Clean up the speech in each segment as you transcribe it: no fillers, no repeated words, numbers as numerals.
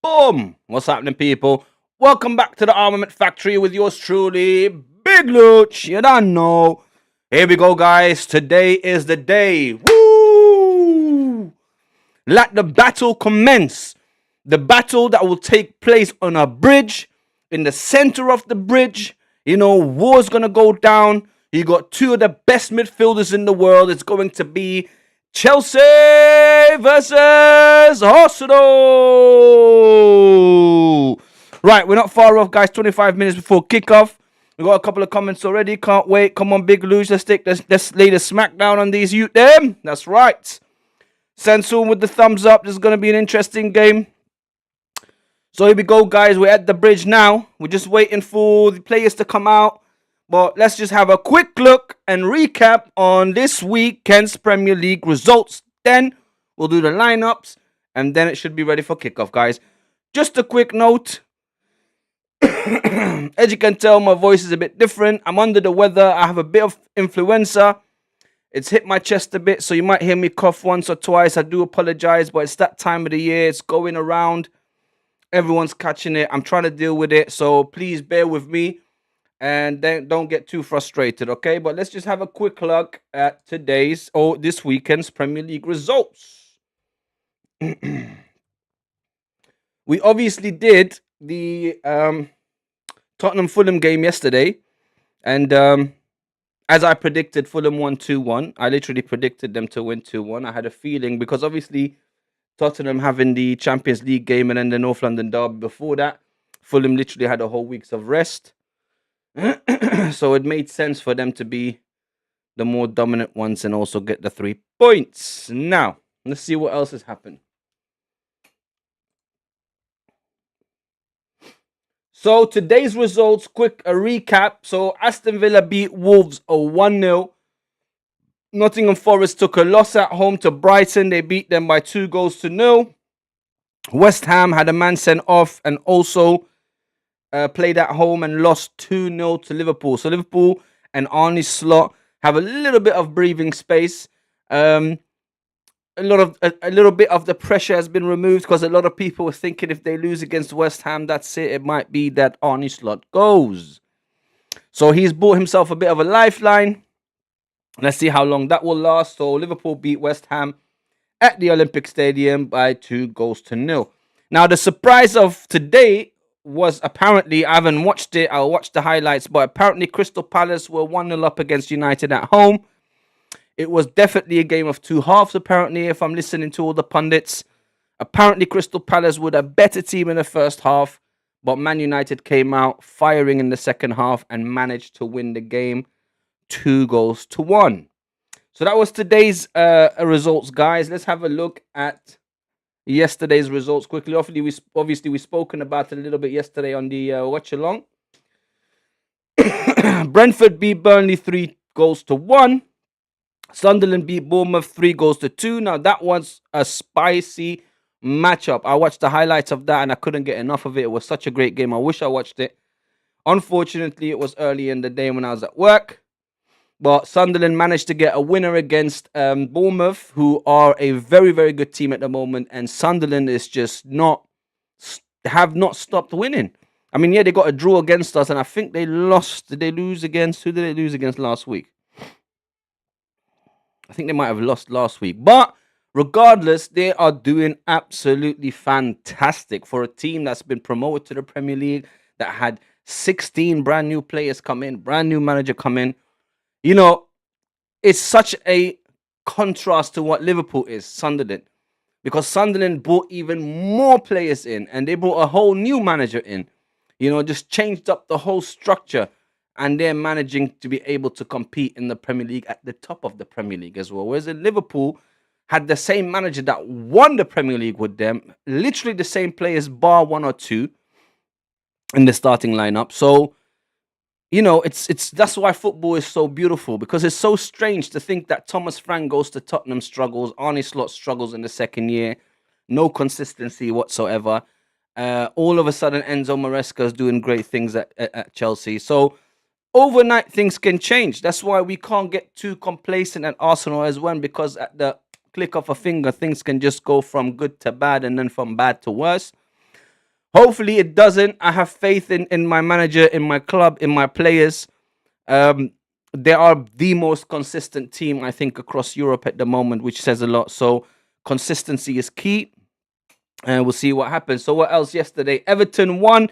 Boom! What's happening, people? Welcome back to the Armament Factory with yours truly, Big Luch. You don't know. Here we go, guys. Today is the day. Woo! Let the battle commence. The battle that will take place on a bridge, in the center of the bridge. You know, war's gonna go down. You got two of the best midfielders in the world. It's going to be Chelsea versus Arsenal. Right, we're not far off, guys. 25 minutes before kickoff. We got a couple of comments already. Can't wait. Come on, Big Luge. Let's lay the smackdown on these youth. Them. That's right. Sansoon with the thumbs up. This is gonna be an interesting game. So here we go, guys. We're at the bridge now. We're just waiting for the players to come out. But let's just have a quick look and recap on this weekend's Premier League results. Then we'll do the lineups, and then it should be ready for kickoff, guys. Just a quick note. As you can tell, my voice is a bit different. I'm under the weather. I have a bit of influenza. It's hit my chest a bit, so you might hear me cough once or twice. I do apologize, but it's that time of the year. It's going around. Everyone's catching it. I'm trying to deal with it, so please bear with me. And then don't get too frustrated, okay? But let's just have a quick look at this weekend's Premier League results. We obviously did the Tottenham Fulham game yesterday. And as I predicted, Fulham won 2-1. I literally predicted them to win 2-1. I had a feeling because obviously Tottenham having the Champions League game and then the North London derby before that, Fulham literally had a whole week's of rest. So it made sense for them to be the more dominant ones and also get the 3 points. Now, let's see what else has happened. So today's results, quick recap. So Aston Villa beat Wolves 1-0. Nottingham Forest took a loss at home to Brighton. They beat them by 2-0. West Ham had a man sent off and also played at home and lost 2-0 to Liverpool. So Liverpool and Arne Slot have a little bit of breathing space. A little bit of the pressure has been removed because a lot of people were thinking if they lose against West Ham, that's it. It might be that Arne Slot goes. So he's bought himself a bit of a lifeline. Let's see how long that will last. So Liverpool beat West Ham at the Olympic Stadium by 2-0. Now the surprise of today was apparently, I haven't watched it, I'll watch the highlights, but apparently Crystal Palace were 1-0 up against United at home. It was definitely a game of two halves, apparently, if I'm listening to all the pundits. Apparently Crystal Palace were a better team in the first half, but Man United came out firing in the second half and managed to win the game 2-1. So that was today's results, guys. Let's have a look at yesterday's results quickly. Obviously, we've spoken about it a little bit yesterday on the watch along. Brentford beat Burnley 3-1. Sunderland beat Bournemouth 3-2. Now that was a spicy matchup. I watched the highlights of that and I couldn't get enough of it. It was such a great game. I wish I watched it. Unfortunately, it was early in the day when I was at work. But Sunderland managed to get a winner against Bournemouth, who are a very, very good team at the moment. And Sunderland is just have not stopped winning. I mean, yeah, they got a draw against us, and I think they lost. Who did they lose against last week? I think they might have lost last week. But regardless, they are doing absolutely fantastic for a team that's been promoted to the Premier League, that had 16 brand new players come in, brand new manager come in. You know, it's such a contrast to what Liverpool is, Sunderland. Because Sunderland brought even more players in and they brought a whole new manager in. You know, just changed up the whole structure. And they're managing to be able to compete in the Premier League at the top of the Premier League as well. Whereas in Liverpool had the same manager that won the Premier League with them. Literally the same players, bar one or two in the starting lineup. So, you know, that's why football is so beautiful, because it's so strange to think that Thomas Frank goes to Tottenham, struggles, Arne Slot struggles in the second year, no consistency whatsoever. All of a sudden, Enzo Maresca is doing great things at Chelsea. So overnight, things can change. That's why we can't get too complacent at Arsenal as well, because at the click of a finger, things can just go from good to bad and then from bad to worse. Hopefully it doesn't. I have faith in my manager, in my club, in my players. Um, they are the most consistent team, I think, across Europe at the moment, which says a lot. So consistency is key, and we'll see what happens. So what else yesterday? Everton 1,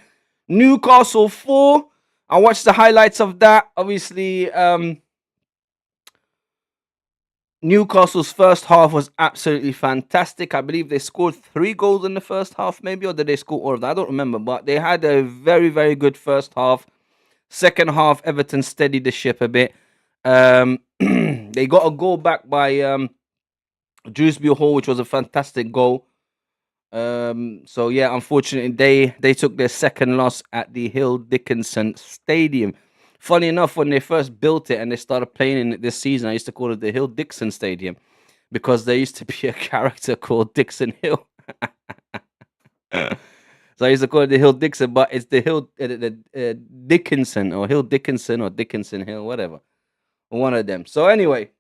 Newcastle 4. I watched the highlights of that. Obviously, Newcastle's first half was absolutely fantastic. I believe they scored 3 goals in the first half, maybe, or did they score all of that? I don't remember, but they had a very, very good first half. Second half, Everton steadied the ship a bit. They got a goal back by Dewsbury Hall, which was a fantastic goal. So yeah, unfortunately, they took their second loss at the Hill Dickinson Stadium. Funny enough, when they first built it and they started playing in it this season, I used to call it the Hill Dixon Stadium because there used to be a character called Dixon Hill. So I used to call it the Hill Dixon, but it's the Hill Dickinson or Hill Dickinson or Dickinson Hill, whatever, one of them. So anyway,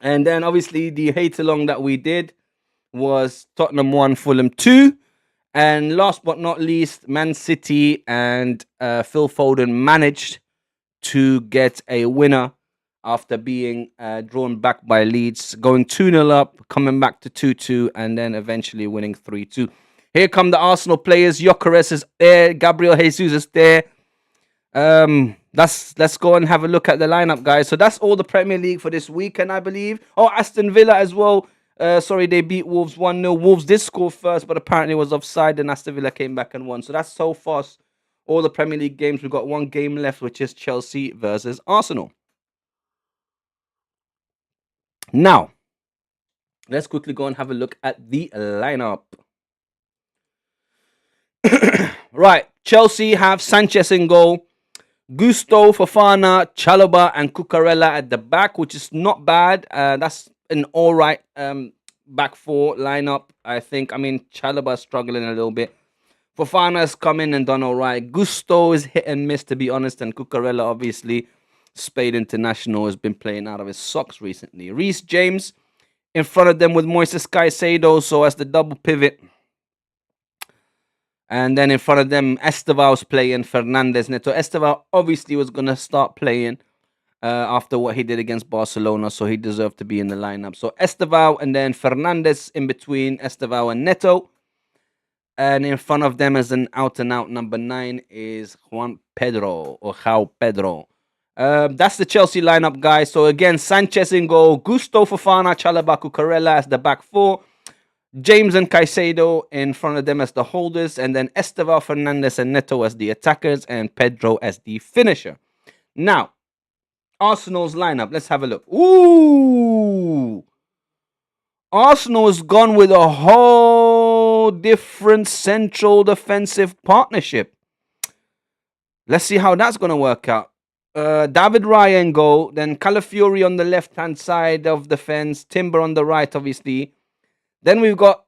and then obviously the hate along that we did was Tottenham 1, Fulham 2. And last but not least, Man City and Phil Foden managed to get a winner after being drawn back by Leeds, going 2-0 up, coming back to 2-2, and then eventually winning 3-2. Here come the Arsenal players. Gyökeres is there. Gabriel Jesus is there. Let's go and have a look at the lineup, guys. So that's all the Premier League for this weekend, I believe. Oh, Aston Villa as well. Sorry, they beat Wolves 1-0. Wolves did score first, but apparently was offside, and Aston Villa came back and won. So that's so fast. All the Premier League games. We've got one game left, which is Chelsea versus Arsenal. Now, let's quickly go and have a look at the lineup. Right, Chelsea have Sanchez in goal, Gusto, Fofana, Chalobah, and Cucurella at the back, which is not bad. That's an all right back four lineup, I think. I mean, Chalobah struggling a little bit. Fofana's come in and done all right. Gusto is hit and miss, to be honest, and Cucurella, obviously, Spade International, has been playing out of his socks recently. Reece James in front of them with Moises Caicedo, so as the double pivot. And then in front of them, Esteval's playing, Fernandez, Neto. Esteval obviously was going to start playing after what he did against Barcelona, so he deserved to be in the lineup. So Esteval and then Fernandez in between Esteval and Neto. And in front of them as an out-and-out number 9 is Juan Pedro, or João Pedro. That's the Chelsea lineup, guys. So again, Sanchez in goal, Gusto, Fofana, Chalobah, Cucurella as the back four. James and Caicedo in front of them as the holders, and then Esteval, Fernandez, and Neto as the attackers, and Pedro as the finisher. Now, Arsenal's lineup. Let's have a look. Ooh! Arsenal has gone with a whole different central defensive partnership. Let's see how that's going to work out. David Raya in goal, then Calafiori on the left-hand side of the fence, Timber on the right, obviously. Then we've got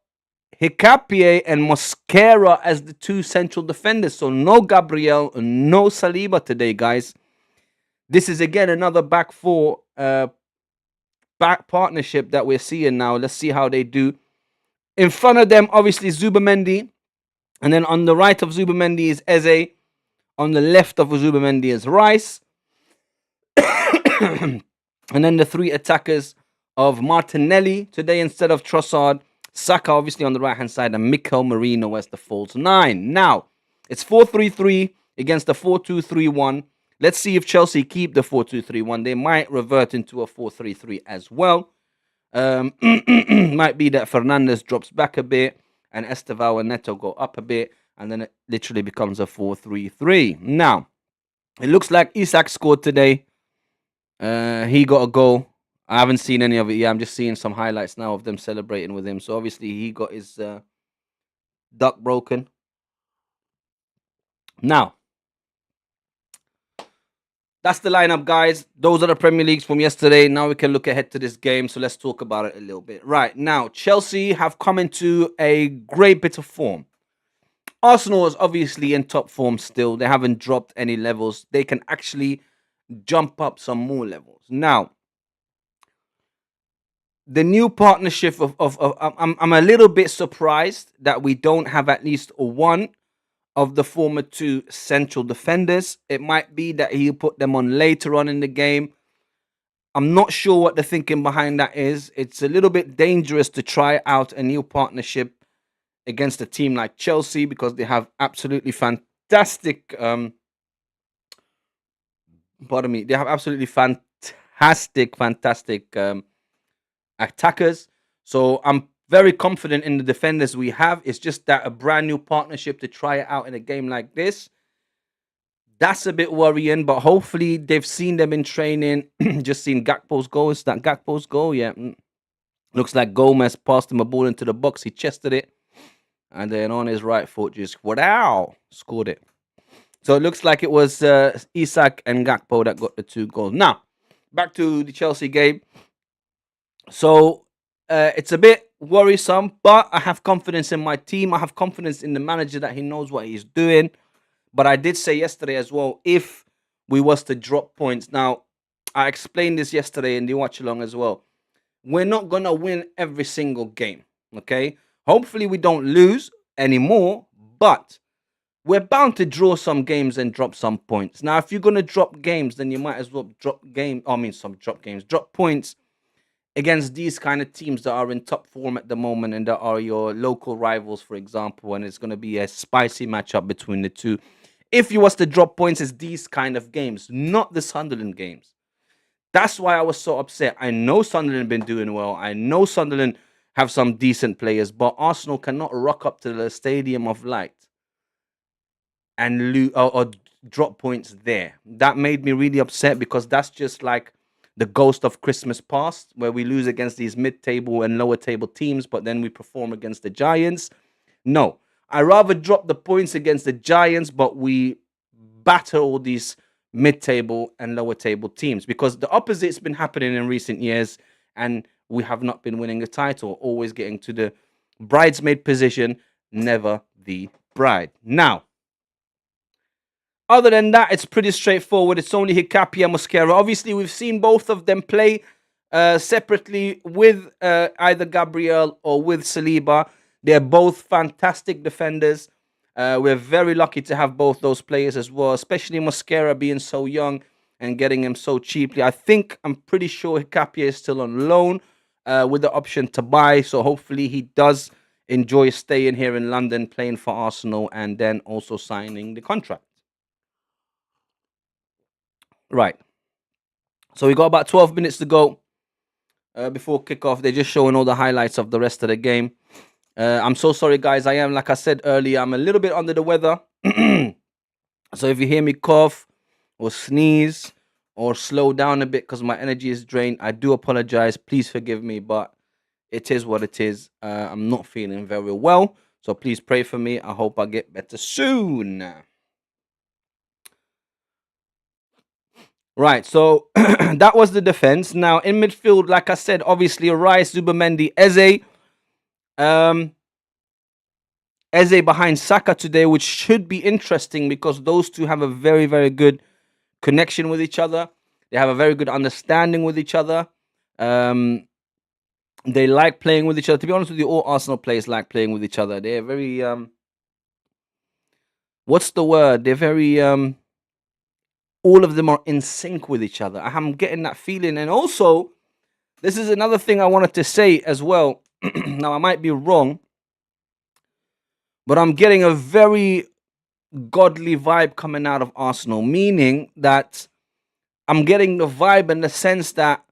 Hicapie and Mosquera as the two central defenders. So no Gabriel, no Saliba today, guys. This is again another back four back partnership that we're seeing now. Let's see how they do. In front of them, obviously, Zubimendi. And then on the right of Zubimendi is Eze. On the left of Zubimendi is Rice. And then the three attackers of Martinelli today instead of Trossard. Saka obviously on the right hand side, and Mikel Merino as the false 9. Now it's 4-3-3 against the 4-2-3-1. Let's see if Chelsea keep the 4-2-3-1. They might revert into a 4-3-3 as well. Might be that Fernandez drops back a bit and Esteval and Neto go up a bit, and then it literally becomes a 4-3-3. Now it looks like Isak scored today. He got a goal. I haven't seen any of it yet. I'm just seeing some highlights now of them celebrating with him. So obviously he got his duck broken. Now, that's the lineup, guys. Those are the Premier Leagues from yesterday. Now we can look ahead to this game. So let's talk about it a little bit. Right, now, Chelsea have come into a great bit of form. Arsenal is obviously in top form still. They haven't dropped any levels. They can actually jump up some more levels. Now, the new partnership of I'm a little bit surprised that we don't have at least one of the former two central defenders. It might be that he'll put them on later on in the game. I'm not sure what the thinking behind that is. It's a little bit dangerous to try out a new partnership against a team like Chelsea because they have absolutely fantastic pardon me, they have absolutely fantastic attackers. So I'm very confident in the defenders we have. It's just that a brand new partnership to try it out in a game like this, that's a bit worrying. But hopefully they've seen them in training. Just seen Gakpo's goal. Is that Gakpo's goal? Yeah. Looks like Gomez passed him a ball into the box. He chested it. And then on his right foot, just wow, scored it. So it looks like it was Isak and Gakpo that got the 2 goals. Now, back to the Chelsea game. So it's a bit worrisome, but I have confidence in my team. I have confidence in the manager that he knows what he's doing. But I did say yesterday as well, if we was to drop points. Now, I explained this yesterday in the watch along as well. We're not going to win every single game, okay? Hopefully we don't lose anymore, but we're bound to draw some games and drop some points. Now, if you're going to drop games, then you might as well drop points against these kind of teams that are in top form at the moment and that are your local rivals, for example, and it's going to be a spicy matchup between the two. If you was to drop points, it's these kind of games, not the Sunderland games. That's why I was so upset. I know Sunderland been doing well. I know Sunderland have some decent players, but Arsenal cannot rock up to the Stadium of Light and or drop points there. That made me really upset because that's just like the ghost of Christmas past, where we lose against these mid-table and lower-table teams, but then we perform against the Giants. No, I rather drop the points against the Giants, but we batter all these mid-table and lower-table teams, because the opposite's been happening in recent years, and we have not been winning the title, always getting to the bridesmaid position, never the bride. Now, other than that, it's pretty straightforward. It's only Hikapi and Mosquera. Obviously, we've seen both of them play separately with either Gabriel or with Saliba. They're both fantastic defenders. We're very lucky to have both those players as well, especially Mosquera being so young and getting him so cheaply. I'm pretty sure Hikapi is still on loan with the option to buy. So hopefully he does enjoy staying here in London, playing for Arsenal, and then also signing the contract. Right. So we got about 12 minutes to go before kickoff. They're just showing all the highlights of the rest of the game. I'm so sorry, guys. I am, like I said earlier, I'm a little bit under the weather. So if you hear me cough or sneeze or slow down a bit because my energy is drained, I do apologize. Please forgive me, but it is what it is. I'm not feeling very well. So please pray for me. I hope I get better soon. Right, so that was the defense. Now in midfield, like I said, obviously Rice, Zubimendi, Eze. Eze behind Saka today, which should be interesting because those two have a very, very good connection with each other. They have a very good understanding with each other. They like playing with each other. To be honest with you, all Arsenal players like playing with each other. They're very what's the word? They're very all of them are in sync with each other. I'm getting that feeling. And also, this is another thing I wanted to say as well. Now, I might be wrong, but I'm getting a very godly vibe coming out of Arsenal, meaning that I'm getting the vibe and the sense that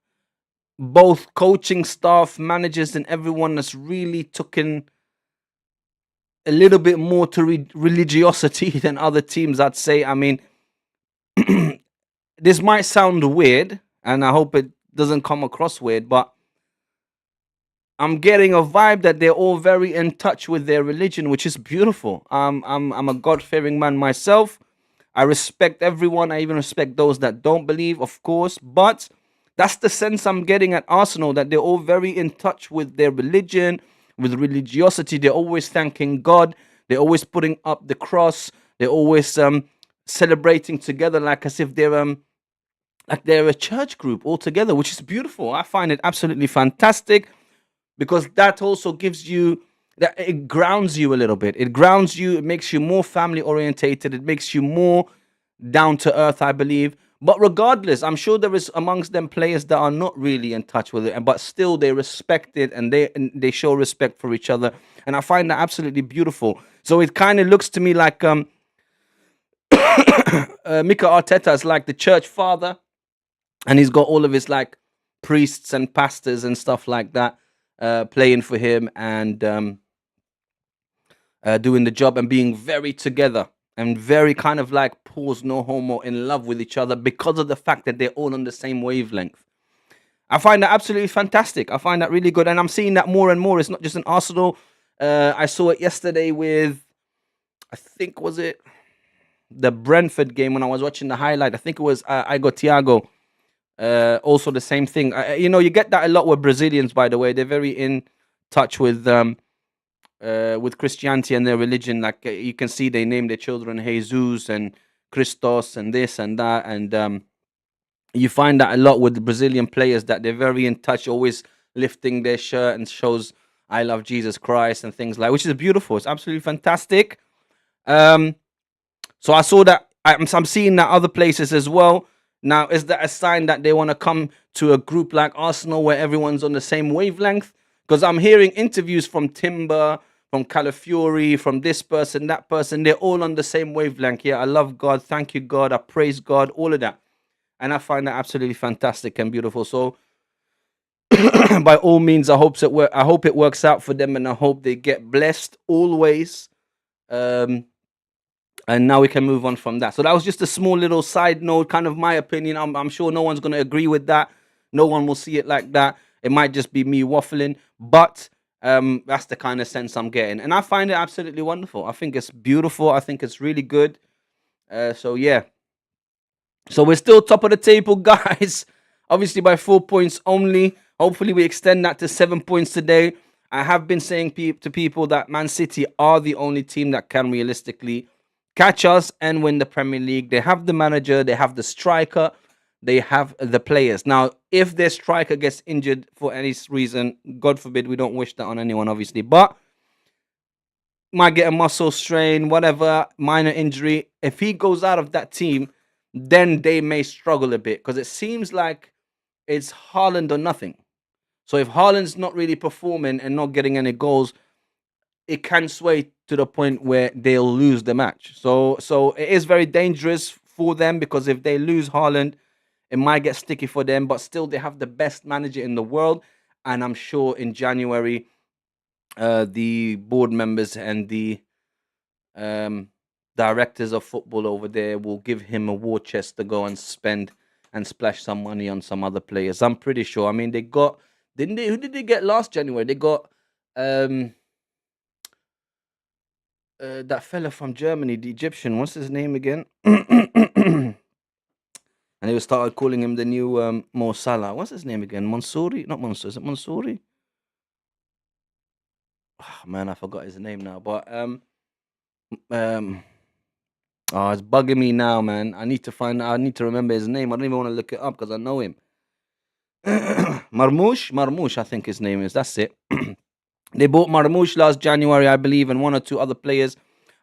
both coaching staff, managers, and everyone has really taken a little bit more to religiosity than other teams, I'd say. I mean, this might sound weird, and I hope it doesn't come across weird, but I'm getting a vibe that they're all very in touch with their religion, which is beautiful. I'm a God-fearing man myself. I respect everyone. I even respect those that don't believe, of course. But that's the sense I'm getting at Arsenal, that they're all very in touch with their religion, with religiosity. They're always thanking God. They're always putting up the cross. They're always celebrating together, like as if they're a church group all together, which is beautiful. I find it absolutely fantastic because that also gives you that it grounds you a little bit. It grounds you. It makes you more family orientated. It makes you more down to earth, I believe. But regardless, I'm sure there is amongst them players that are not really in touch with it, but still they respect it and they show respect for each other, and I find that absolutely beautiful. So it kind of looks to me like Mika Arteta is like the church father, and he's got all of his like priests and pastors and stuff like that playing for him and doing the job and being very together and very kind of like pause no homo in love with each other because of the fact that they're all on the same wavelength. I find that absolutely fantastic. I find that really good, and I'm seeing that more and more. It's not just in Arsenal. I saw it yesterday with, I think, was it the Brentford game when I was watching the highlight. I think it was Igor Thiago. Also the same thing. You get that a lot with Brazilians, by the way. They're very in touch with Christianity and their religion. Like you can see, they name their children Jesus and Christos and this and that, and you find that a lot with the Brazilian players, that they're very in touch, always lifting their shirt and shows I love Jesus Christ and things like, which is beautiful. It's absolutely fantastic. So I saw that. I'm seeing that other places as well. Now, is that a sign that they want to come to a group like Arsenal where everyone's on the same wavelength? Because I'm hearing interviews from Timber, from Calafiori, from this person, that person. They're all on the same wavelength. Yeah, I love God. Thank you, God. I praise God. All of that. And I find that absolutely fantastic and beautiful. So, by all means, I hope it works out for them, and I hope they get blessed always. And now we can move on from that. So that was just a small little side note, kind of my opinion. I'm sure no one's going to agree with that. No one will see it like that. It might just be me waffling, but that's the kind of sense I'm getting, and I find it absolutely wonderful. I think it's beautiful. I think it's really good. So yeah. So we're still top of the table, guys. Obviously by 4 points only. Hopefully we extend that to 7 points today. I have been saying to people that Man City are the only team that can realistically catch us and win the Premier League. They have the manager, they have the striker, they have the players. Now, if their striker gets injured for any reason, God forbid, we don't wish that on anyone, obviously, but might get a muscle strain, whatever, minor injury. If he goes out of that team, then they may struggle a bit, because it seems like it's Haaland or nothing. So if Haaland's not really performing and not getting any goals, it can sway to the point where they'll lose the match. So it is very dangerous for them, because if they lose Haaland, it might get sticky for them. But still, they have the best manager in the world, and I'm sure in January, the board members and the directors of football over there will give him a war chest to go and spend and splash some money on some other players. I'm pretty sure. I mean, they got, didn't they? Who did they get last January? They got that fella from Germany, the Egyptian. What's his name again? And they started calling him the new Mo Salah. What's his name again? Mansouri? Not Mansour. Is it Mansouri? Oh, man, I forgot his name now. But oh, it's bugging me now, man. I need to remember his name. I don't even want to look it up because I know him. Marmoush, I think his name is. That's it. They bought Marmoush last January, I believe, and one or two other players.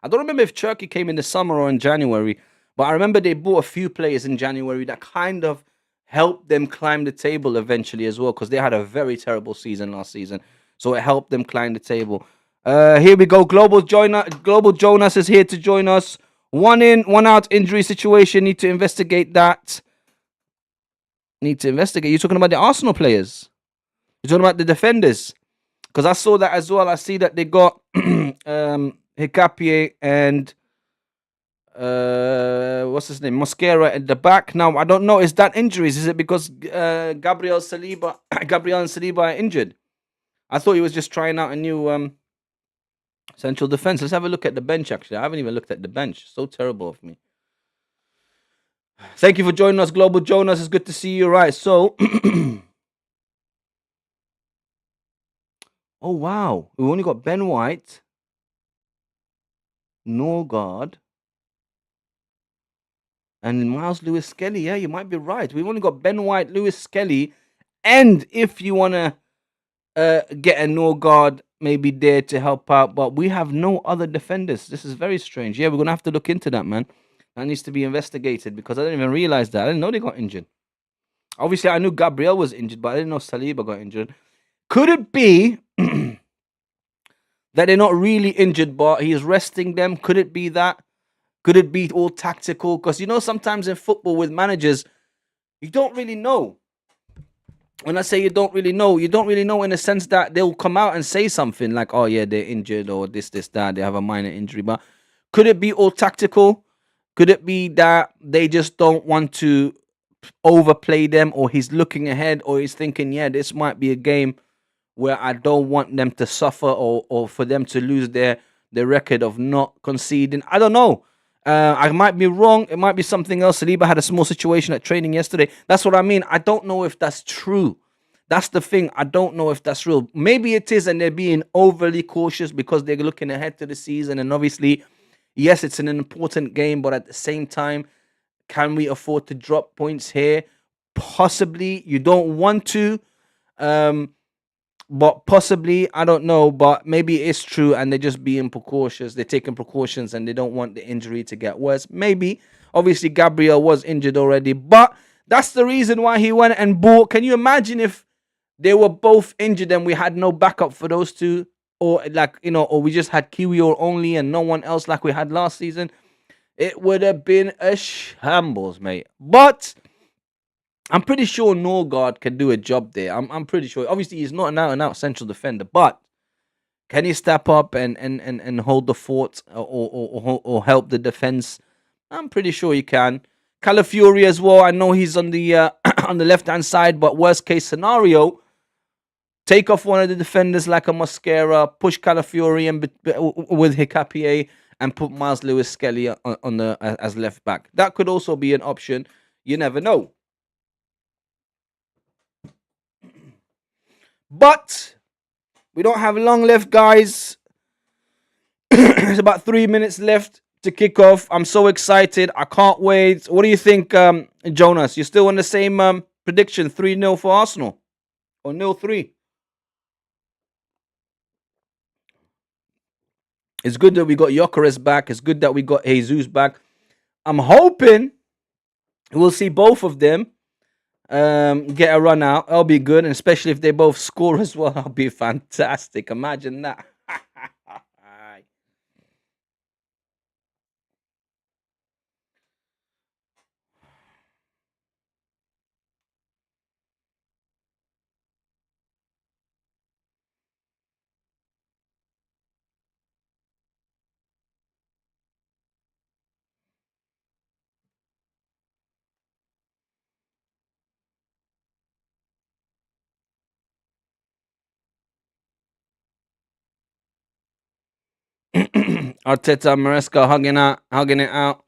I don't remember if Turkey came in the summer or in January, but I remember they bought a few players in January that kind of helped them climb the table eventually as well, because they had a very terrible season last season. So it helped them climb the table. Here we go. Global Jonas is here to join us. 1 in, 1 out injury situation. Need to investigate that. You're talking about the Arsenal players. You're talking about the defenders. Because I saw that as well. I see that they got Hikapié and what's his name? Mosquera at the back. Now, I don't know. Is that injuries? Is it because Gabriel and Saliba are injured? I thought he was just trying out a new central defense. Let's have a look at the bench, actually. I haven't even looked at the bench. So terrible of me. Thank you for joining us, Global Jonas. It's good to see you. Right, so... oh, wow. We've only got Ben White, Norgard, and Miles Lewis-Skelly. Yeah, you might be right. We've only got Ben White, Lewis-Skelly, and if you want to get a Norgard maybe there to help out, but we have no other defenders. This is very strange. Yeah, we're gonna have to look into that, man. That needs to be investigated because I didn't even realize that. I didn't know they got injured. Obviously, I knew Gabriel was injured, but I didn't know Saliba got injured. Could it be that they're not really injured, but he's resting them? Could it be that? Could it be all tactical? Because sometimes in football with managers, you don't really know. When I say you don't really know in the sense that they'll come out and say something like, "Oh yeah, they're injured," or this, that, they have a minor injury. But could it be all tactical? Could it be that they just don't want to overplay them, or he's looking ahead, or he's thinking, yeah, this might be a game where I don't want them to suffer, or for them to lose their record of not conceding. I don't know. I might be wrong. It might be something else. Saliba had a small situation at training yesterday. That's what I mean. I don't know if that's true. That's the thing. I don't know if that's real. Maybe it is, and they're being overly cautious because they're looking ahead to the season. And obviously, yes, it's an important game, but at the same time, can we afford to drop points here? Possibly. You don't want to. But possibly, I don't know, but maybe it's true and they're just being precautious. They're taking precautions and they don't want the injury to get worse. Maybe. Obviously, Gabriel was injured already, but that's the reason why he went and bought. Can you imagine if they were both injured and we had no backup for those two? Or or we just had Kiwior only and no one else like we had last season? It would have been a shambles, mate. But I'm pretty sure Norgard can do a job there. I'm pretty sure. Obviously, he's not an out-and-out central defender, but can he step up and hold the fort, or help the defense? I'm pretty sure he can. Calafiori as well. I know he's on the on the left-hand side, but worst case scenario, take off one of the defenders like a Mosquera, push Calafiori and with Hikapié, and put Miles Lewis Skelly on the as left back. That could also be an option. You never know. But we don't have long left, guys. There's about 3 minutes left to kick off. I'm so excited. I can't wait. What do you think, Jonas? You still on the same prediction, 3-0 for Arsenal? Or 0-3? It's good that we got Gyökeres back. It's good that we got Jesus back. I'm hoping we'll see both of them get a run out. That'll be good, and especially if they both score as well, that'll be fantastic. Imagine that. Arteta, Maresca hugging it out.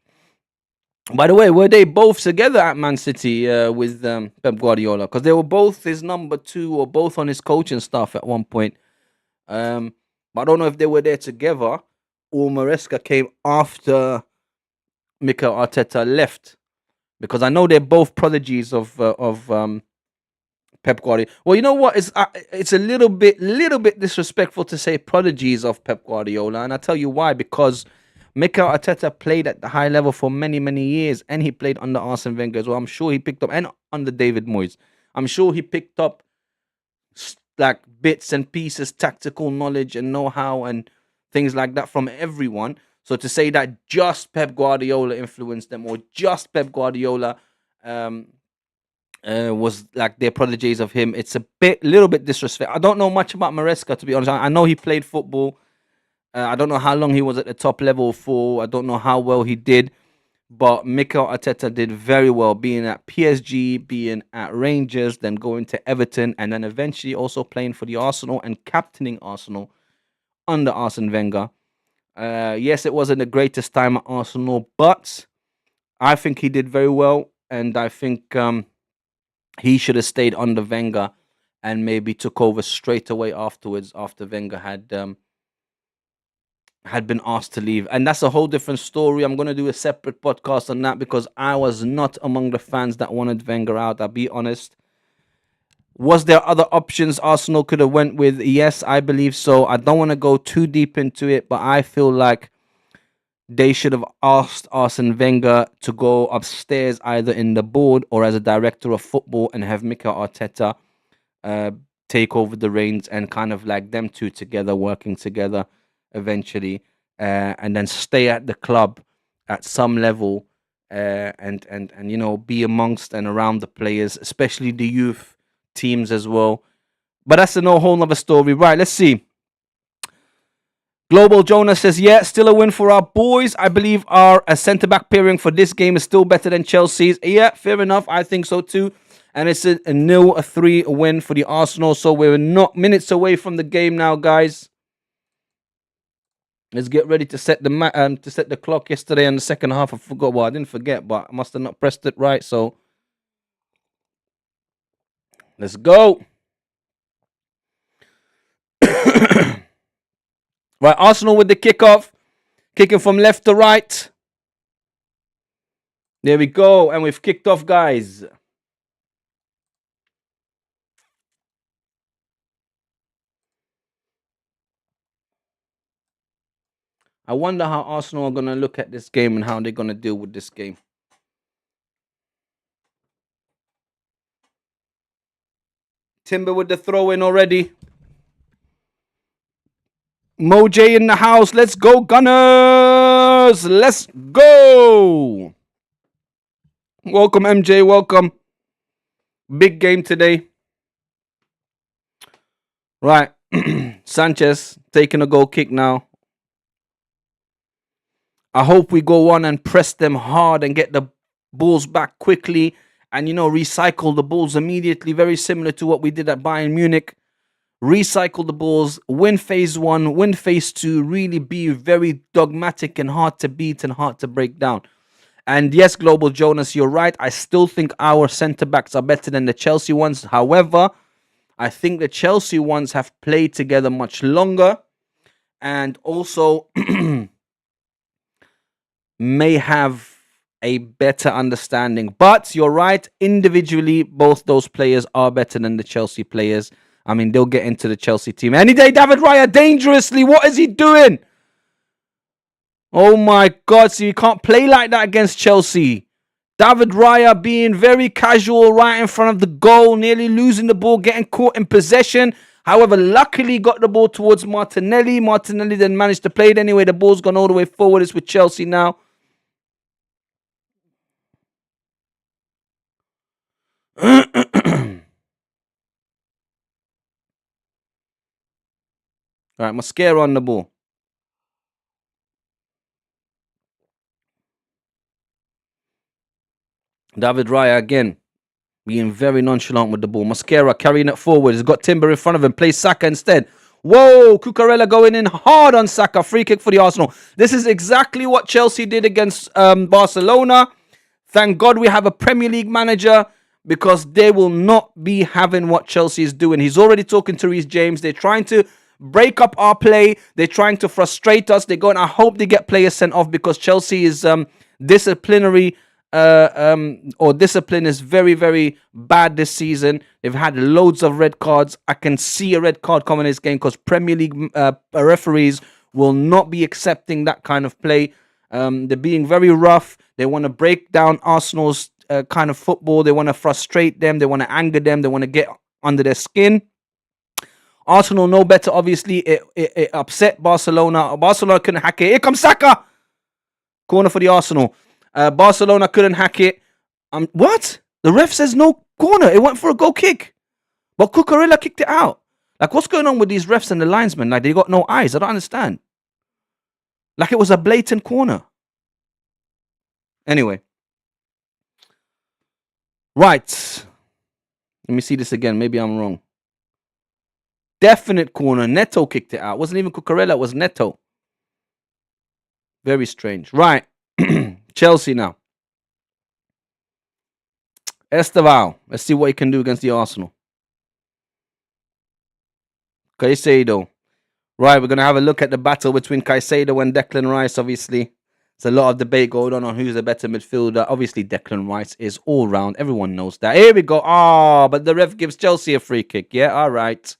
By the way, were they both together at Man City with Pep Guardiola? Because they were both his number two or both on his coaching staff at one point. But I don't know if they were there together or Maresca came after Mikel Arteta left. Because I know they're both prodigies of Pep Guardiola. Well, you know what? It's a little bit disrespectful to say prodigies of Pep Guardiola, and I tell you why. Because Mikel Arteta played at the high level for many, many years, and he played under Arsene Wenger as well. I'm sure he picked up, and under David Moyes. I'm sure he picked up like bits and pieces, tactical knowledge and know-how and things like that from everyone. So to say that just Pep Guardiola influenced them, or just Pep Guardiola was like they're prodigies of him, it's little bit disrespectful. I don't know much about Maresca, to be honest. I know he played football. I don't know how long he was at the top level for. I don't know how well he did. But Mikel Arteta did very well, being at PSG, being at Rangers, then going to Everton, and then eventually also playing for the Arsenal and captaining Arsenal under Arsene Wenger. Yes, it wasn't the greatest time at Arsenal, but I think he did very well, and I think he should have stayed under Wenger and maybe took over straight away afterwards after Wenger had been asked to leave. And that's a whole different story. I'm going to do a separate podcast on that because I was not among the fans that wanted Wenger out. I'll be honest. Was there other options Arsenal could have went with? Yes, I believe so. I don't want to go too deep into it, but I feel like they should have asked Arsene Wenger to go upstairs either in the board or as a director of football and have Mikel Arteta uh, take over the reins and kind of like them two together working together eventually, and then stay at the club at some level, and you know, be amongst and around the players, especially the youth teams as well. But that's a no whole nother story. Right, let's see. Global Jonas says, yeah, still a win for our boys. I believe our centre back pairing for this game is still better than Chelsea's. Yeah, fair enough. I think so too. And it's a 0-3 win for the Arsenal. So we're not minutes away from the game now, guys. Let's get ready to set the clock. Yesterday in the second half, I forgot. Well, I didn't forget, but I must have not pressed it right. So let's go. Right, Arsenal with the kickoff. Kicking from left to right. There we go. And we've kicked off, guys. I wonder how Arsenal are going to look at this game and how they're going to deal with this game. Timber with the throw in already. Moj in the house. Let's go, Gunners. Let's go. Welcome, MJ. Welcome. Big game today. Right. Sanchez taking a goal kick now. I hope we go on and press them hard and get the balls back quickly and, you know, recycle the balls immediately. Very similar to what we did at Bayern Munich. Recycle the balls, win phase 1, win phase 2, really be very dogmatic and hard to beat and hard to break down. And yes, Global Jonas, you're right. I still think our centre-backs are better than the Chelsea ones. However, I think the Chelsea ones have played together much longer and also may have a better understanding. But you're right, individually, both those players are better than the Chelsea players. I mean, they'll get into the Chelsea team any day. David Raya, dangerously. What is he doing? Oh my God. So you can't play like that against Chelsea. David Raya being very casual right in front of the goal, nearly losing the ball, getting caught in possession. However, luckily got the ball towards Martinelli. Martinelli then managed to play it anyway. The ball's gone all the way forward. It's with Chelsea now. All right, Mosquera on the ball. David Raya again, being very nonchalant with the ball. Mosquera carrying it forward. He's got Timber in front of him. Plays Saka instead. Whoa, Cucurella going in hard on Saka. Free kick for the Arsenal. This is exactly what Chelsea did against Barcelona. Thank God we have a Premier League manager because they will not be having what Chelsea is doing. He's already talking to Reece James. They're trying to break up our play. They're trying to frustrate us. They're going, I hope they get players sent off because Chelsea is disciplinary or discipline is very, very bad this season. They've had loads of red cards. I can see a red card coming in this game because Premier League referees will not be accepting that kind of play. They're being very rough. They want to break down Arsenal's kind of football. They want to frustrate them. They want to anger them. They want to get under their skin. Arsenal know better, obviously. It upset Barcelona. Barcelona couldn't hack it. Here comes Saka. Corner for the Arsenal. Barcelona couldn't hack it. What? The ref says no corner. It went for a goal kick. But Cucurella kicked it out. Like, what's going on with these refs and the linesmen? Like, they got no eyes. I don't understand. Like, it was a blatant corner. Anyway. Right. Let me see this again. Maybe I'm wrong. Definite corner. Neto kicked it out. It wasn't even Cucurella. It was Neto. Very strange. Right. Chelsea now. Esteval. Let's see what he can do against the Arsenal. Caicedo. Right, we're going to have a look at the battle between Caicedo and Declan Rice, obviously. There's a lot of debate going on who's the better midfielder. Obviously, Declan Rice is all round. Everyone knows that. Here we go. Ah, but the ref gives Chelsea a free kick. Yeah, all right.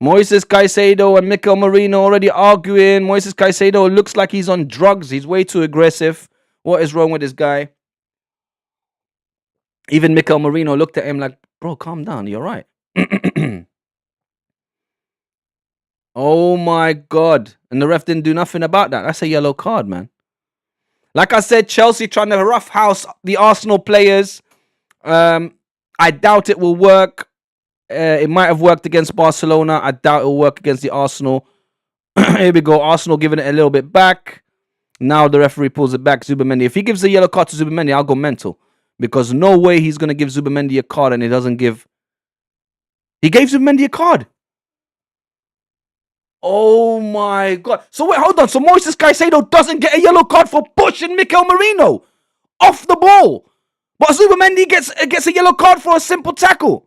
Moises Caicedo and Mikel Merino already arguing. Moises Caicedo looks like he's on drugs. He's way too aggressive. What is wrong with this guy? Even Mikel Merino looked at him like, bro, calm down. You're right. Oh my God. And the ref didn't do nothing about that. That's a yellow card, man. Like I said, Chelsea trying to roughhouse the Arsenal players. I doubt it will work. It might have worked against Barcelona. I doubt it will work against the Arsenal. Here we go. Arsenal giving it a little bit back. Now the referee pulls it back. Zubimendi. If he gives a yellow card to Zubimendi, I'll go mental. Because no way he's going to give Zubimendi a card and he doesn't give... He gave Zubimendi a card. Oh my God. So wait, hold on. So Moises Caicedo doesn't get a yellow card for pushing Mikel Merino off the ball. But Zubimendi gets a yellow card for a simple tackle.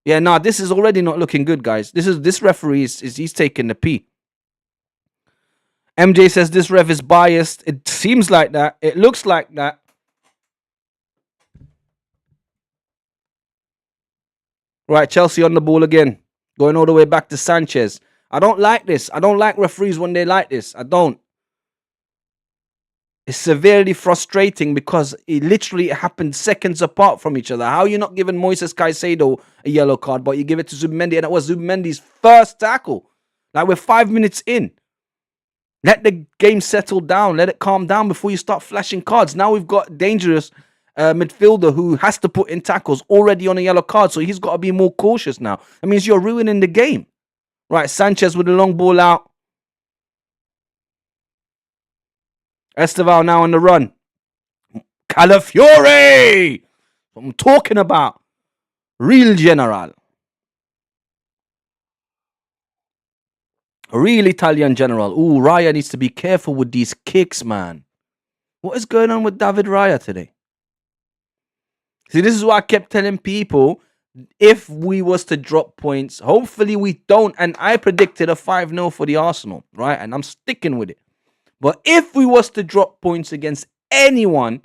Yeah, nah, this is already not looking good, guys. This referee he's taking the pee. MJ says this ref is biased. It seems like that. It looks like that. Right, Chelsea on the ball again. Going all the way back to Sanchez. I don't like this. I don't like referees when they like this. I don't. It's severely frustrating because it literally happened seconds apart from each other. How are you not giving Moises Caicedo a yellow card, but you give it to Zubimendi, and it was Zubimendi's first tackle? Like, we're 5 minutes in. Let the game settle down. Let it calm down before you start flashing cards. Now we've got dangerous midfielder who has to put in tackles already on a yellow card, so he's got to be more cautious now. That means you're ruining the game. Right, Sanchez with the long ball out. Esteval now on the run. Calafiore! What I'm talking about. Real general. A real Italian general. Ooh, Raya needs to be careful with these kicks, man. What is going on with David Raya today? See, this is what I kept telling people. If we was to drop points, hopefully we don't. And I predicted a 5-0 for the Arsenal, right? And I'm sticking with it. But if we was to drop points against anyone,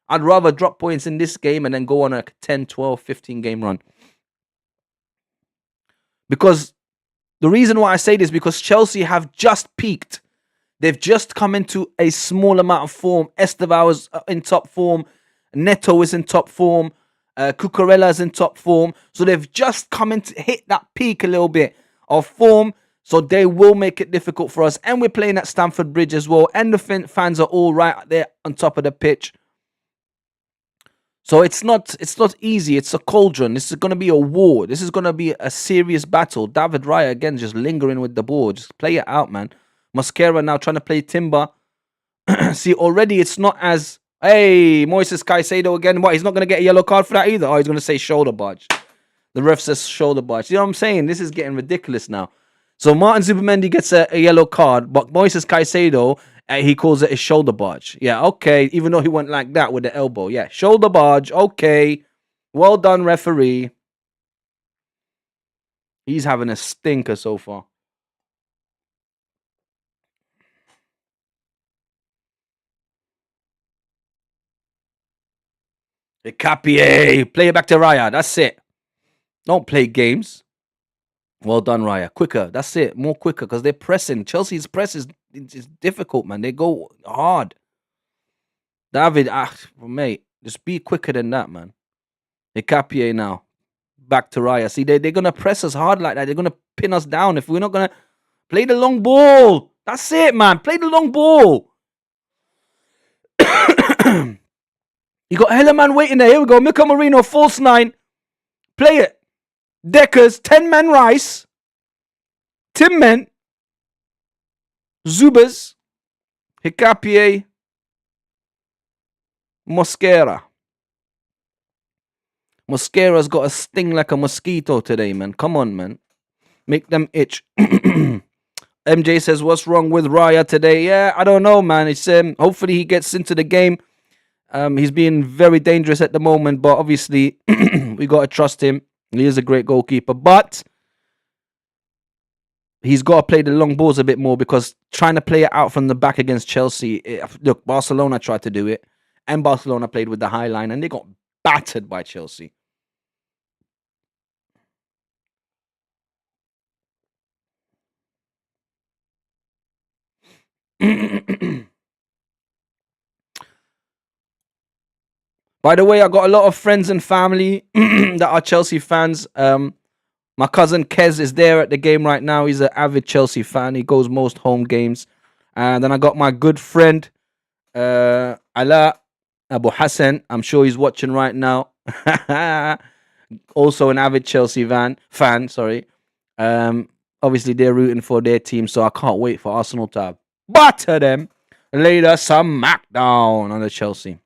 I'd rather drop points in this game and then go on a 10, 12, 15 game run. Because the reason why I say this, because Chelsea have just peaked. They've just come into a small amount of form. Esteval is in top form. Neto is in top form. Cucurella is in top form. So they've just come in to hit that peak a little bit of form. So they will make it difficult for us. And we're playing at Stamford Bridge as well. And the fans are all right there on top of the pitch. So it's not easy. It's a cauldron. This is going to be a war. This is going to be a serious battle. David Raya, again, just lingering with the ball. Just play it out, man. Mosquera now trying to play Timber. See, already it's not as... Hey, Moises Caicedo again. What, he's not going to get a yellow card for that either? Oh, he's going to say shoulder barge. The ref says shoulder barge. You know what I'm saying? This is getting ridiculous now. So Martin Zubimendi gets a yellow card, but Moises Caicedo, he calls it a shoulder barge. Yeah, okay. Even though he went like that with the elbow. Yeah, shoulder barge. Okay. Well done, referee. He's having a stinker so far. Capier, play it back to Raya. That's it. Don't play games. Well done, Raya. Quicker. That's it. More quicker because they're pressing. Chelsea's press is difficult, man. They go hard. David, mate, just be quicker than that, man. Capier now. Back to Raya. See, they're going to press us hard like that. They're going to pin us down if we're not going to play the long ball. That's it, man. Play the long ball. You got Hellerman waiting there. Here we go. Mikel Merino, false 9. Play it. Deckers, 10-man Rice. Timmen. Zubas. Hicapié. Mosquera. Mosquera's got a sting like a mosquito today, man. Come on, man. Make them itch. MJ says, what's wrong with Raya today? Yeah, I don't know, man. It's hopefully he gets into the game. He's being very dangerous at the moment, but obviously we got to trust him. He is a great goalkeeper, but he's got to play the long balls a bit more, because trying to play it out from the back against Chelsea, look, Barcelona tried to do it, and Barcelona played with the high line, and they got battered by Chelsea. By the way, I got a lot of friends and family that are Chelsea fans. My cousin Kez is there at the game right now. He's an avid Chelsea fan. He goes most home games. And then I got my good friend Ala Abu Hassan. I'm sure he's watching right now. Also an avid Chelsea fan. Sorry. Obviously they're rooting for their team, so I can't wait for Arsenal to batter them. Later, some smackdown on the Chelsea.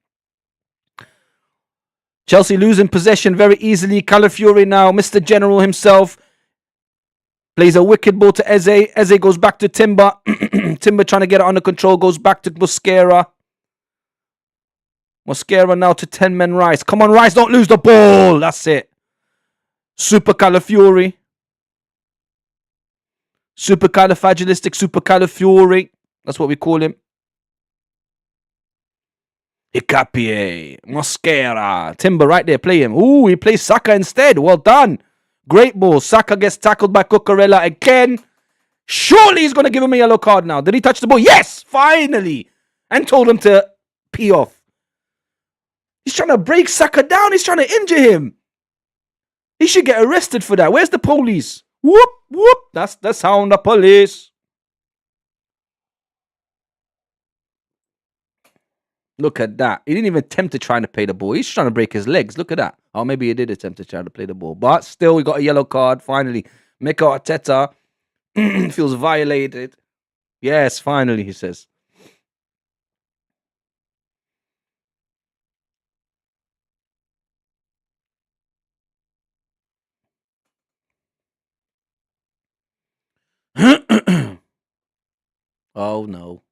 Chelsea losing possession very easily. Calafiori now, Mr. General himself, plays a wicked ball to Eze. Eze goes back to Timber. Timber trying to get it under control, goes back to Mosquera. Mosquera now to 10-man Rice. Come on, Rice, don't lose the ball. That's it. Super Calafiori. Super Calafiori. That's what we call him. Hicapie, Mosquera, Timber right there, play him. Ooh, he plays Saka instead. Well done. Great ball. Saka gets tackled by Cucurella again. Surely he's going to give him a yellow card now. Did he touch the ball? Yes, finally. And told him to pee off. He's trying to break Saka down. He's trying to injure him. He should get arrested for that. Where's the police? Whoop, whoop. That's the sound of police. Look at that. He didn't even attempt to try to play the ball. He's trying to break his legs. Look at that. Oh, maybe he did attempt to try to play the ball. But still, we got a yellow card. Finally, Mikel Arteta feels violated. Yes, finally, he says. Oh, no.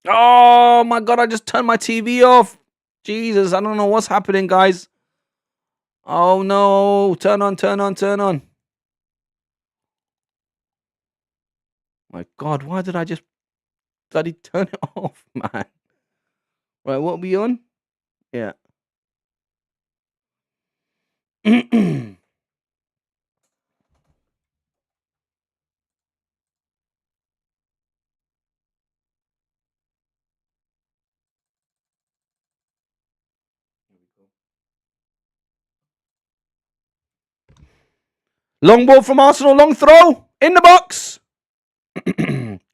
Oh, my God. I just turned my TV off. Jesus, I don't know what's happening, guys. Oh, no. Turn on, turn on, turn on. My God, why did I just bloody turn it off, man? Right, what are we on? Yeah. Long ball from Arsenal, long throw in the box.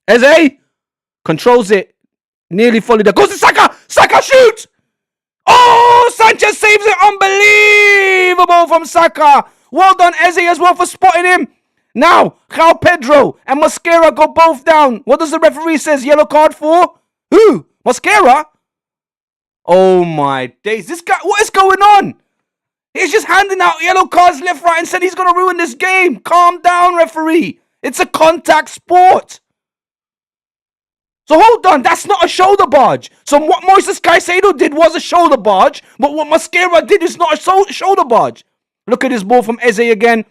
Eze controls it, nearly fully there. Goes to Saka. Saka shoots. Oh, Sanchez saves it. Unbelievable from Saka. Well done, Eze, as well, for spotting him. Now, João Pedro and Mosquera go both down. What does the referee says? Yellow card for who? Mosquera? Oh my days. This guy, what is going on? He's just handing out yellow cards left, right, and said he's going to ruin this game. Calm down, referee. It's a contact sport. So hold on, that's not a shoulder barge. So what Moises Caicedo did was a shoulder barge, but what Mosquera did is not a shoulder barge. Look at this ball from Eze again.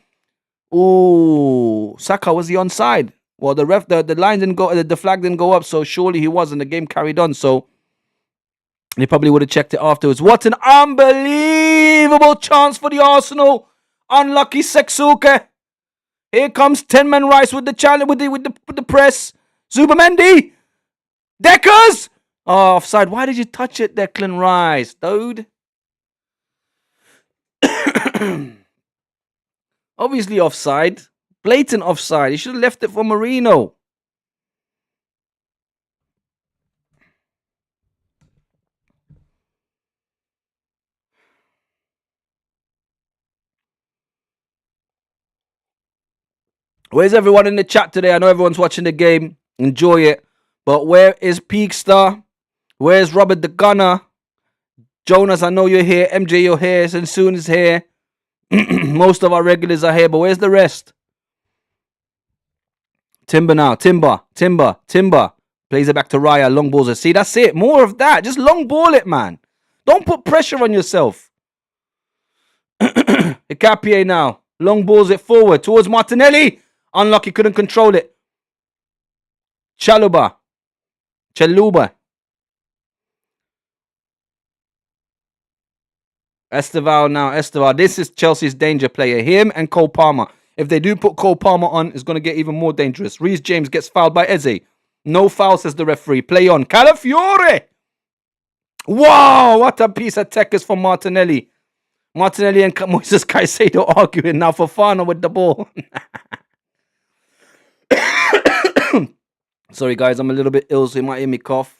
Ooh, Saka, was he onside? Well, the line didn't go, the flag didn't go up, so surely he wasn't. The game carried on, so they probably would have checked it afterwards. What an unbelievable chance for the Arsenal. Unlucky Seksuke. Here comes 10-man Rice with the challenge, with the press. Zubamendi. Deckers. Oh, offside. Why did you touch it, Declan Rice, dude? Obviously offside. Blatant offside. He should have left it for Marino. Where's everyone in the chat today? I know everyone's watching the game. Enjoy it. But where is Peakstar? Where's Robert the Gunner? Jonas, I know you're here. MJ, you're here. Sensoon is here. Most of our regulars are here, but where's the rest? Timber now. Timber. Plays it back to Raya. Long balls it. See, that's it. More of that. Just long ball it, man. Don't put pressure on yourself. Hikapié now. Long balls it forward towards Martinelli. Unlucky, couldn't control it. Chaluba. Esteval now. Esteval. This is Chelsea's danger player. Him and Cole Palmer. If they do put Cole Palmer on, it's going to get even more dangerous. Reece James gets fouled by Eze. No foul, says the referee. Play on. Calafiore. Wow, what a piece of tech is from Martinelli. Martinelli and Moises Caicedo arguing now. Fofana with the ball. Sorry, guys, I'm a little bit ill, so you might hear me cough.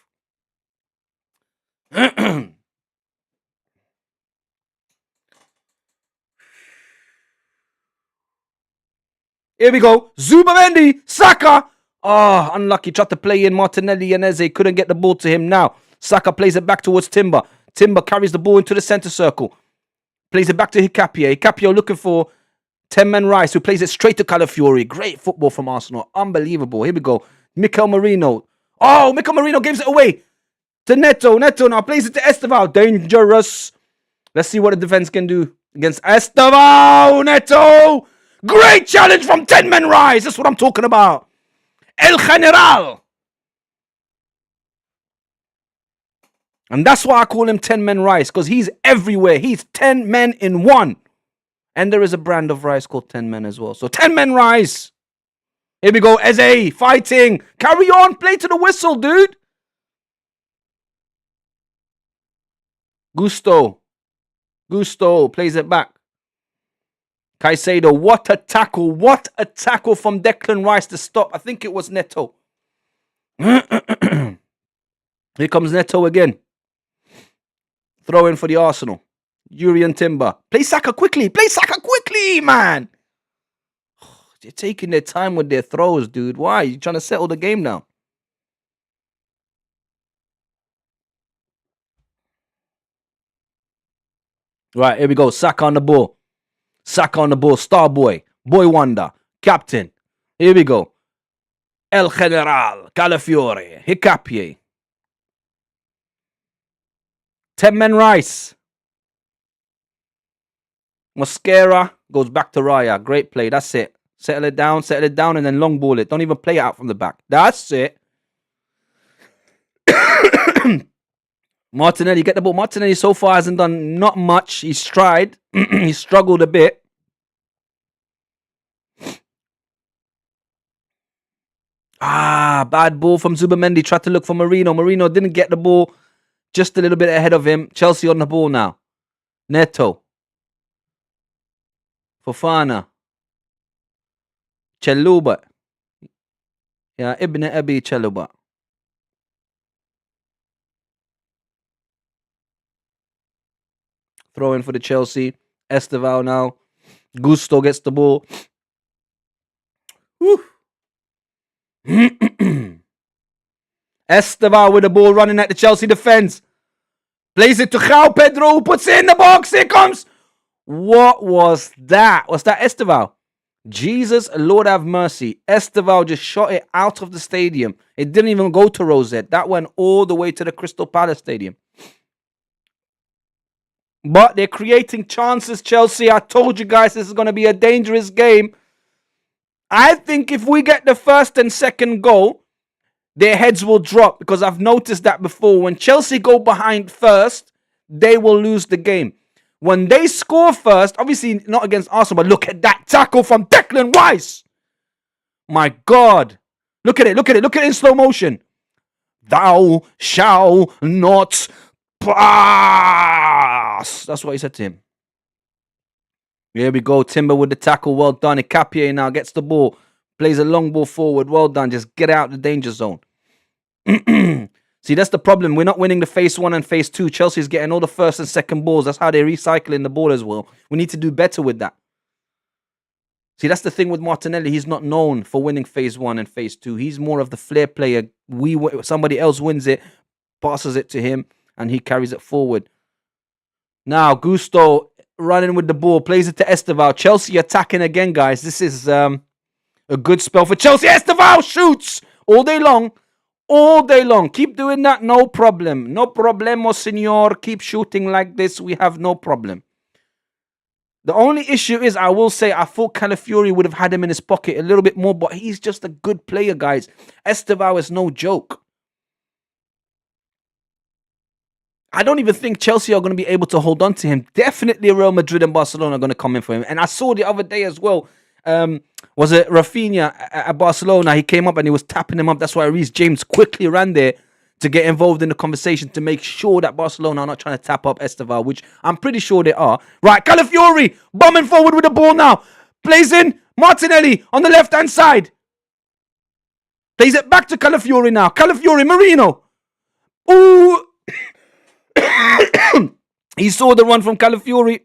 Here we go. Zubamendi, Saka. Oh, unlucky. Tried to play in Martinelli and Eze. Couldn't get the ball to him now. Saka plays it back towards Timber. Timber carries the ball into the centre circle. Plays it back to Hikapié. Hikapié looking for 10-man Rice, who plays it straight to Calafiori. Great football from Arsenal. Unbelievable. Here we go. Mikel Merino. Oh, Mikel Merino gives it away to Neto. Neto now plays it to Esteval. Dangerous. Let's see what the defense can do against Esteval. Neto. Great challenge from 10-man Rice. That's what I'm talking about. El General. And that's why I call him 10-man Rice, because he's everywhere. He's 10 men in one. And there is a brand of rice called 10 men as well. So 10-man Rice. Here we go. Eze fighting. Carry on. Play to the whistle, dude. Gusto plays it back. Caicedo. What a tackle. What a tackle from Declan Rice to stop. I think it was Neto. Here comes Neto again. Throw in for the Arsenal. Jurriën Timber. Play Saka quickly. Play Saka quickly, man. They're taking their time with their throws, dude. Why? You trying to settle the game now? Right, here we go. Saka on the ball. Saka on the ball. Star boy. Boy wonder. Captain. Here we go. El General. Calafiore. Hikapié. 10-man Rice. Mosquera goes back to Raya. Great play. That's it. Settle it down, and then long ball it. Don't even play it out from the back. That's it. Martinelli, get the ball. Martinelli so far hasn't done not much. He's tried. He struggled a bit. Bad ball from Zubamendi. Tried to look for Merino. Merino didn't get the ball. Just a little bit ahead of him. Chelsea on the ball now. Neto. Fofana. Chaluba. Yeah, Ibn Abi Chaluba. Throw in for the Chelsea. Esteval now. Gusto gets the ball. Esteval with the ball running at the Chelsea defense. Plays it to João Pedro. Puts it in the box. Here comes. What was that? Was that Esteval? Jesus, Lord have mercy. Esteval just shot it out of the stadium. It didn't even go to Rosette. That went all the way to the Crystal Palace Stadium. But they're creating chances, Chelsea. I told you guys this is going to be a dangerous game. I think if we get the first and second goal, their heads will drop, because I've noticed that before. When Chelsea go behind first, they will lose the game. When they score first, obviously not against Arsenal, but look at that tackle from Declan Rice. My God. Look at it. Look at it in slow motion. Thou shalt not pass. That's what he said to him. Here we go. Timber with the tackle. Well done. Hikapié now gets the ball. Plays a long ball forward. Well done. Just get out the danger zone. See, that's the problem. We're not winning the phase 1 and phase 2. Chelsea's getting all the first and second balls. That's how they're recycling the ball as well. We need to do better with that. See, that's the thing with Martinelli. He's not known for winning phase 1 and phase 2. He's more of the flair player. Somebody else wins it, passes it to him, and he carries it forward. Now, Gusto running with the ball, plays it to Esteval. Chelsea attacking again, guys. This is A good spell for Chelsea. Esteval shoots all day long. All day long. Keep doing that. No problem. No problemo, senor. Keep shooting like this. We have no problem. The only issue is, I will say, I thought Calafiori would have had him in his pocket a little bit more, but he's just a good player, guys. Esteval is no joke. I don't even think Chelsea are going to be able to hold on to him. Definitely Real Madrid and Barcelona are going to come in for him. And I saw the other day as well, was it Rafinha at Barcelona? He came up and he was tapping him up. That's why Reece James quickly ran there to get involved in the conversation to make sure that Barcelona are not trying to tap up Esteval, which I'm pretty sure they are. Right, Calafiori bombing forward with the ball now. Plays in Martinelli on the left-hand side. Plays it back to Calafiori now. Calafiori, Marino. Ooh. He saw the run from Calafiori.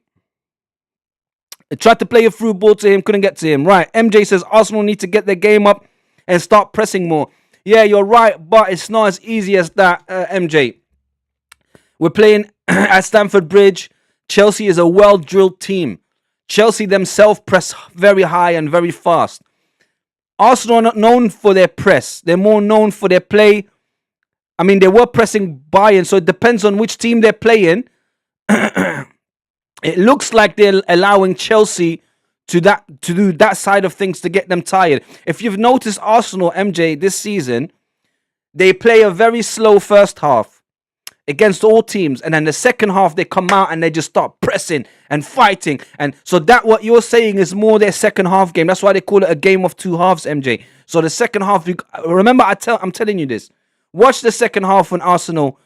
Tried to play a through ball to him, couldn't get to him. Right, MJ says Arsenal need to get their game up and start pressing more. Yeah, you're right, but it's not as easy as that, MJ. We're playing at Stamford Bridge. Chelsea is a well-drilled team. Chelsea themselves press very high and very fast. Arsenal are not known for their press. They're more known for their play. I mean, they were pressing Bayern, so it depends on which team they're playing. It looks like they're allowing Chelsea to do that side of things to get them tired. If you've noticed Arsenal, MJ, this season, they play a very slow first half against all teams, and then the second half they come out and they just start pressing and fighting. And so that what you're saying is more their second half game. That's why they call it a game of two halves, MJ. So the second half, remember, I'm telling you this. Watch the second half when Arsenal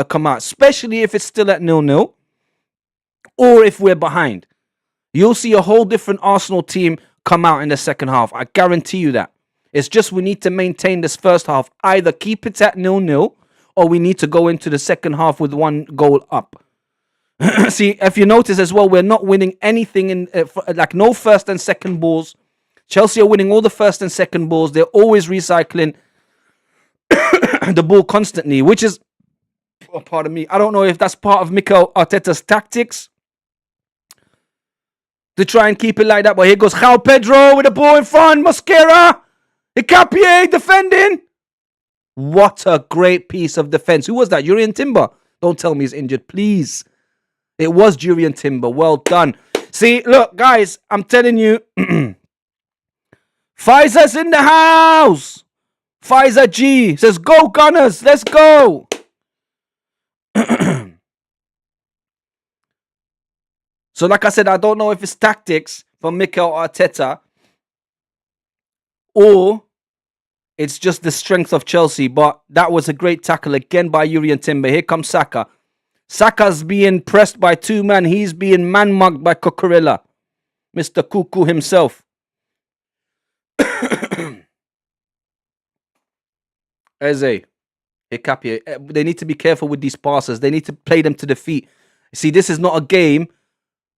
come out, especially if it's still at 0-0 or if we're behind. You'll see a whole different Arsenal team come out in the second half. I guarantee you that. It's just we need to maintain this first half. Either keep it at 0-0 or we need to go into the second half with one goal up. See, if you notice as well, we're not winning anything in like no first and second balls. Chelsea are winning all the first and second balls. They're always recycling the ball constantly, which is, pardon me, I don't know if that's part of Mikel Arteta's tactics to try and keep it like that. But here goes João Pedro with the ball in front. Mosquera. Hincapié defending. What a great piece of defense. Who was that? Jurrien Timber. Don't tell me he's injured, please. It was Jurrien Timber. Well done. See, look, guys, I'm telling you. Pfizer's in the house. Pfizer G says, go Gunners. Let's go. So like I said, I don't know if it's tactics from Mikel Arteta or it's just the strength of Chelsea. But that was a great tackle again by Jurrien Timber. Here comes Saka. Saka's being pressed by two men. He's being man-mugged by Cucurella. Mr. Cuckoo himself. Eze. Hincapié. They need to be careful with these passes. They need to play them to the feet. See, this is not a game.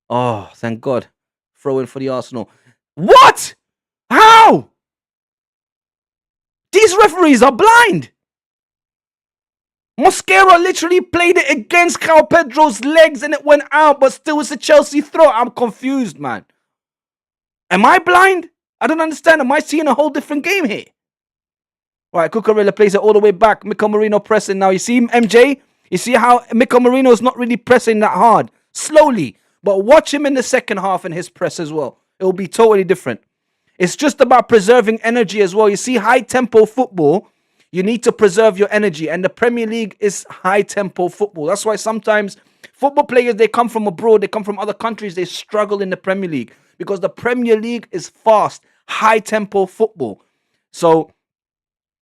Oh, thank God. Throw in for the Arsenal. What? How? These referees are blind. Mosquera literally played it against João Pedro's legs and it went out, but still it's a Chelsea throw. I'm confused, man. Am I blind? I don't understand. Am I seeing a whole different game here? All right, Cucurella plays it all the way back. Mikel Merino pressing now. You see MJ? You see how Mikel Merino is not really pressing that hard. Slowly. But watch him in the second half and his press as well. It will be totally different. It's just about preserving energy as well. You see, high-tempo football, you need to preserve your energy. And the Premier League is high-tempo football. That's why sometimes football players, they come from abroad, they come from other countries, they struggle in the Premier League. Because the Premier League is fast, high-tempo football. So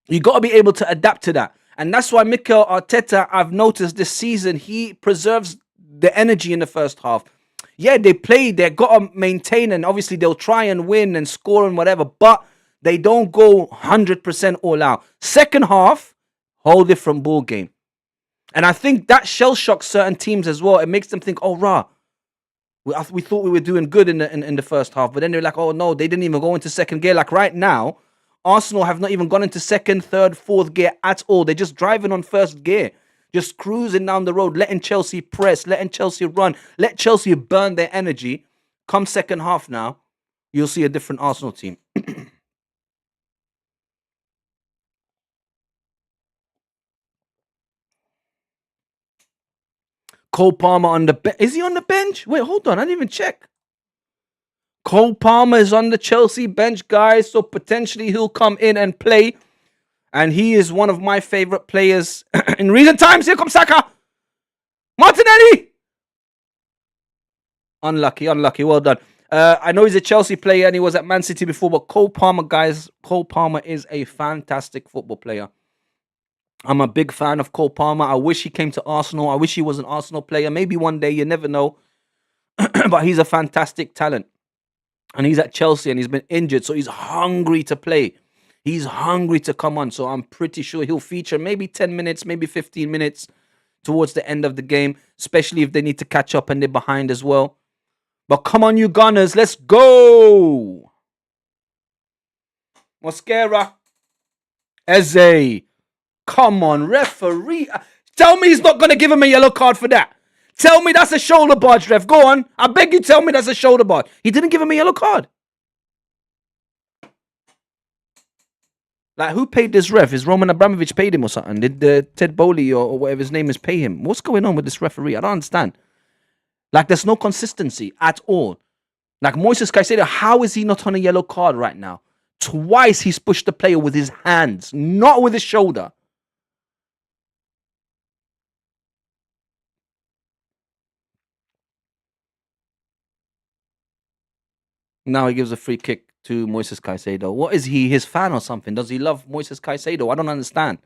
you got to be able to adapt to that. And that's why Mikel Arteta, I've noticed this season, he preserves the energy in the first half. Yeah, they play, they got to maintain, and obviously they'll try and win and score and whatever, but they don't go 100% all out. Second half, whole different ball game. And I think that shell shocks certain teams as well. It makes them think, oh, rah, we thought we were doing good in the first half, but then they're like, oh no, they didn't even go into second gear. Like right now, Arsenal have not even gone into second, third, fourth gear at all. They're just driving on first gear. Just cruising down the road, letting Chelsea press, letting Chelsea run, let Chelsea burn their energy. Come second half now, you'll see a different Arsenal team. Cole Palmer on the bench. Is he on the bench? Wait, hold on. I didn't even check. Cole Palmer is on the Chelsea bench, guys. So potentially he'll come in and play. And he is one of my favorite players in recent times. Here comes Saka. Martinelli. Unlucky. Well done. I know he's a Chelsea player and he was at Man City before, but Cole Palmer, guys, Cole Palmer is a fantastic football player. I'm a big fan of Cole Palmer. I wish he came to Arsenal. I wish he was an Arsenal player. Maybe one day, you never know. But he's a fantastic talent. And he's at Chelsea and he's been injured, so he's hungry to play. He's hungry to come on, so I'm pretty sure he'll feature maybe 10 minutes, maybe 15 minutes towards the end of the game, especially if they need to catch up and they're behind as well. But come on, you Gunners, let's go! Mosquera. Eze. Come on, referee. Tell me he's not going to give him a yellow card for that. Tell me that's a shoulder barge, ref. Go on. I beg you, tell me that's a shoulder barge. He didn't give him a yellow card. Like, who paid this ref? Is Roman Abramovich paid him or something? Did Ted Bowley or whatever his name is pay him? What's going on with this referee? I don't understand. Like, there's no consistency at all. Like, Moises Caicedo, how is he not on a yellow card right now? Twice he's pushed the player with his hands, not with his shoulder. Now he gives a free kick to Moises Caicedo. What is he, his fan or something? Does he love Moises Caicedo? I don't understand.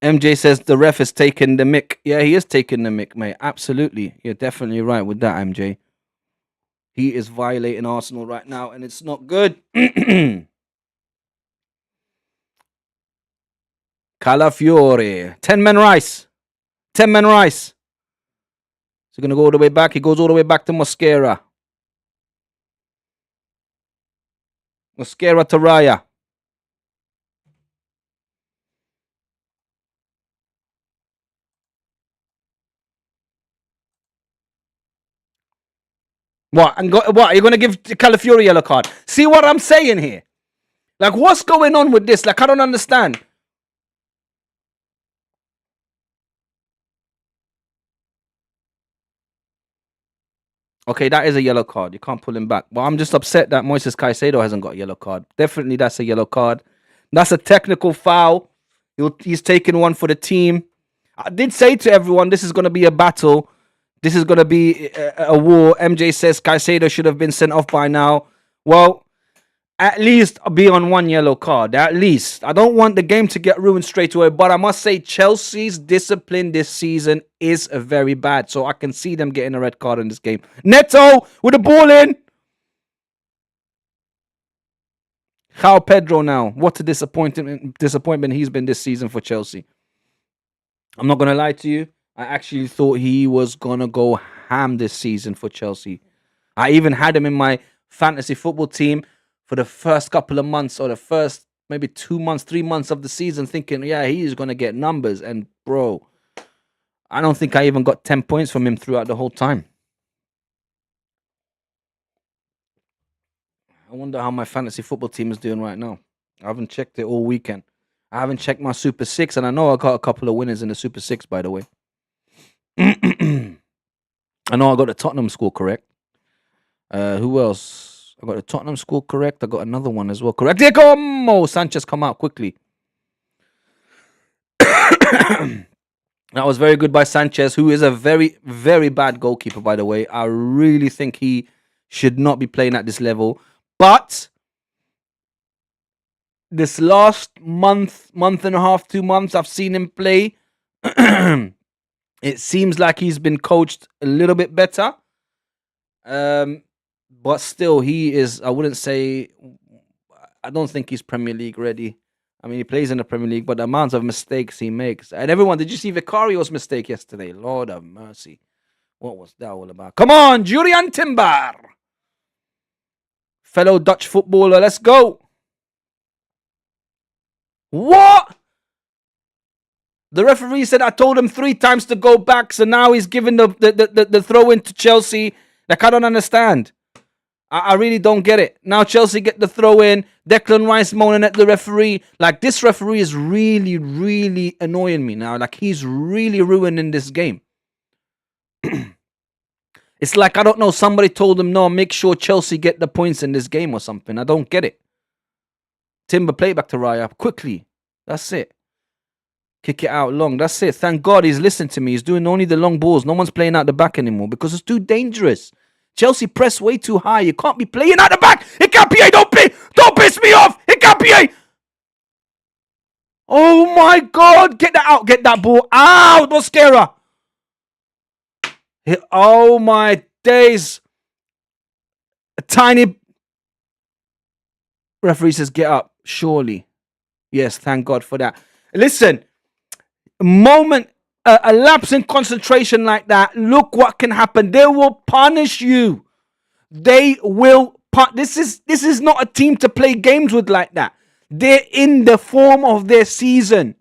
MJ says the ref is taking the mick. Yeah, he is taking the mick, mate. Absolutely. You're definitely right with that, MJ. He is violating Arsenal right now, and it's not good. Calafiore. 10-man Rice. 10-man Rice. So going to go all the way back. He goes all the way back to Mosquera. Mosquera to Raya. What? What? You're going to give Calafiore a yellow card? See what I'm saying here? Like, what's going on with this? Like, I don't understand. Okay, that is a yellow card. You can't pull him back. But I'm just upset that Moises Caicedo hasn't got a yellow card. Definitely that's a yellow card. That's a technical foul. He's taking one for the team. I did say to everyone, this is going to be a battle. This is going to be a war. MJ says Caicedo should have been sent off by now. Well, at least be on one yellow card. At least. I don't want the game to get ruined straight away. But I must say, Chelsea's discipline this season is very bad. So I can see them getting a red card in this game. Neto with the ball in. João Pedro now. What a disappointment he's been this season for Chelsea. I'm not going to lie to you. I actually thought he was going to go ham this season for Chelsea. I even had him in my fantasy football team for the first couple of months or the first maybe 2 months, 3 months of the season thinking, yeah, he's going to get numbers. And bro, I don't think I even got 10 points from him throughout the whole time. I wonder how my fantasy football team is doing right now. I haven't checked it all weekend. I haven't checked my Super 6, and I know I got a couple of winners in the Super 6, by the way. I know I got the Tottenham score correct. Who else? I got the Tottenham score correct. I got another one as well correct. Here come Sanchez, come out quickly. That was very good by Sanchez, who is a very, very bad goalkeeper, by the way. I really think he should not be playing at this level. But this last month and a half, 2 months, I've seen him play. It seems like he's been coached a little bit better. But still, he is, I don't think he's Premier League ready. I mean, he plays in the Premier League, but the amount of mistakes he makes. And everyone, did you see Vicario's mistake yesterday? Lord of mercy. What was that all about? Come on, Jurriën Timber. Fellow Dutch footballer, let's go. What? The referee said I told him 3 times to go back, so now he's giving the throw in to Chelsea. Like, I don't understand. I really don't get it. Now Chelsea get the throw in. Declan Rice moaning at the referee. Like, this referee is really, really annoying me now. Like, he's really ruining this game. It's like, I don't know, somebody told him, no, make sure Chelsea get the points in this game or something. I don't get it. Timber, play it back to Raya quickly. That's it. Kick it out long. That's it. Thank God he's listening to me. He's doing only the long balls. No one's playing out the back anymore because it's too dangerous. Chelsea press way too high. You can't be playing out the back. Hikapié, don't play. Don't piss me off. Hikapié. Oh my God. Get that out. Get that ball out. Mosquera. Oh my days. A tiny. Referee says get up. Surely. Yes, thank God for that. Listen. A lapse in concentration like that, look what can happen. They will punish you. They will. This is not a team to play games with like that. They're in the form of their season.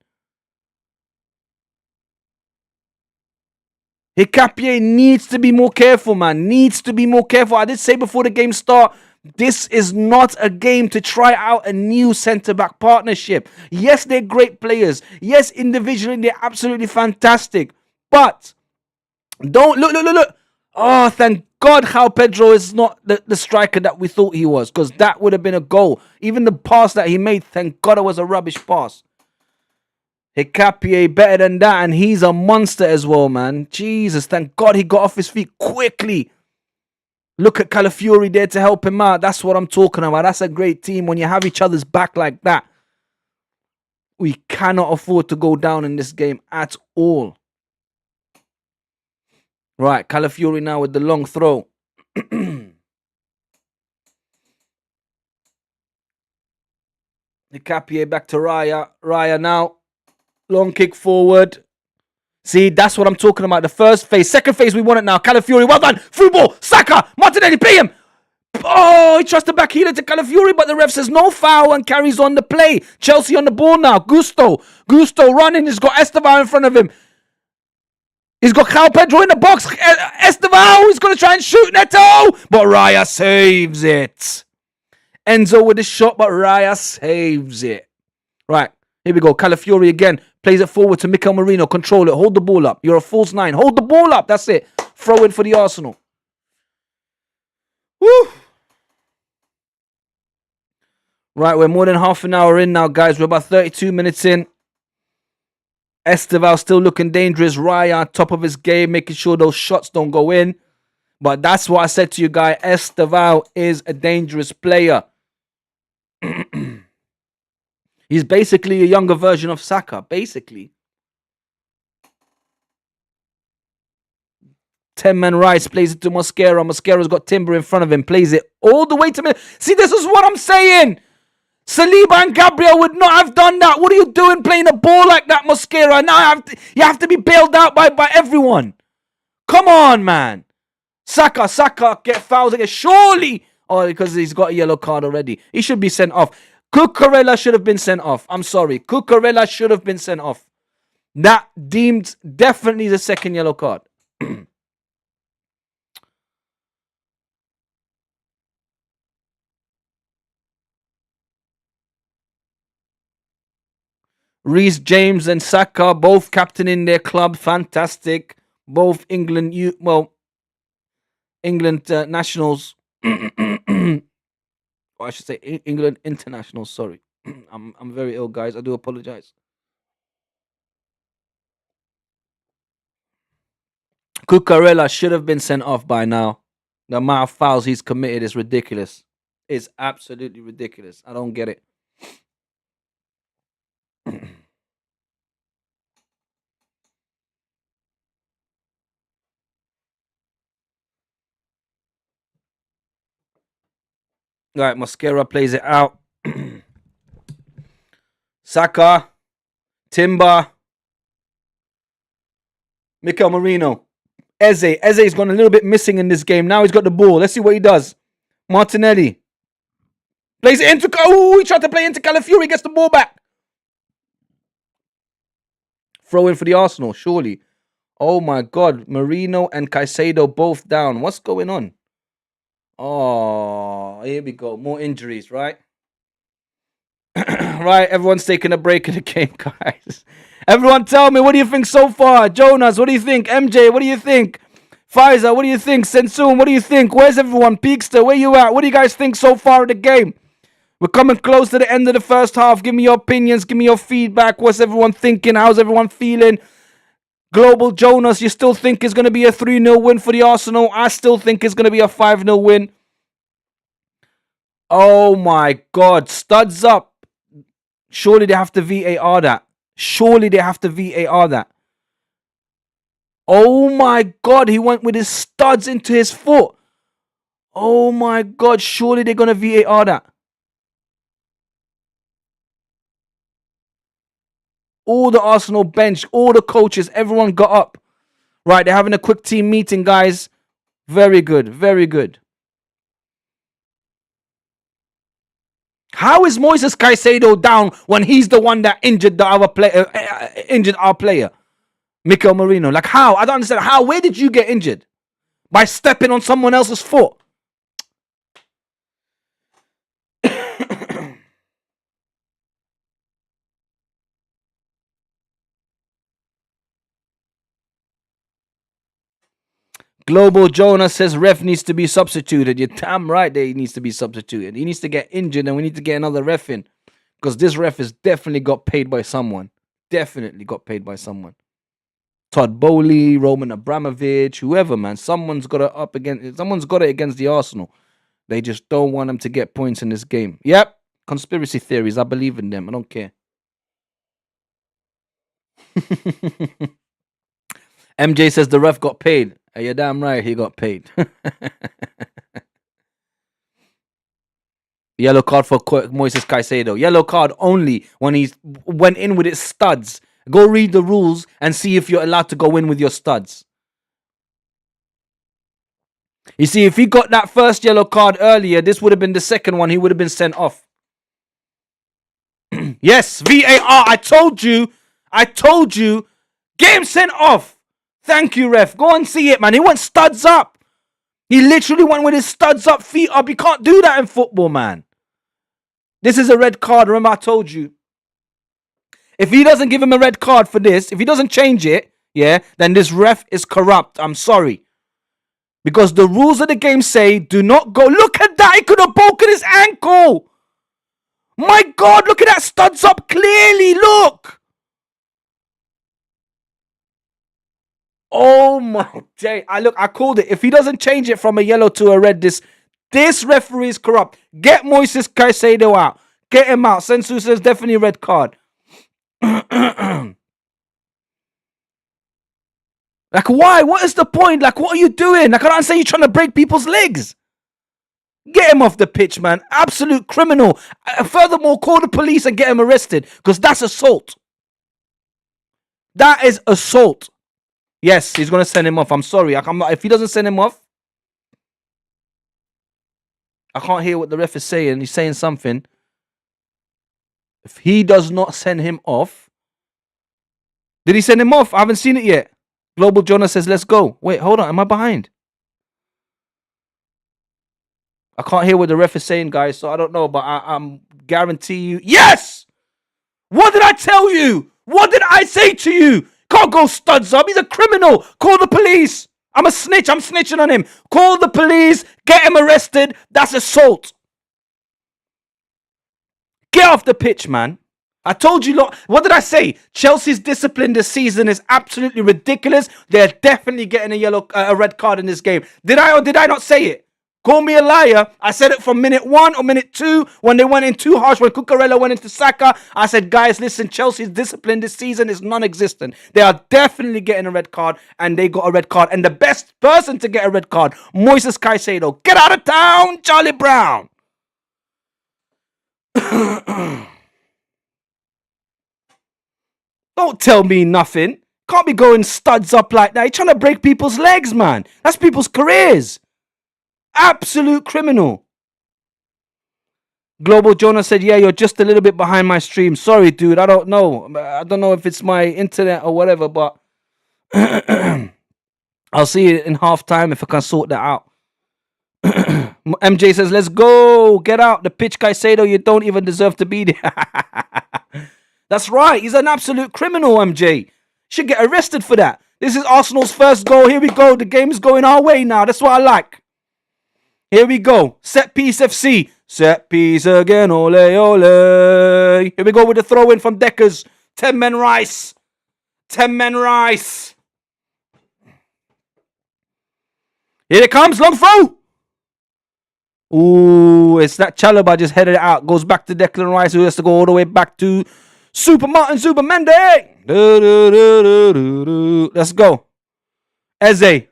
Hikapié needs to be more careful, man. Needs to be more careful. I did say before the game start, this is not a game to try out a new centre-back partnership. Yes, they're great players. Yes, individually, they're absolutely fantastic. But don't look. Oh, thank God João Pedro is not the striker that we thought he was, because that would have been a goal. Even the pass that he made, thank God it was a rubbish pass. Hikapié better than that, and he's a monster as well, man. Jesus, thank God he got off his feet quickly. Look at Calafiori there to help him out. That's what I'm talking about. That's a great team when you have each other's back like that. We cannot afford to go down in this game at all. Right, Calafiori now with the long throw. Hikapié back to Raya. Raya now. Long kick forward. See, that's what I'm talking about. The first phase. Second phase, we want it now. Calafiori, well done. Through ball. Saka. Martinelli, play him. Oh, he tries to back heel to Calafiori, but the ref says no foul and carries on the play. Chelsea on the ball now. Gusto running. He's got Estevao in front of him. He's got João Pedro in the box. Estevao is going to try and shoot Neto, but Raya saves it. Enzo with the shot, but Raya saves it. Right, here we go. Calafiori again. Plays it forward to Mikel Merino. Control it. Hold the ball up. You're a false nine. Hold the ball up. That's it. Throw in for the Arsenal. Woo! Right, we're more than half an hour in now, guys. We're about 32 minutes in. Estevao still looking dangerous. Raya on top of his game, making sure those shots don't go in. But that's what I said to you, guys. Estevao is a dangerous player. He's basically a younger version of Saka, basically. 10-man Rice plays it to Mosquera. Mosquera's got Timber in front of him. Plays it all the way to me. See, this is what I'm saying. Saliba and Gabriel would not have done that. What are you doing playing a ball like that, Mosquera? Now you have to be bailed out by everyone. Come on, man. Saka get fouled again. Surely. Oh, because he's got a yellow card already. He should be sent off. Cucurella should have been sent off. I'm sorry. Cucurella should have been sent off. That deemed definitely the second yellow card. Reece James and Saka both captaining their club. Fantastic. Both England nationals. Or I should say England internationals. Sorry. I'm very ill, guys. I do apologize. Cucurella should have been sent off by now. The amount of fouls he's committed is ridiculous. It's absolutely ridiculous. I don't get it. Right, Mosquera plays it out. Saka, Timber, Mikel Merino, Eze. Eze's gone a little bit missing in this game. Now he's got the ball. Let's see what he does. Martinelli plays it into. Oh, he tried to play into Calafiori. Gets the ball back. Throw in for the Arsenal, surely. Oh my God, Merino and Caicedo both down. What's going on? Oh, here we go. More injuries, right? Right, everyone's taking a break in the game, guys. Everyone tell me, what do you think so far? Jonas, what do you think? MJ, what do you think? Pfizer, what do you think? Sensoon, what do you think? Where's everyone? Peakster, where you at? What do you guys think so far of the game? We're coming close to the end of the first half. Give me your opinions. Give me your feedback. What's everyone thinking? How's everyone feeling? Global Jonas, you still think it's going to be a 3-0 win for the Arsenal? I still think it's going to be a 5-0 win. Oh my God. Studs up. Surely they have to VAR that. Surely they have to VAR that. Oh my God. He went with his studs into his foot. Oh my God. Surely they're going to VAR that. All the Arsenal bench, all the coaches, everyone got up. Right, they're having a quick team meeting, guys. Very good, very good. How is Moises Caicedo down when he's the one that injured our player, Mikel Merino? Like how? I don't understand. How? Where did you get injured? By stepping on someone else's foot? Global Jonah says ref needs to be substituted. You're damn right that he needs to be substituted. He needs to get injured and we need to get another ref in. Because this ref has definitely got paid by someone. Definitely got paid by someone. Todd Bowley, Roman Abramovich, whoever, man. Someone's got it against the Arsenal. They just don't want them to get points in this game. Yep. Conspiracy theories. I believe in them. I don't care. MJ says the ref got paid. You're damn right he got paid. Yellow card for Moises Caicedo. Yellow card only when he went in with his studs. Go read the rules and see if you're allowed to go in with your studs. You see, if he got that first yellow card earlier, this would have been the second one. He would have been sent off. Yes, VAR. I told you. Get him sent off. Thank you, ref. Go and see it, man. He went studs up. He literally went with his studs up, feet up. You can't do that in football, man. This is a red card. Remember, I told you. If he doesn't give him a red card for this, if he doesn't change it, yeah, then this ref is corrupt. I'm sorry. Because the rules of the game say, do not go. Look at that. He could have broken his ankle. My God, look at that studs up clearly. Look. Oh my day. I called it. If he doesn't change it from a yellow to a red, this referee is corrupt. Get Moises Caicedo out. Get him out. Sensu says definitely a red card. Like, why? What is the point? Like, what are you doing? Like, I don't understand you trying to break people's legs. Get him off the pitch, man. Absolute criminal. Furthermore, call the police and get him arrested because that's assault. That is assault. Yes, he's going to send him off. I'm sorry. If he doesn't send him off, I can't hear what the ref is saying. He's saying something. If he does not send him off. Did he send him off? I haven't seen it yet. Global Jonah says, let's go. Wait, hold on. Am I behind? I can't hear what the ref is saying, guys, so I don't know, but I'm guarantee you. Yes! What did I tell you? What did I say to you? Can't go studs up. He's a criminal. Call the police. I'm a snitch. I'm snitching on him. Call the police. Get him arrested. That's assault. Get off the pitch, man. I told you lot. What did I say? Chelsea's discipline this season is absolutely ridiculous. They're definitely getting a red card in this game. Did I or did I not say it? Call me a liar. I said it from minute 1 or minute 2 when they went in too harsh, when Cucurella went into Saka. I said, guys, listen, Chelsea's discipline this season is non-existent. They are definitely getting a red card, and they got a red card. And the best person to get a red card, Moises Caicedo. Get out of town, Charlie Brown. Don't tell me nothing. Can't be going studs up like that. You're trying to break people's legs, man. That's people's careers. Absolute criminal. Global Jonah said, yeah, you're just a little bit behind my stream. Sorry, dude. I don't know. I don't know if it's my internet or whatever, but I'll see it in half time if I can sort that out. MJ says, let's go. Get out the pitch, Caicedo. You don't even deserve to be there. That's right. He's an absolute criminal, MJ. Should get arrested for that. This is Arsenal's first goal. Here we go. The game is going our way now. That's what I like. Here we go. Set piece FC. Set piece again. Ole, ole. Here we go with the throw in from Deckers. 10 men Rice. 10 men Rice. Here it comes. Long throw. Ooh, it's that Chalobah just headed it out. Goes back to Declan Rice, who has to go all the way back to Super Martin Super Mendy. Let's go. Eze.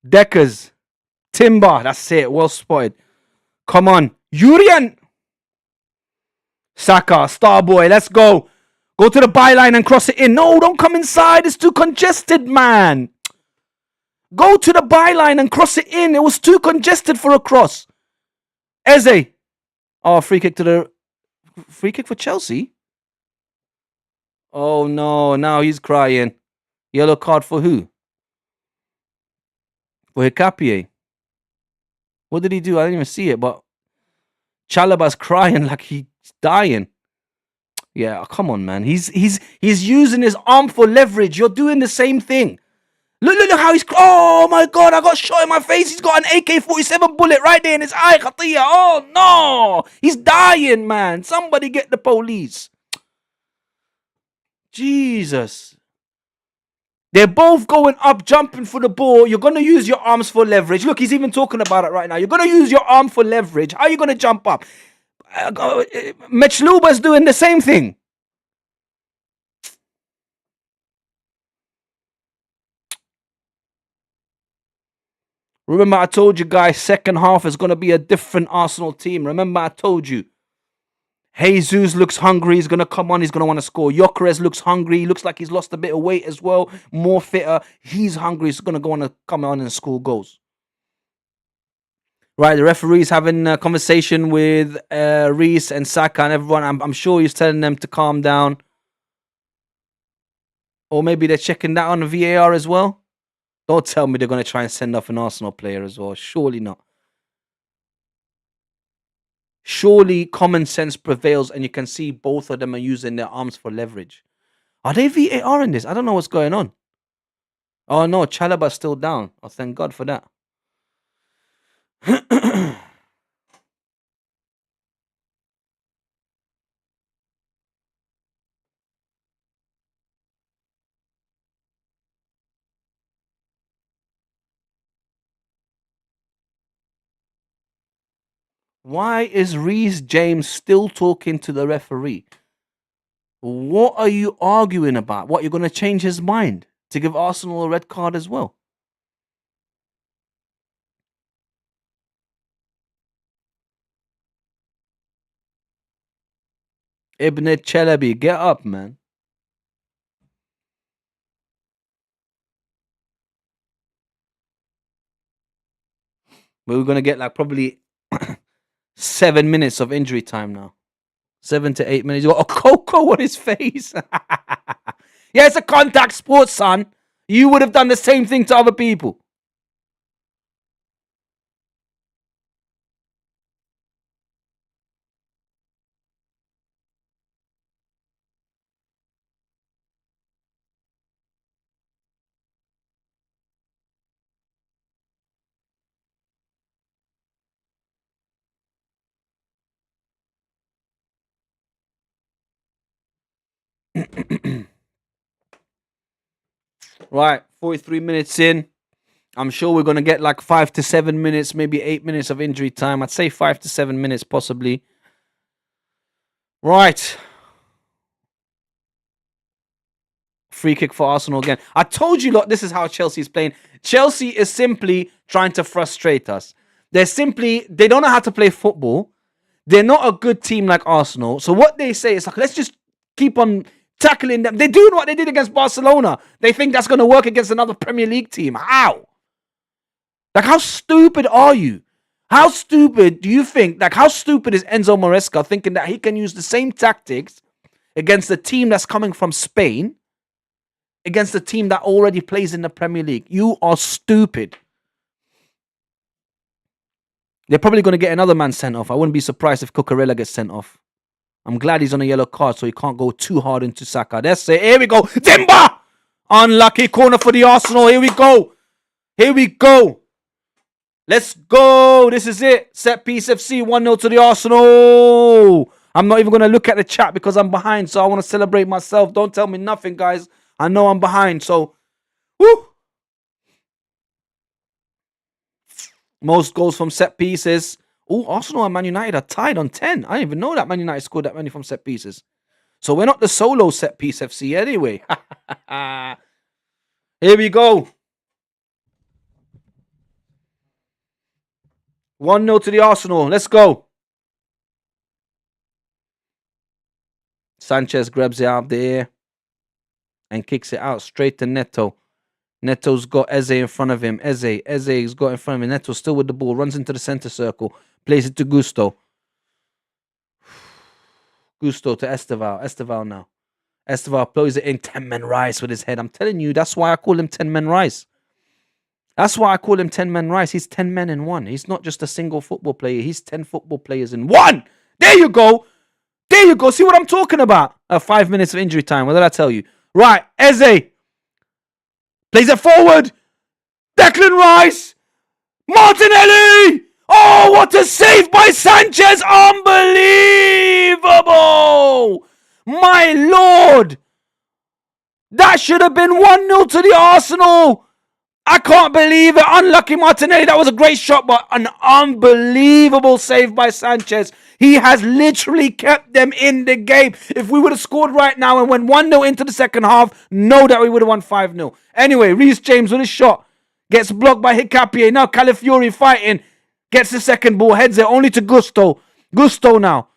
Deckers. Timber. That's it. Well spotted. Come on. Urian. Saka. Starboy. Let's go. Go to the byline and cross it in. No, don't come inside. It's too congested, man. Go to the byline and cross it in. It was too congested for a cross. Eze. Oh, free kick for Chelsea. Oh, no. Now he's crying. Yellow card for who? For Hikapié. What did he do? I didn't even see it, but Chalobah's crying like he's dying. Yeah, come on, man. He's using his arm for leverage. You're doing the same thing. Look how he's... Oh, my God. I got shot in my face. He's got an AK-47 bullet right there in his eye. Khatia. Oh, no. He's dying, man. Somebody get the police. Jesus. They're both going up, jumping for the ball. You're going to use your arms for leverage. Look, he's even talking about it right now. You're going to use your arm for leverage. How are you going to jump up? Mechluba's doing the same thing. Remember, I told you guys, second half is going to be a different Arsenal team. Remember, I told you. Jesus looks hungry. He's going to come on. He's going to want to score. Gyökeres looks hungry. He looks like he's lost a bit of weight as well. More fitter. He's hungry. He's going to want to come on and score goals. Right, the referee's having a conversation with Reece and Saka and everyone. I'm sure he's telling them to calm down. Or maybe they're checking that on the VAR as well. Don't tell me they're going to try and send off an Arsenal player as well. Surely not. Surely common sense prevails and you can see both of them are using their arms for leverage. Are they VAR in this? I don't know what's going on. Oh no, Chalobah's still down. Oh, thank God for that. Why is Reece James still talking to the referee? What are you arguing about? What, you're going to change his mind to give Arsenal a red card as well? Ibn Chalabi, get up, man. We're going to get like probably 7 minutes of injury time now. 7 to 8 minutes. Oh, Coco on his face. Yeah, it's a contact sport, son. You would have done the same thing to other people. Right, 43 minutes in. I'm sure we're going to get like 5 to 7 minutes, maybe 8 minutes of injury time. I'd say 5 to 7 minutes possibly. Right. Free kick for Arsenal again. I told you, lot, this is how Chelsea is playing. Chelsea is simply trying to frustrate us. They don't know how to play football. They're not a good team like Arsenal. So what they say is like, let's just keep on tackling them. They're doing what they did against Barcelona. They think that's going to work against another Premier League team. How? Like, how stupid are you? How stupid do you think? Like, how stupid is Enzo Maresca thinking that he can use the same tactics against a team that's coming from Spain, against a team that already plays in the Premier League? You are stupid. They're probably going to get another man sent off. I wouldn't be surprised if Cucurella gets sent off. I'm glad he's on a yellow card so he can't go too hard into Saka. That's it. Here we go. Timber! Unlucky corner for the Arsenal. Here we go. Here we go. Let's go. This is it. Set piece FC 1-0 to the Arsenal. I'm not even going to look at the chat because I'm behind. So I want to celebrate myself. Don't tell me nothing, guys. I know I'm behind. So, woo. Most goals from set pieces. Oh, Arsenal and Man United are tied on 10. I didn't even know that Man United scored that many from set pieces. So we're not the solo set piece FC anyway. Here we go. 1-0 to the Arsenal. Let's go. Sanchez grabs it out of the air and kicks it out straight to Neto. Neto's got Eze in front of him. Eze's got in front of him. Neto's still with the ball. Runs into the center circle. Plays it to Gusto. Gusto to Esteval. Esteval now. Esteval plays it in 10-man Rice with his head. I'm telling you, that's why I call him 10-man Rice. That's why I call him 10-man Rice. He's 10 men in one. He's not just a single football player. He's 10 football players in one. There you go. There you go. See what I'm talking about? 5 minutes of injury time. What did I tell you? Right. Eze. Plays it forward. Declan Rice. Martinelli. Oh, what a save by Sanchez. Unbelievable. My Lord. That should have been 1-0 to the Arsenal. I can't believe it. Unlucky Martinelli. That was a great shot, but an unbelievable save by Sanchez. He has literally kept them in the game. If we would have scored right now and went 1-0 into the second half, know that we would have won 5-0. Anyway, Reece James with his shot. Gets blocked by Hincapié. Now Calafiori fighting. Gets the second ball. Heads it only to Gusto. Gusto now.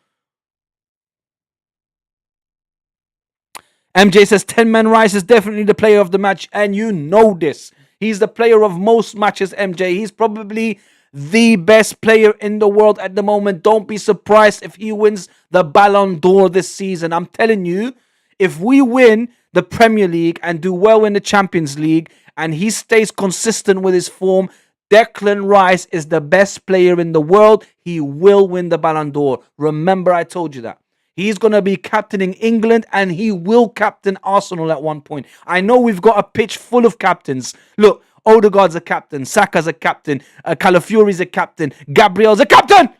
MJ says 10-man Rice is definitely the player of the match. And you know this. He's the player of most matches, MJ. He's probably the best player in the world at the moment. Don't be surprised if he wins the Ballon d'Or this season. I'm telling you, if we win the Premier League and do well in the Champions League and he stays consistent with his form, Declan Rice is the best player in the world. He will win the Ballon d'Or. Remember, I told you that. He's going to be captaining England and he will captain Arsenal at one point. I know we've got a pitch full of captains. Look, Odegaard's a captain. Saka's a captain. Calafiori's a captain. Gabriel's a captain.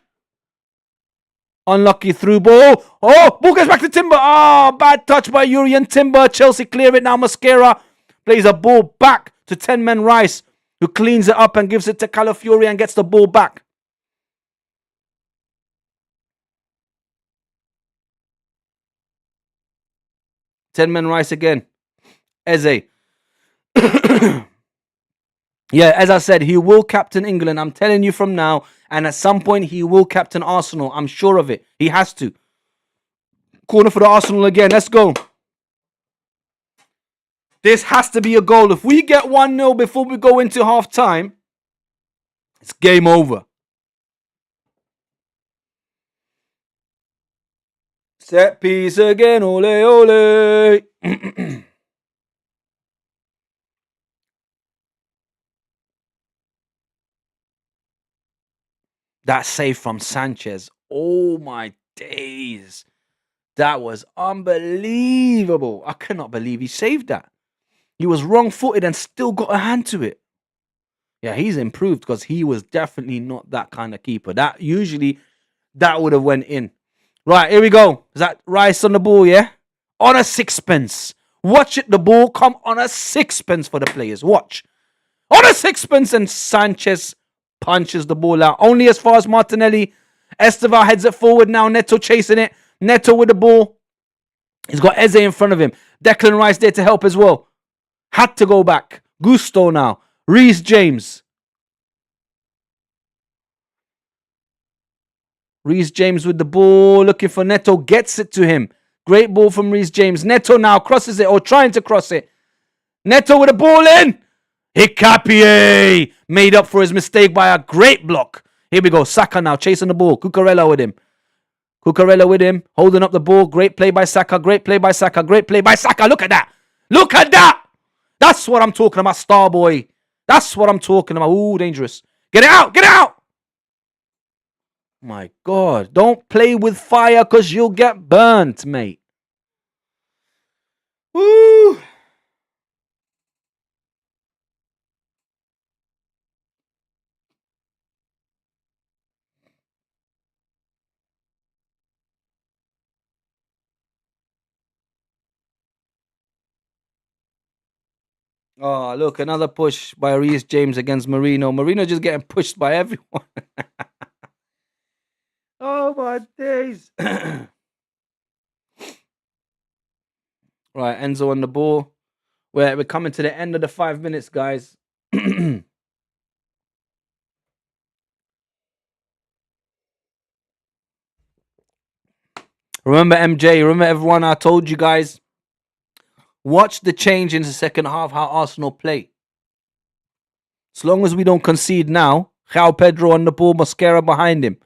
Unlucky through ball. Oh, ball goes back to Timber. Oh, bad touch by Jurrien Timber. Chelsea clear it now. Mosquera plays a ball back to 10-man Rice, who cleans it up and gives it to Calafiori and gets the ball back. Ten-man Rice again. Eze. Yeah, as I said, he will captain England. I'm telling you from now. And at some point, he will captain Arsenal. I'm sure of it. He has to. Corner for the Arsenal again. Let's go. This has to be a goal. If we get 1-0 before we go into half-time, it's game over. Set piece again, ole, ole. That save from Sanchez. Oh my days. That was unbelievable. I cannot believe he saved that. He was wrong-footed and still got a hand to it. Yeah, he's improved because he was definitely not that kind of keeper. That would have went in. Right, here we go. Is that Rice on the ball, yeah? On a sixpence. Watch it, the ball come on a sixpence for the players. Watch. On a sixpence, and Sanchez punches the ball out. Only as far as Martinelli. Esteval heads it forward now. Neto chasing it. Neto with the ball. He's got Eze in front of him. Declan Rice there to help as well. Had to go back. Gusto now. Reece James. Reece James with the ball, looking for Neto, gets it to him. Great ball from Reece James. Neto now crosses it, or trying to cross it. Neto with the ball in. Hincapié made up for his mistake by a great block. Here we go. Saka now chasing the ball. Cucurella with him. Holding up the ball. Great play by Saka. Great play by Saka. Look at that. Look at that. That's what I'm talking about, Starboy. That's what I'm talking about. Ooh, dangerous. Get it out. My God. Don't play with fire because you'll get burnt, mate. Woo! Oh, look, another push by Reece James against Marino. Marino just getting pushed by everyone. Oh, my days. Right, Enzo on the ball. We're coming to the end of the 5 minutes, guys. Remember MJ, remember everyone, I told you guys, watch the change in the second half, how Arsenal play. As long as we don't concede now, João Pedro on the ball, Mosquera behind him.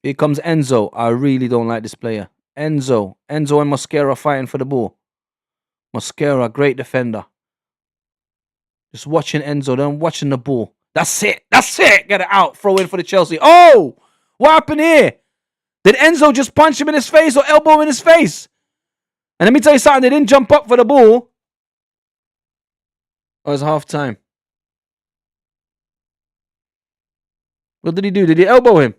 Here comes Enzo. I really don't like this player. Enzo and Mosquera fighting for the ball. Mosquera, great defender. Just watching Enzo, then watching the ball. That's it. That's it. Get it out. Throw in for the Chelsea. Oh! What happened here? Did Enzo just punch him in his face or elbow him in his face? And let me tell you something, they didn't jump up for the ball. Oh, it's half time. What did he do? Did he elbow him?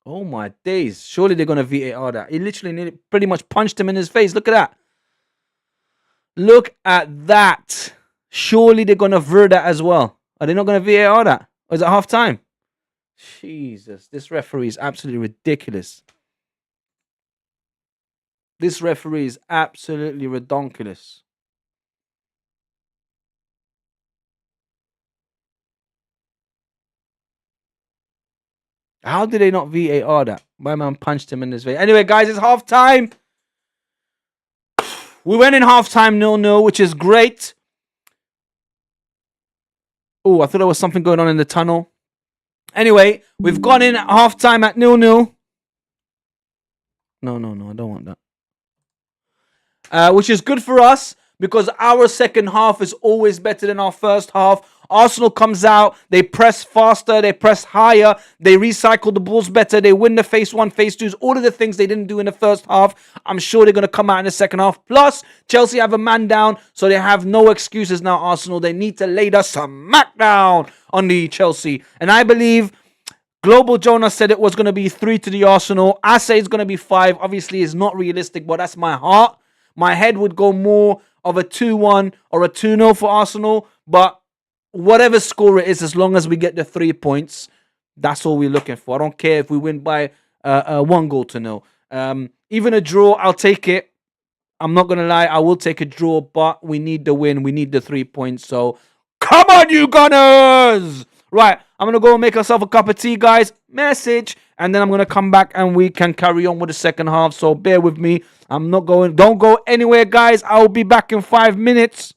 Oh my days. Surely they're going to VAR that. He literally pretty much punched him in his face. Look at that. Look at that. Surely they're going to VAR that as well. Are they not going to VAR that? Or is it half time? Jesus. This referee is absolutely ridiculous. This referee is absolutely redonkulous. How did they not VAR that? My man punched him in his face. Anyway, guys, it's half time. We went in half time 0-0, which is great. Oh, I thought there was something going on in the tunnel. Anyway, we've gone in at half time at 0-0. No, I don't want that. Which is good for us because our second half is always better than our first half. Arsenal comes out, they press faster, they press higher, they recycle the balls better, they win the phase one, phase twos, all of the things they didn't do in the first half. I'm sure they're going to come out in the second half. Plus, Chelsea have a man down, so they have no excuses now, Arsenal. They need to lay the smackdown on the Chelsea. And I believe Global Jonas said it was going to be 3 to the Arsenal. I say it's going to be 5. Obviously, it's not realistic, but that's my heart. My head would go more of a 2-1 or a 2-0 for Arsenal, but whatever score it is, as long as we get the 3 points, that's all we're looking for. I don't care if we win by 1-0. Even a draw, I'll take it. I'm not going to lie, I will take a draw, but we need the win. We need the 3 points. So, come on, you Gunners! Right, I'm going to go and make myself a cup of tea, guys. Message. And then I'm going to come back and we can carry on with the second half. So, bear with me. I'm not going. Don't go anywhere, guys. I'll be back in 5 minutes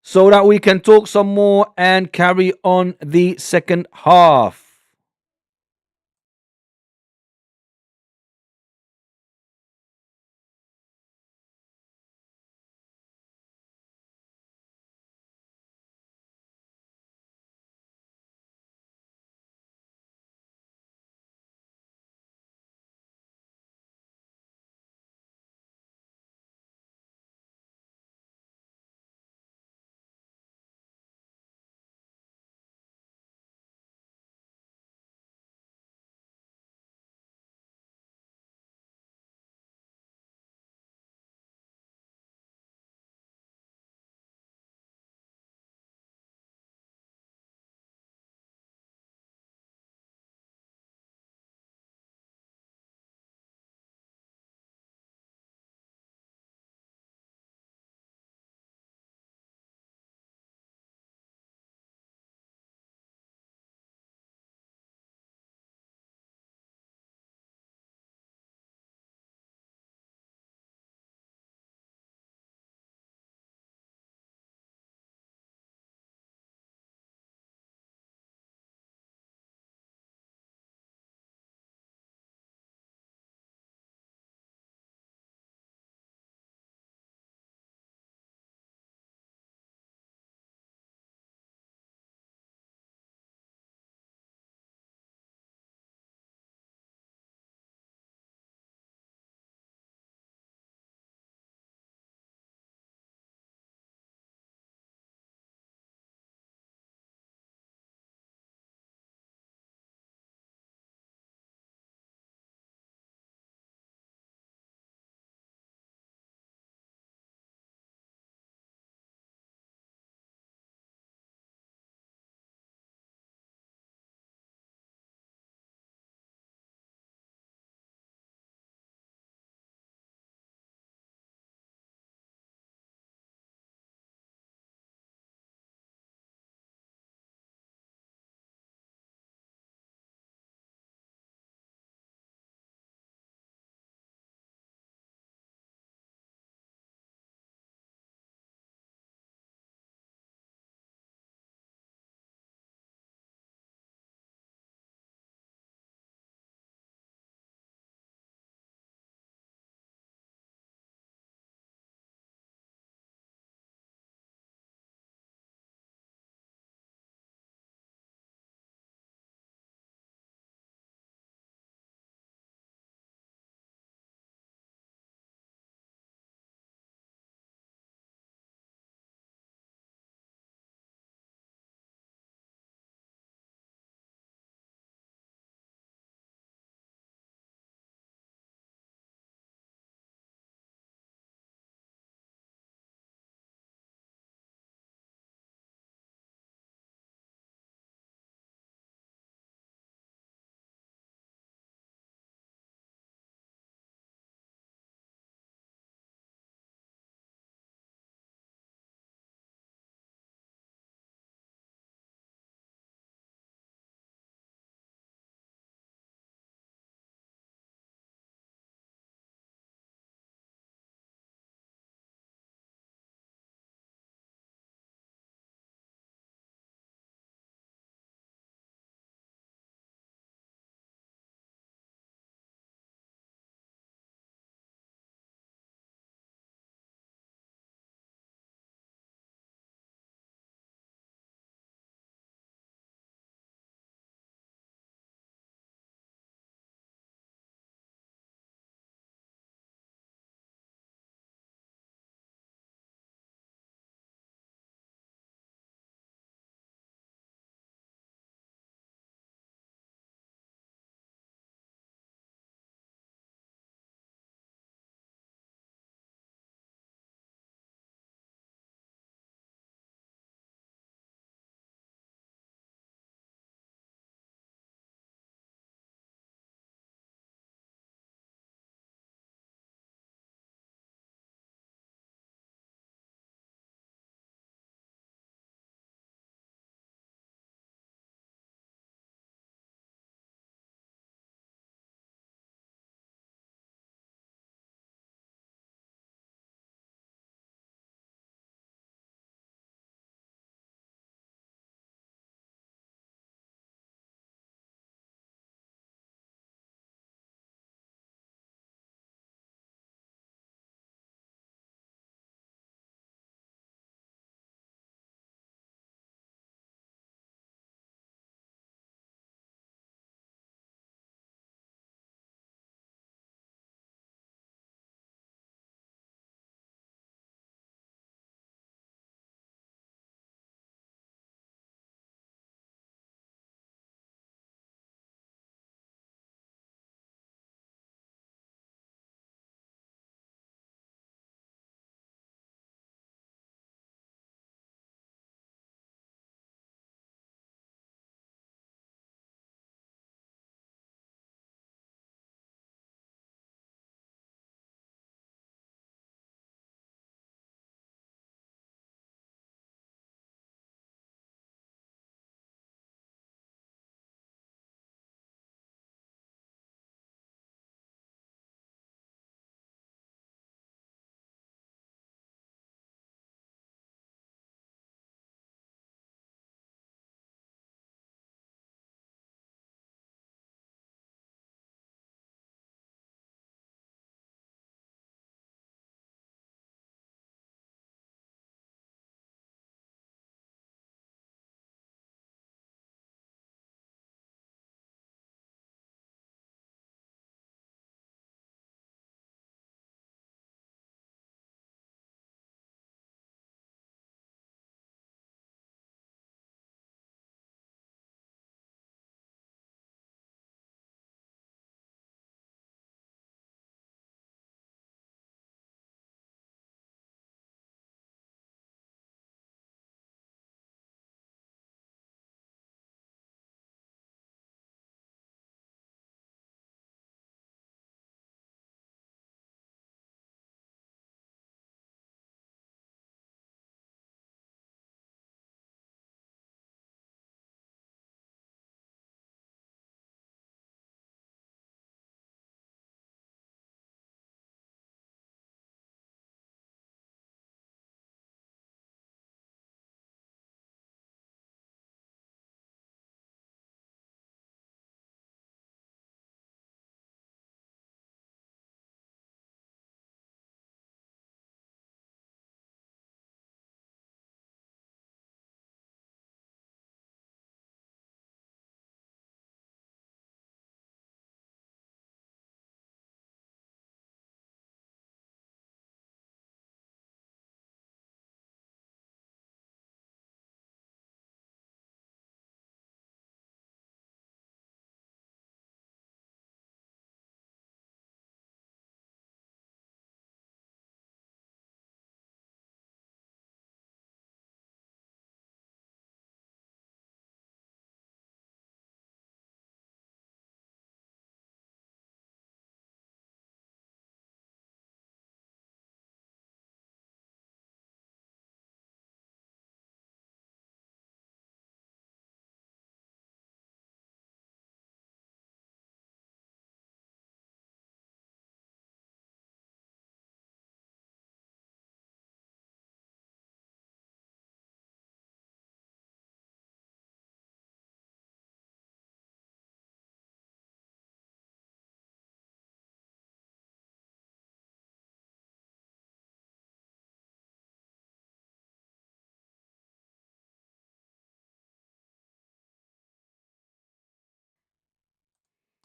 so that we can talk some more and carry on the second half.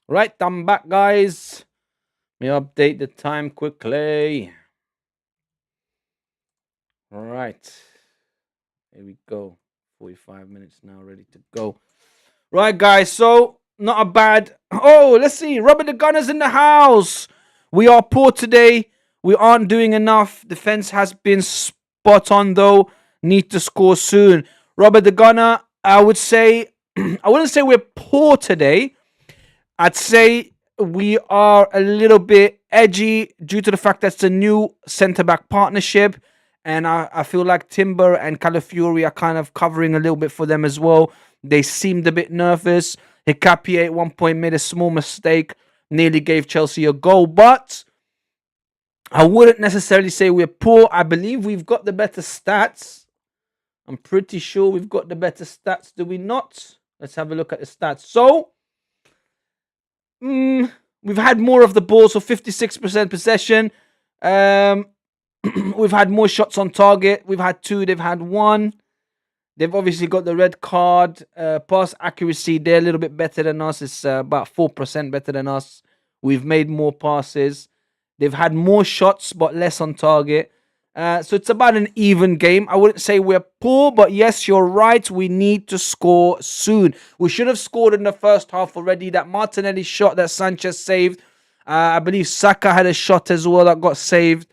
Right, I'm back, guys. Let me update the time quickly. All right. Here we go. 45 minutes now, ready to go. Right, guys. So, not a bad. Oh, let's see. Robert the Gunner's in the house. We are poor today. We aren't doing enough. Defense has been spot on, though. Need to score soon. Robert the Gunner, I would say, I wouldn't say we're poor today. I'd say we are a little bit edgy due to the fact that it's a new centre back partnership. And I feel like Timber and Calafiori are kind of covering a little bit for them as well. They seemed a bit nervous. Hikapi at one point made a small mistake, nearly gave Chelsea a goal. But I wouldn't necessarily say we're poor. I believe we've got the better stats. I'm pretty sure we've got the better stats, do we not? Let's have a look at the stats. So, we've had more of the ball, so 56% possession. We've had more shots on target. We've had 2, they've had 1. They've obviously got the red card. Pass accuracy, they're a little bit better than us. It's about 4% better than us. We've made more passes. They've had more shots, but less on target. So it's about an even game. I wouldn't say we're poor, but yes, you're right. We need to score soon. We should have scored in the first half already. That Martinelli shot that Sanchez saved. I believe Saka had a shot as well that got saved.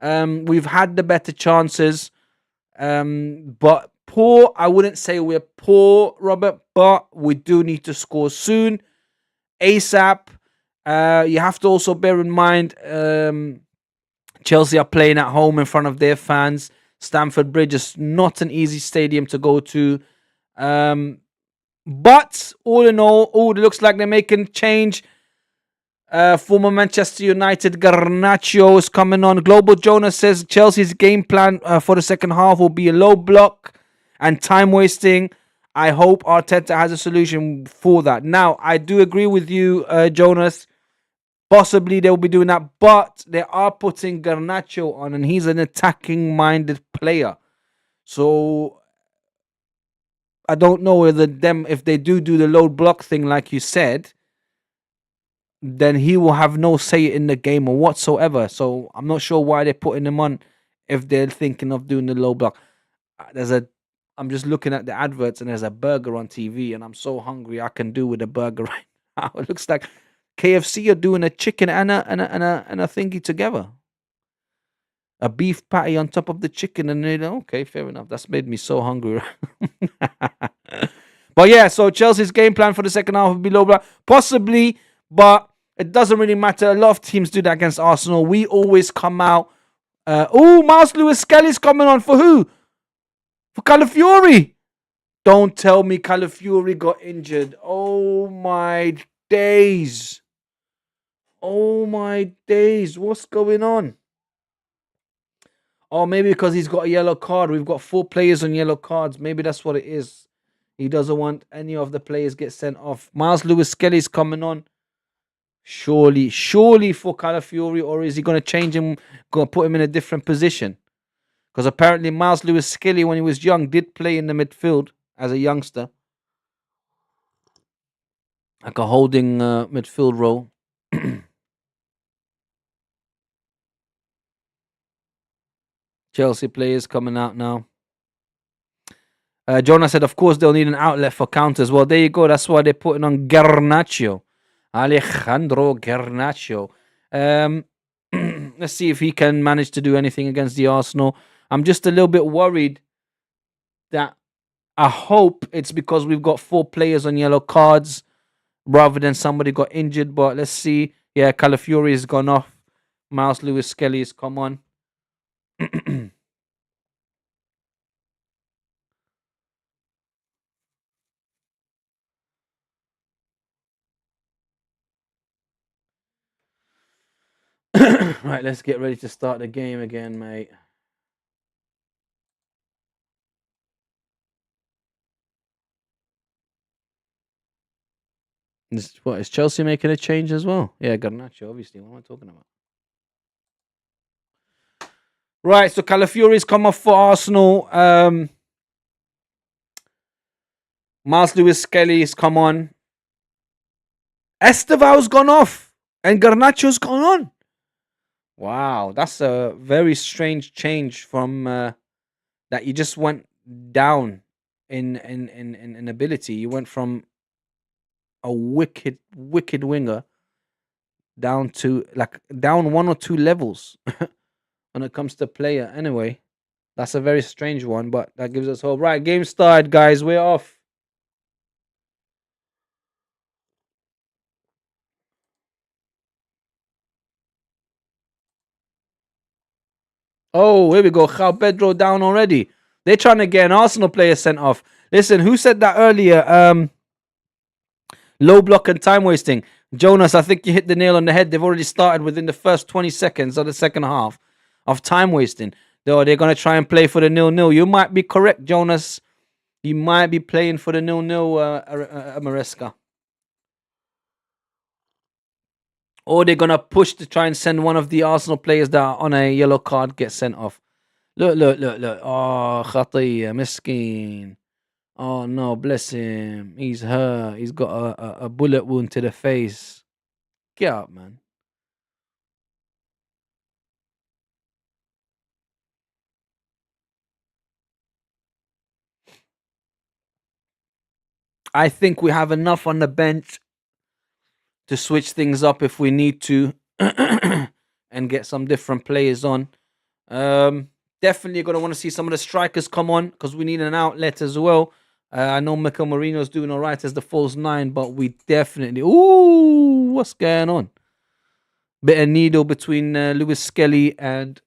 We've had the better chances. But poor, I wouldn't say we're poor, Robert, but we do need to score soon. ASAP. You have to also bear in mind Chelsea are playing at home in front of their fans. Stamford Bridge is not an easy stadium to go to. But all in all, it looks like they're making change. Former Manchester United Garnacho is coming on. Global Jonas says Chelsea's game plan for the second half will be a low block and time wasting. I hope Arteta has a solution for that. Now, I do agree with you, Jonas. Possibly they'll be doing that, but they are putting Garnacho on, and he's an attacking-minded player. So I don't know whether if they do the low block thing, like you said, then he will have no say in the game or whatsoever. So I'm not sure why they're putting him on if they're thinking of doing the low block. I'm just looking at the adverts, and there's a burger on TV, and I'm so hungry. I can do with a burger right now. It looks like KFC are doing a chicken and a thingy together. A beef patty on top of the chicken, and okay, fair enough. That's made me so hungry. But yeah, so Chelsea's game plan for the second half will be low block, possibly, but it doesn't really matter. A lot of teams do that against Arsenal. We always come out. Miles Lewis Skelly's coming on for who? For Calafiori. Don't tell me Calafiori got injured. Oh my days. Oh my days. What's going on? Oh, maybe because he's got a yellow card. We've got 4 players on yellow cards. Maybe that's what it is. He doesn't want any of the players get sent off. Miles Lewis Skelly's coming on. Surely for Calafiori, or is he going to change him, going to put him in a different position? Because apparently Miles Lewis Skelly, when he was young, did play in the midfield as a youngster. Like a holding midfield role. Chelsea players coming out now. Jonah said, of course, they'll need an outlet for counters. Well, there you go. That's why they're putting on Garnacho. Alejandro Garnacho. Let's see if he can manage to do anything against the Arsenal. I'm just a little bit worried that I hope it's because we've got 4 players on yellow cards rather than somebody got injured. But let's see. Yeah, Calafiori has gone off. Miles Lewis Skelly has come on. Right, let's get ready to start the game again, mate. Is Chelsea making a change as well? Yeah, Garnacho, obviously. What am I talking about? Right, so Calafiori's come off for Arsenal. Miles Lewis Skelly's come on. Esteval's gone off and Garnacho's gone on. Wow, that's a very strange change from that you just went down in ability. You went from a wicked winger down to like down 1 or 2 levels when it comes to player. Anyway, that's a very strange one, but that gives us hope. Right, game started, guys. We're off. Oh, here we go. João Pedro down already. They're trying to get an Arsenal player sent off. Listen, who said that earlier? Low block and time wasting. Jonas, I think you hit the nail on the head. They've already started within the first 20 seconds of the second half of time wasting. Though they're going to try and play for the 0-0. You might be correct, Jonas. You might be playing for the 0-0, Maresca. Or they're going to push to try and send one of the Arsenal players that are on a yellow card get sent off. Look. Oh, Khatiya, Miskin. Oh no, bless him. He's hurt. He's got a bullet wound to the face. Get up, man. I think we have enough on the bench to switch things up if we need to and get some different players on. Definitely going to want to see some of the strikers come on because we need an outlet as well. I know Mikel Merino's doing all right as the false 9, but we definitely... Ooh, what's going on? Bit of needle between Lewis Skelly and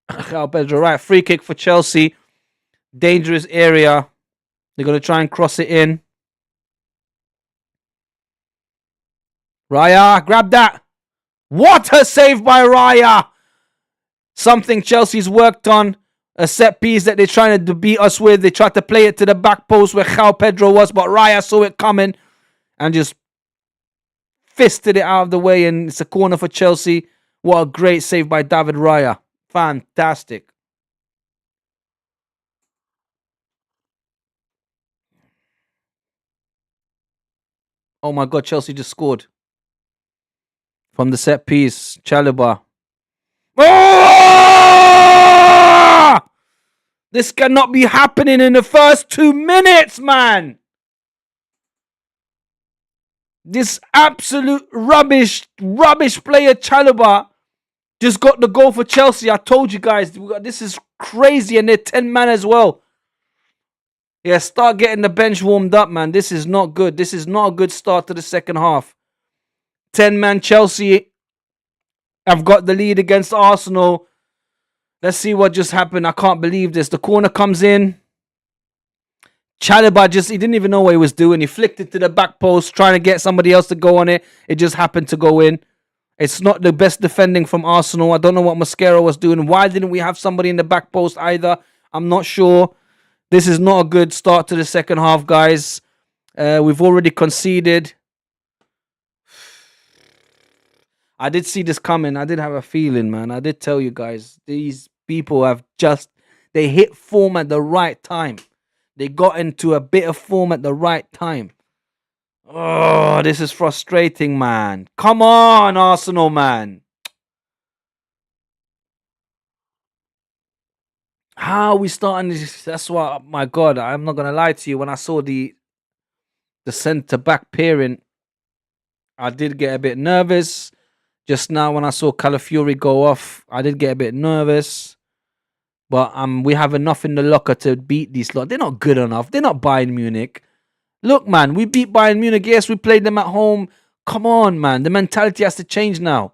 João Pedro. Right, free kick for Chelsea. Dangerous area. They're going to try and cross it in. Raya, grab that. What a save by Raya. Something Chelsea's worked on. A set piece that they're trying to beat us with. They tried to play it to the back post where João Pedro was, but Raya saw it coming and just fisted it out of the way, and it's a corner for Chelsea. What a great save by David Raya. Fantastic. Oh my God, Chelsea just scored. From the set piece, Chalobah. Oh! This cannot be happening in the first 2 minutes, man. This absolute rubbish player, Chalobah, just got the goal for Chelsea. I told you guys, this is crazy, and they're 10 man as well. Yeah, start getting the bench warmed up, man. This is not good. This is not a good start to the second half. 10-man Chelsea have got the lead against Arsenal. Let's see what just happened. I can't believe this. The corner comes in. Chalobah he didn't even know what he was doing. He flicked it to the back post, trying to get somebody else to go on it. It just happened to go in. It's not the best defending from Arsenal. I don't know what Mosquera was doing. Why didn't we have somebody in the back post either? I'm not sure. This is not a good start to the second half, guys. We've already conceded. I did see this coming. I did have a feeling, man. I did tell you guys. These people have they hit form at the right time. They got into a bit of form at the right time. Oh, this is frustrating, man. Come on, Arsenal, man. How are we starting this? That's why, my God, I'm not going to lie to you. When I saw the centre-back pairing, I did get a bit nervous. Just now, when I saw Calafiori go off, I did get a bit nervous. But we have enough in the locker to beat these lot. They're not good enough. They're not Bayern Munich. Look, man, we beat Bayern Munich. Yes, we played them at home. Come on, man. The mentality has to change now.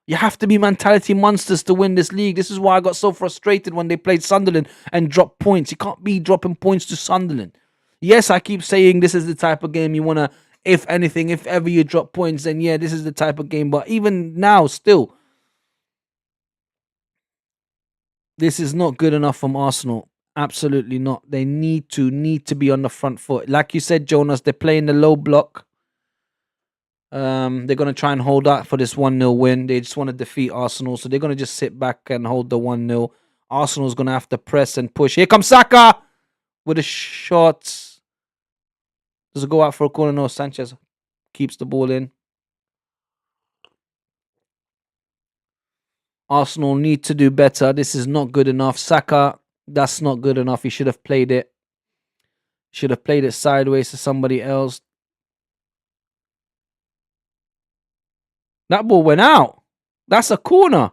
You have to be mentality monsters to win this league. This is why I got so frustrated when they played Sunderland and dropped points. You can't be dropping points to Sunderland. Yes, I keep saying this is the type of game you want to, if anything, if ever you drop points, then yeah, this is the type of game. But even now, still, this is not good enough from Arsenal. Absolutely not. They need to be on the front foot. Like you said, Jonas, they're playing the low block. They're going to try and hold out for this 1-0 win. They just want to defeat Arsenal. So they're going to just sit back and hold the 1-0. Arsenal's going to have to press and push. Here comes Saka with a shot. Does it go out for a corner? No, Sanchez keeps the ball in. Arsenal need to do better. This is not good enough. Saka, that's not good enough. He should have played it. Should have played it sideways to somebody else. That ball went out. That's a corner.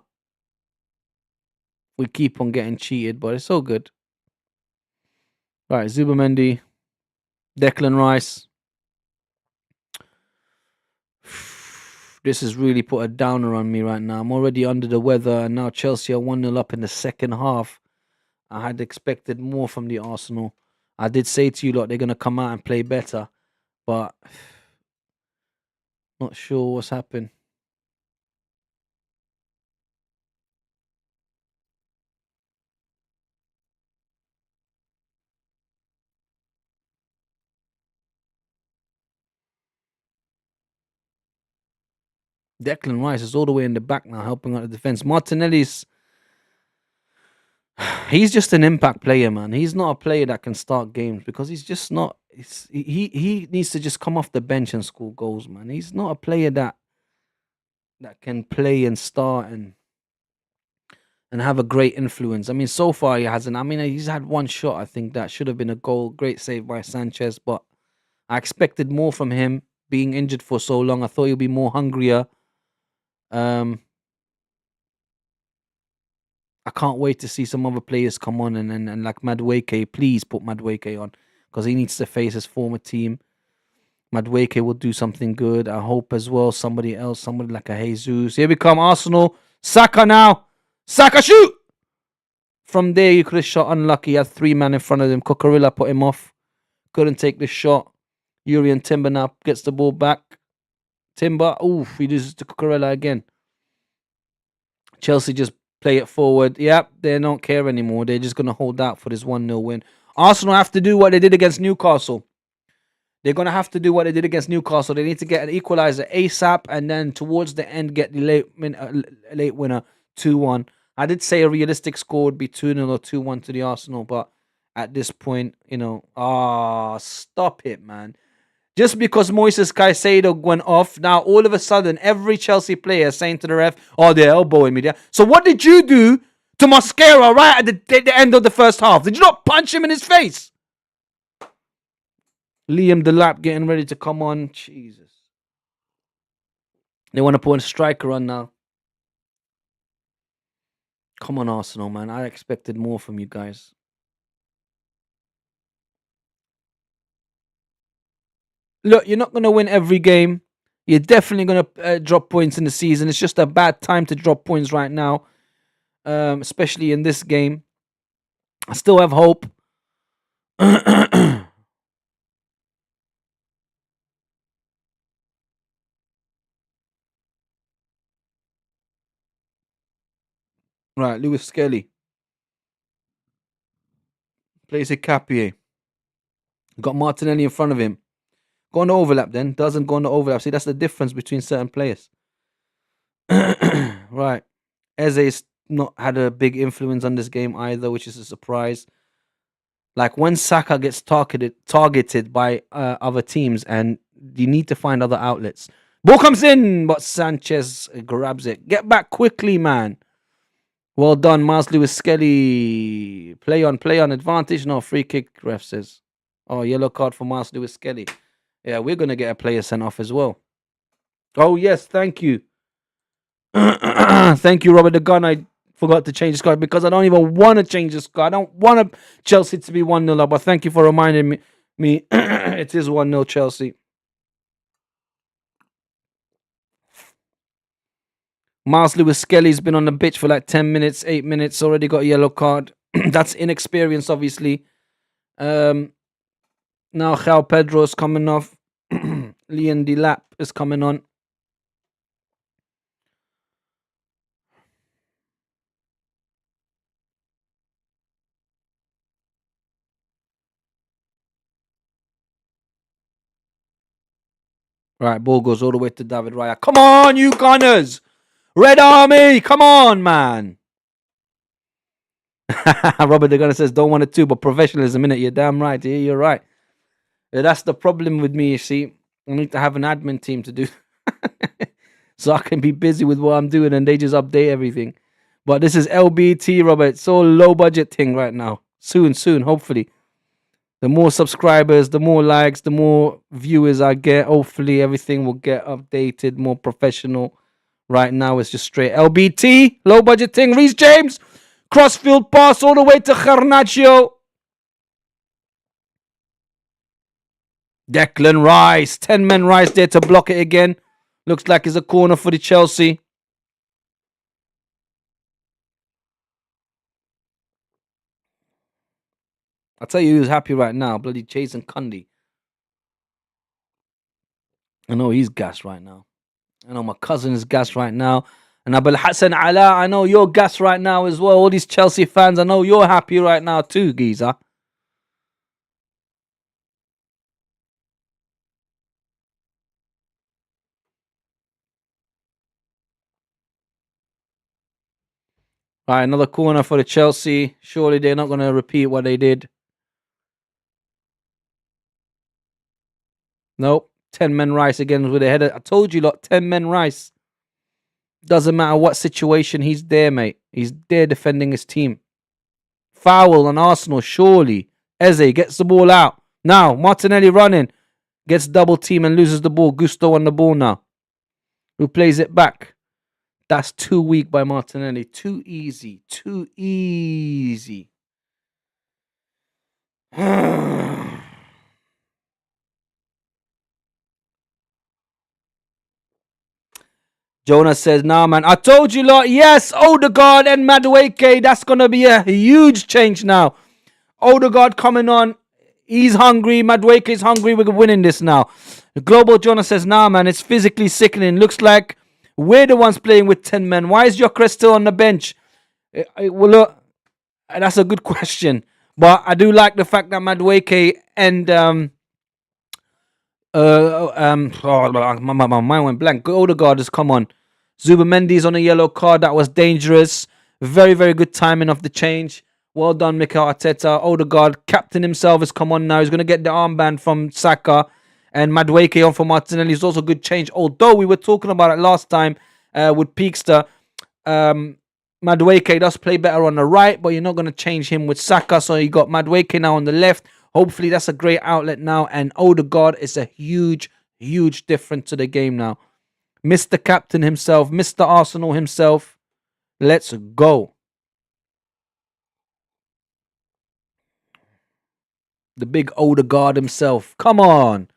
We keep on getting cheated, but it's so good. Right, Zubamendi, Declan Rice. This has really put a downer on me right now. I'm already under the weather, and now Chelsea are 1-0 up in the second half. I had expected more from the Arsenal. I did say to you, lot, they're going to come out and play better, but not sure what's happened. Declan Rice is all the way in the back now, helping out the defense. Martinelli's... He's just an impact player, man. He's not a player that can start games because he's just not... He needs to just come off the bench and score goals, man. He's not a player that can play and start and have a great influence. I mean, so far he hasn't. I mean, he's had one shot, I think, that should have been a goal. Great save by Sanchez, but I expected more from him being injured for so long. I thought he'd be more hungrier. I can't wait to see some other players come on and like Madueke, please put Madueke on because he needs to face his former team. Madueke will do something good. I hope as well somebody else, somebody like a Jesus. Here we come, Arsenal. Saka now. Saka, shoot! From there, you could have shot unlucky. He had 3 men in front of him. Cucurella put him off. Couldn't take the shot. Urian Timber now gets the ball back. Timber, oof, he loses to Cucurella again. Chelsea just play it forward. Yep, they don't care anymore. They're just going to hold out for this 1-0 win. Arsenal have to do what they did against Newcastle. They're going to have to do what they did against Newcastle. They need to get an equalizer ASAP and then towards the end get the late winner 2-1. I did say a realistic score would be 2-0 or 2-1 to the Arsenal, but at this point, stop it, man. Just because Moises Caicedo went off, now all of a sudden, every Chelsea player is saying to the ref, oh, they're elbowing me there. So what did you do to Mosquera right at the end of the first half? Did you not punch him in his face? Liam Delap getting ready to come on. Jesus. They want to put a striker on now. Come on, Arsenal, man. I expected more from you guys. Look, you're not going to win every game. You're definitely going to drop points in the season. It's just a bad time to drop points right now, especially in this game. I still have hope. Right, Lewis Skelly. Plays a Capier. Got Martinelli in front of him. Go on the overlap then. Doesn't go on the overlap. See, that's the difference between certain players. Right. Eze's not had a big influence on this game either, which is a surprise. Like when Saka gets targeted by other teams and you need to find other outlets. Ball comes in, but Sanchez grabs it. Get back quickly, man. Well done, Miles Lewis Skelly. Play on advantage. No, free kick, ref says. Oh, yellow card for Miles Lewis Skelly. Yeah, we're going to get a player sent off as well. Oh, yes, thank you. Thank you, Robert the Gun. I forgot to change the score because I don't even want to change the score. I don't want Chelsea to be 1-0 up, but thank you for reminding me. It is 1-0 Chelsea. Miles Lewis Skelly's been on the pitch for like 10 minutes, 8 minutes, already got a yellow card. That's inexperience, obviously. Now João Pedro's coming off. Liam Delap is coming on. Right, ball goes all the way to David Raya. Come on, you Gunners! Red Army, come on, man. Robert the Gunner says, don't want it too, but professionalism, innit? You're damn right. Yeah, you're right. Yeah, that's the problem with me, you see. I need to have an admin team to do. So I can be busy with what I'm doing and they just update everything. But this is LBT, Robert. It's all low budget thing right now. Soon, hopefully. The more subscribers, the more likes, the more viewers I get. Hopefully everything will get updated, more professional. Right now it's just straight LBT, low budget thing. Reece James, crossfield pass all the way to Garnacho. Declan Rice, 10-man Rice there to block it again. Looks like it's a corner for the Chelsea. I'll tell you who's happy right now. Bloody Jason Cundy. I know he's gassed right now. I know my cousin is gassed right now. And Abul Hassan Ala, I know you're gassed right now as well. All these Chelsea fans, I know you're happy right now too, geezer. All right, another corner for the Chelsea. Surely they're not going to repeat what they did. Nope. 10-man Rice again with a header. I told you, lot, 10-man Rice. Doesn't matter what situation he's there, mate. He's there defending his team. Foul on Arsenal, surely. Eze gets the ball out. Now, Martinelli running. Gets double team and loses the ball. Gusto on the ball now. Who plays it back? That's too weak by Martinelli. Too easy. Too easy. Jonas says, nah, man. I told you lot. Yes, Odegaard and Madueke. That's going to be a huge change now. Odegaard coming on. He's hungry. Madueke is hungry. We're winning this now. The Global Jonas says, nah, man. It's physically sickening. Looks like we're the ones playing with 10 men. Why is Gyökeres still on the bench? Well, look, that's a good question. But I do like the fact that Madueke and my mind went blank. Odegaard has come on. Zubimendi's on a yellow card. That was dangerous. Very, very good timing of the change. Well done, Mikel Arteta. Odegaard, captain himself, has come on now. He's going to get the armband from Saka. And Madueke on for Martinelli is also a good change. Although we were talking about it last time with Peakster. Madueke does play better on the right, but you're not going to change him with Saka. So you got Madueke now on the left. Hopefully that's a great outlet now. And Odegaard is a huge, huge difference to the game now. Mr. Captain himself, Mr. Arsenal himself. Let's go. The big Odegaard himself. Come on.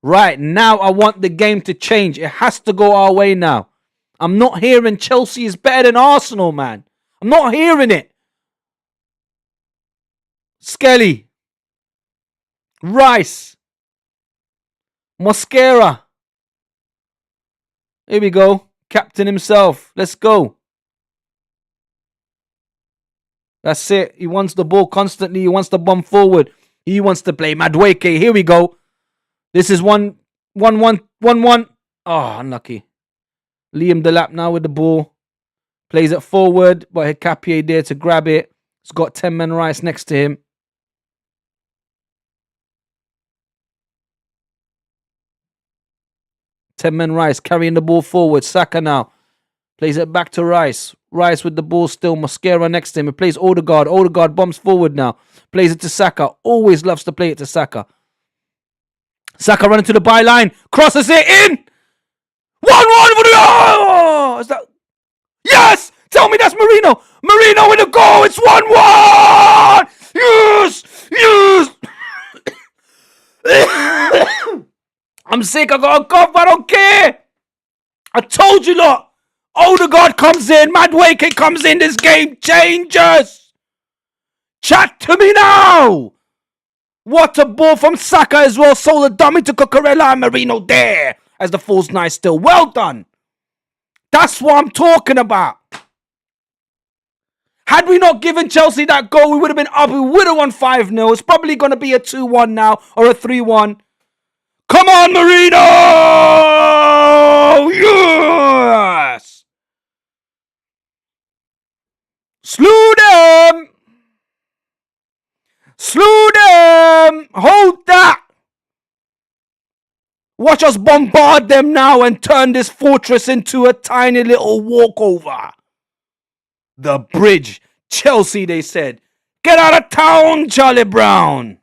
Right, now I want the game to change. It has to go our way now. I'm not hearing Chelsea is better than Arsenal, man. I'm not hearing it. Skelly. Rice. Mosquera. Here we go. Captain himself. Let's go. That's it. He wants the ball constantly. He wants to bomb forward. He wants to play Madueke. Here we go. This is 1-1. Oh, unlucky. Liam Delap now with the ball. Plays it forward, but Hikapié there to grab it. He's got 10-man Rice next to him. Ten-man Rice carrying the ball forward. Saka now. Plays it back to Rice. Rice with the ball still. Mosquera next to him. He plays Odegaard. Odegaard bombs forward now. Plays it to Saka. Always loves to play it to Saka. Saka running to the byline. Crosses it in. 1-1 for the... Oh! Is that... Yes! Tell me that's Marino. Marino with the goal. It's 1-1. Yes! Yes! I'm sick. I got a cough. I don't care. I told you lot. Odegaard comes in. Madueke comes in. This game changes. Chat to me now. What a ball from Saka as well. Sold the dummy to Cucurella and Marino there. As the false nine still. Well done. That's what I'm talking about. Had we not given Chelsea that goal, we would have been up. We would have won 5-0. It's probably going to be a 2-1 now. Or a 3-1. Come on, Marino! Yes! Slew them! Slew them! Hold that! Watch us bombard them now and turn this fortress into a tiny little walkover. the bridge. Chelsea, they said. Get out of town, Charlie Brown.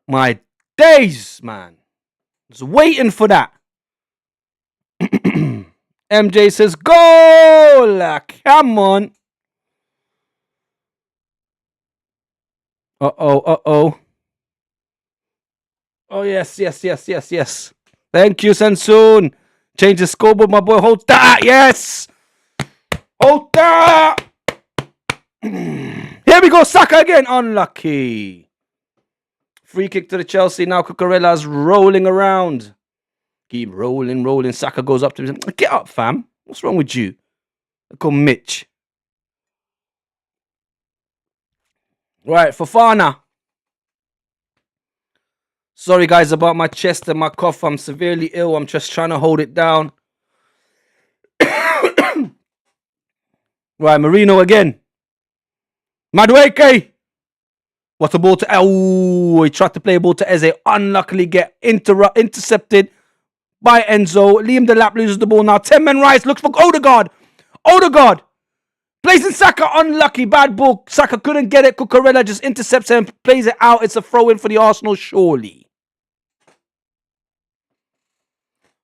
My days, man. Was waiting for that. MJ says, goal! Come on. Uh-oh. Oh, yes. Thank you, Sensoon. Change the scoreboard, my boy. Hold that. Yes. Hold that. Here we go. Saka again. Unlucky. Free kick to the Chelsea. Now Cucurella's rolling around. Keep rolling. Saka goes up to him. Get up, fam. What's wrong with you? I call Mitch. Right, Fofana. Sorry, guys, about my chest and my cough. I'm severely ill. I'm just trying to hold it down. Right, Marino again. Madueke. What a ball to... Oh, he tried to play a ball to Eze. Unluckily get intercepted by Enzo. Liam Delap loses the ball now. 10-man Rice looks for Odegaard. Plays in Saka. Unlucky. Bad ball. Saka couldn't get it. Cucurella just intercepts it and plays it out. It's a throw-in for the Arsenal, surely.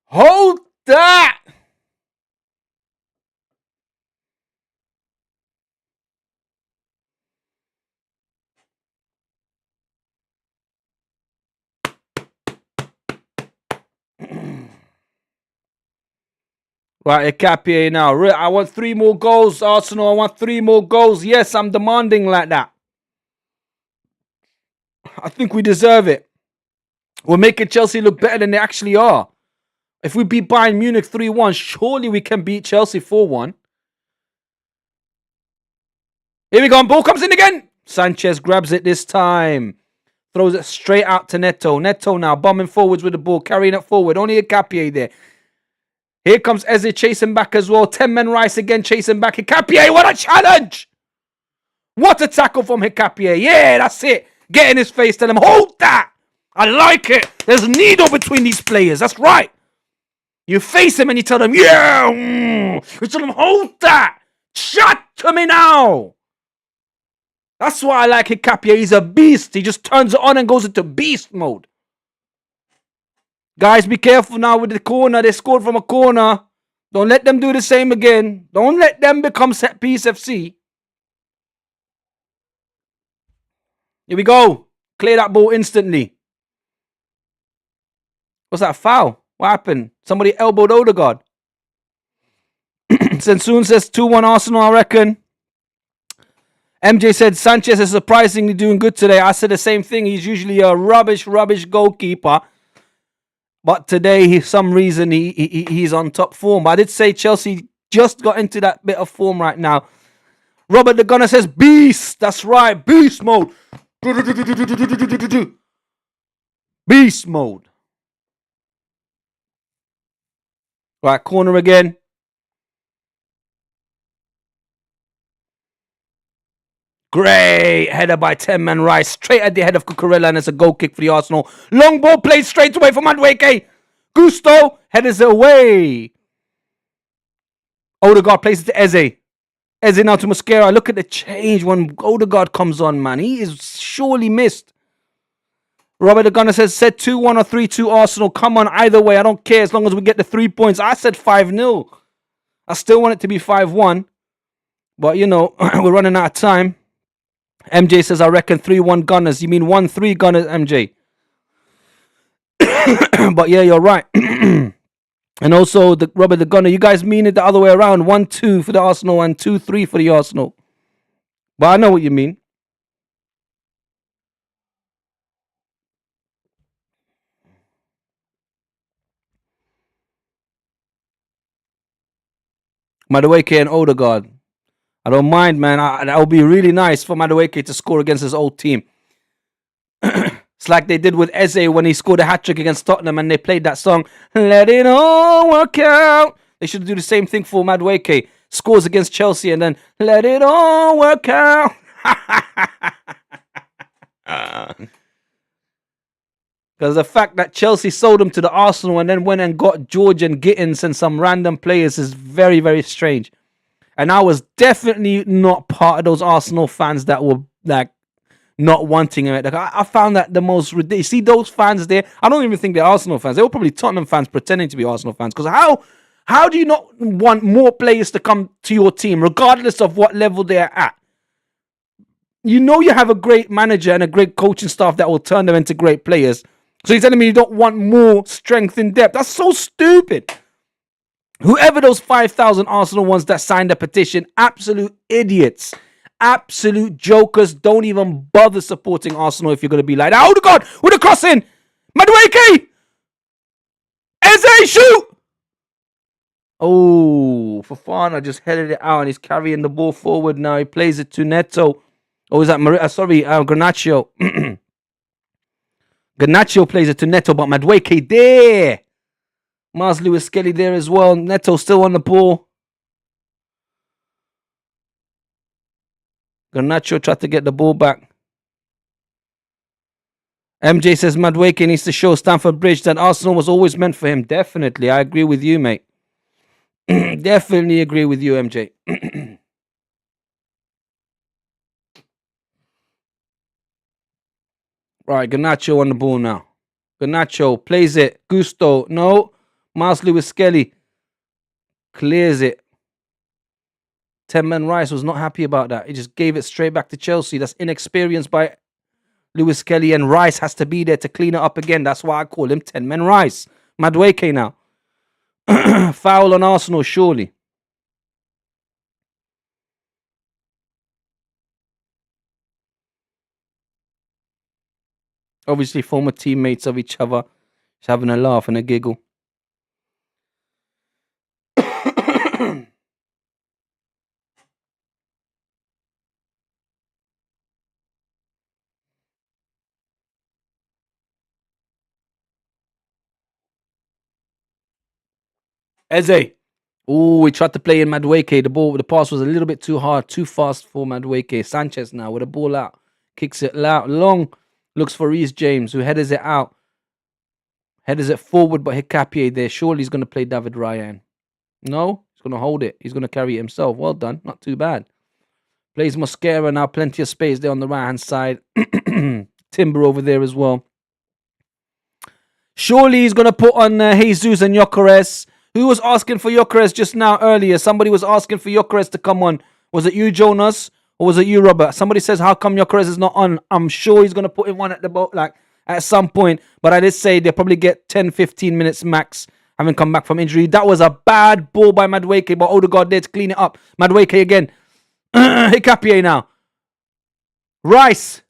Hold that. Right, Ekapié now. I want 3 more goals, Arsenal. I want 3 more goals. Yes, I'm demanding like that. I think we deserve it. We're making Chelsea look better than they actually are. If we beat Bayern Munich 3-1, surely we can beat Chelsea 4-1. Here we go. And ball comes in again. Sanchez grabs it this time. Throws it straight out to Neto. Neto now bombing forwards with the ball. Carrying it forward. Only Ekapié there. Here comes Eze chasing back as well. 10-man Rice again chasing back. Ekapié, what a challenge! What a tackle from Ekapié. Yeah, that's it. Get in his face. Tell him, hold that. I like it. There's needle between these players. That's right. You face him and you tell them, yeah. You tell him, hold that. Shut to me now. That's why I like Ekapié. He's a beast. He just turns it on and goes into beast mode. Guys, be careful now with the corner. They scored from a corner. Don't let them do the same again. Don't let them become set piece FC. Here we go. Clear that ball instantly. What's that? Foul? What happened? Somebody elbowed Odegaard. Sensoon says 2-1 Arsenal, I reckon. MJ said Sanchez is surprisingly doing good today. I said the same thing. He's usually a rubbish goalkeeper. But today, some reason, he's on top form. But I did say Chelsea just got into that bit of form right now. Robert the Gunner says, beast. That's right. Beast mode. Beast mode. Right, corner again. Great header by 10-man Rice. Straight at the head of Cucurella, and it's a goal kick for the Arsenal. Long ball played straight away from Madueke. Gusto headers away. Odegaard plays it to Eze. Eze now to Mosquera. Look at the change when Odegaard comes on, man. He is surely missed. Robert the Gunner said 2-1 or 3-2 Arsenal. Come on, either way. I don't care as long as we get the 3 points. I said 5-0. I still want it to be 5-1. But, you know, we're running out of time. MJ says, I reckon 3-1 Gunners. You mean 1-3 Gunners, MJ? But yeah, you're right. And also, Robert the Gunner, you guys mean it the other way around. 1-2 for the Arsenal and 2-3 for the Arsenal. But I know what you mean. Madueke and Odegaard. I don't mind, man. That would be really nice for Madueke to score against his old team. It's like they did with Eze when he scored a hat-trick against Tottenham and they played that song, Let It All Work Out. They should do the same thing for Madueke. Scores against Chelsea and then, Let It All Work Out. Because the fact that Chelsea sold him to the Arsenal and then went and got George and Gittins and some random players is very, very strange. And I was definitely not part of those Arsenal fans that were like not wanting it. Like I found that the most ridiculous. See those fans there? I don't even think they're Arsenal fans. They were probably Tottenham fans pretending to be Arsenal fans. Because how do you not want more players to come to your team, regardless of what level they're at? You know you have a great manager and a great coaching staff that will turn them into great players. So you're telling me you don't want more strength in depth? That's so stupid. Whoever those 5,000 Arsenal ones that signed the petition, absolute idiots. Absolute jokers. Don't even bother supporting Arsenal if you're going to be like that. Oh, God, with a cross in. Madueke. Eze, shoot. Oh, Fofana just headed it out and he's carrying the ball forward now. He plays it to Neto. Oh, is that Garnacho? Garnacho plays it to Neto, but Madueke there. Mars Lewis Skelly there as well. Neto still on the ball. Garnacho tried to get the ball back. MJ says Madueke needs to show Stamford Bridge that Arsenal was always meant for him. Definitely. I agree with you, mate. Definitely agree with you, MJ. Right, Garnacho on the ball now. Garnacho plays it. Gusto. No. Miles Lewis Skelly clears it. 10-man Rice was not happy about that. He just gave it straight back to Chelsea. That's inexperienced by Lewis Skelly, and Rice has to be there to clean it up again. That's why I call him 10-man Rice. Madueke now. Foul on Arsenal, surely. Obviously, former teammates of each other. Just having a laugh and a giggle. Eze. Oh, he tried to play in Madueke. The pass was a little bit too hard, too fast for Madueke. Sanchez now with the ball out. Kicks it out long. Looks for Reece James, who headers it out. Headers it forward, but Hikapié there. Surely he's going to play David Ryan. No, he's going to hold it. He's going to carry it himself. Well done. Not too bad. Plays Mosquera now. Plenty of space there on the right-hand side. Timber over there as well. Surely he's going to put on Jesus and Gyökeres. Who was asking for Gyökeres just now earlier? Somebody was asking for Gyökeres to come on. Was it you, Jonas? Or was it you, Robert? Somebody says, how come Gyökeres is not on? I'm sure he's going to put him on at the boat, like at some point. But I did say they'll probably get 10, 15 minutes max, having come back from injury. That was a bad ball by Madueke, but Odegaard there to clean it up. Madueke again. Hikapié now. Rice.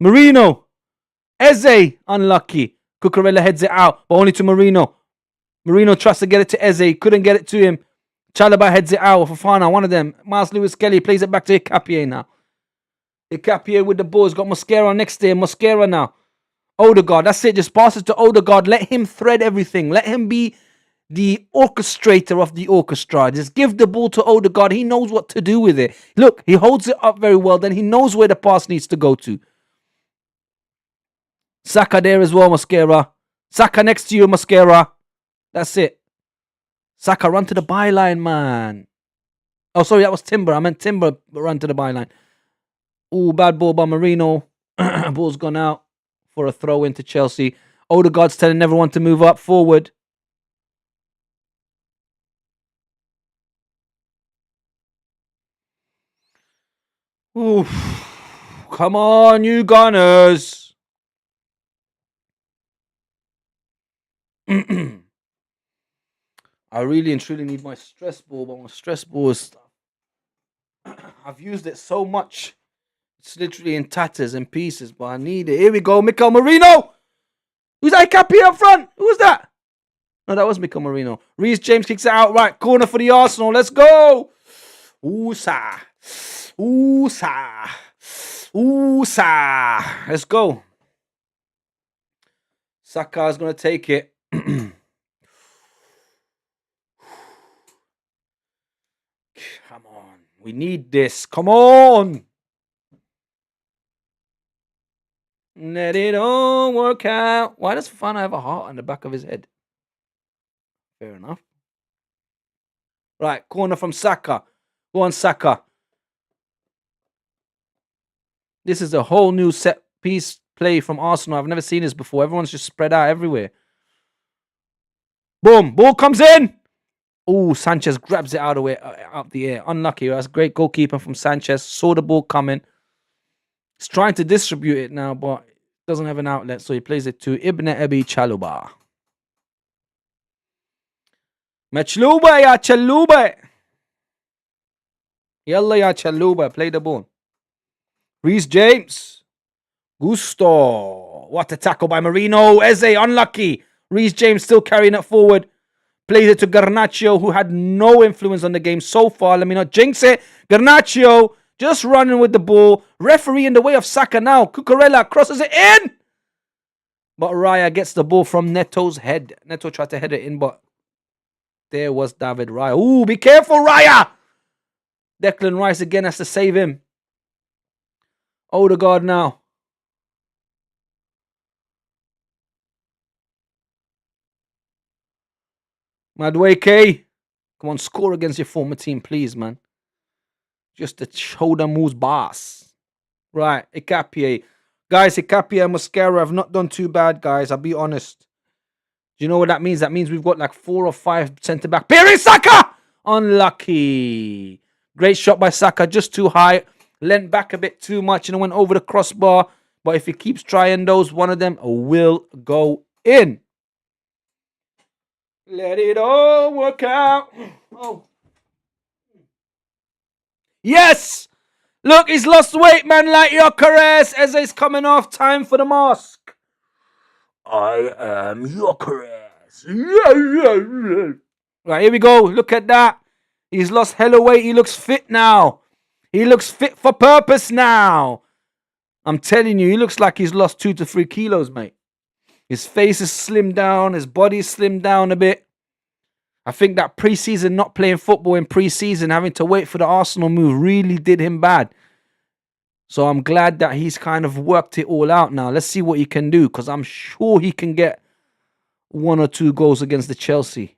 Marino. Eze. Unlucky. Cucurella heads it out, but only to Marino. Marino tries to get it to Eze. Couldn't get it to him. Chalobah heads it out. Fofana, one of them. Miles Lewis Kelly plays it back to Hikapié now. Hikapié with the ball. He's got Mosquera next to him. Mosquera now. Odegaard. That's it. Just pass it to Odegaard. Let him thread everything. Let him be the orchestrator of the orchestra. Just give the ball to Odegaard. He knows what to do with it. Look, he holds it up very well. Then he knows where the pass needs to go to. Saka there as well, Mosquera. Saka next to you, Mosquera. That's it. Saka, run to the byline, man. Oh, sorry, that was Timber. I meant Timber run to the byline. Ooh, bad ball by Marino. Ball's gone out for a throw into Chelsea. Odegaard's telling everyone to move up forward. Ooh, come on, you Gunners. I really and truly need my stress ball, but my stress ball is... I've used it so much. It's literally in tatters and pieces, but I need it. Here we go, Mikel Marino! Who's that Cappy up front? Who was that? No, that was Mikel Marino. Reece James kicks it out. Right, corner for the Arsenal. Let's go! Oosa. Oosa. Oosa. Let's go. Saka's going to take it. Come on. We need this. Come on. Let it all work out. Why does Fofana have a heart on the back of his head? Fair enough. Right, corner from Saka. Go on, Saka. This is a whole new set piece play from Arsenal. I've never seen this before. Everyone's just spread out everywhere. Boom. Ball comes in. Oh, Sanchez grabs it out the air. Unlucky. That's great goalkeeping from Sanchez. Saw the ball coming. He's trying to distribute it now, but doesn't have an outlet, so he plays it to Ibn Abi Chaluba. Machluba ya Chaluba. Yalla ya Chaluba. Play the ball. Reece James. Gusto. What a tackle by Marino. Eze, unlucky. Reece James still carrying it forward. Plays it to Garnacho, who had no influence on the game so far. Let me not jinx it. Garnacho just running with the ball. Referee in the way of Saka now. Cucurella crosses it in. But Raya gets the ball from Neto's head. Neto tried to head it in, but there was David Raya. Ooh, be careful, Raya. Declan Rice again has to save him. Odegaard now. Madueke. Come on, score against your former team, please, man. Just to show them who's boss. Right, Ikapie. Guys, Ikapie and Mosquera have not done too bad, guys. I'll be honest. Do you know what that means? That means we've got like 4 or 5 centre-back. Pierre Saka! Unlucky. Great shot by Saka, just too high. Leant back a bit too much and went over the crossbar. But if he keeps trying those, one of them will go in. Let it all work out. Oh. Yes! Look, he's lost weight, man, like Gyökeres. Eze's coming off. Time for the mask. I am Gyökeres. Right, here we go. Look at that. He's lost hella weight. He looks fit now. He looks fit for purpose now. I'm telling you, he looks like he's lost 2 to 3 kilos, mate. His face is slimmed down. His body is slimmed down a bit. I think that pre-season, not playing football in pre-season, having to wait for the Arsenal move really did him bad. So I'm glad that he's kind of worked it all out now. Let's see what he can do, because I'm sure he can get 1 or 2 goals against the Chelsea.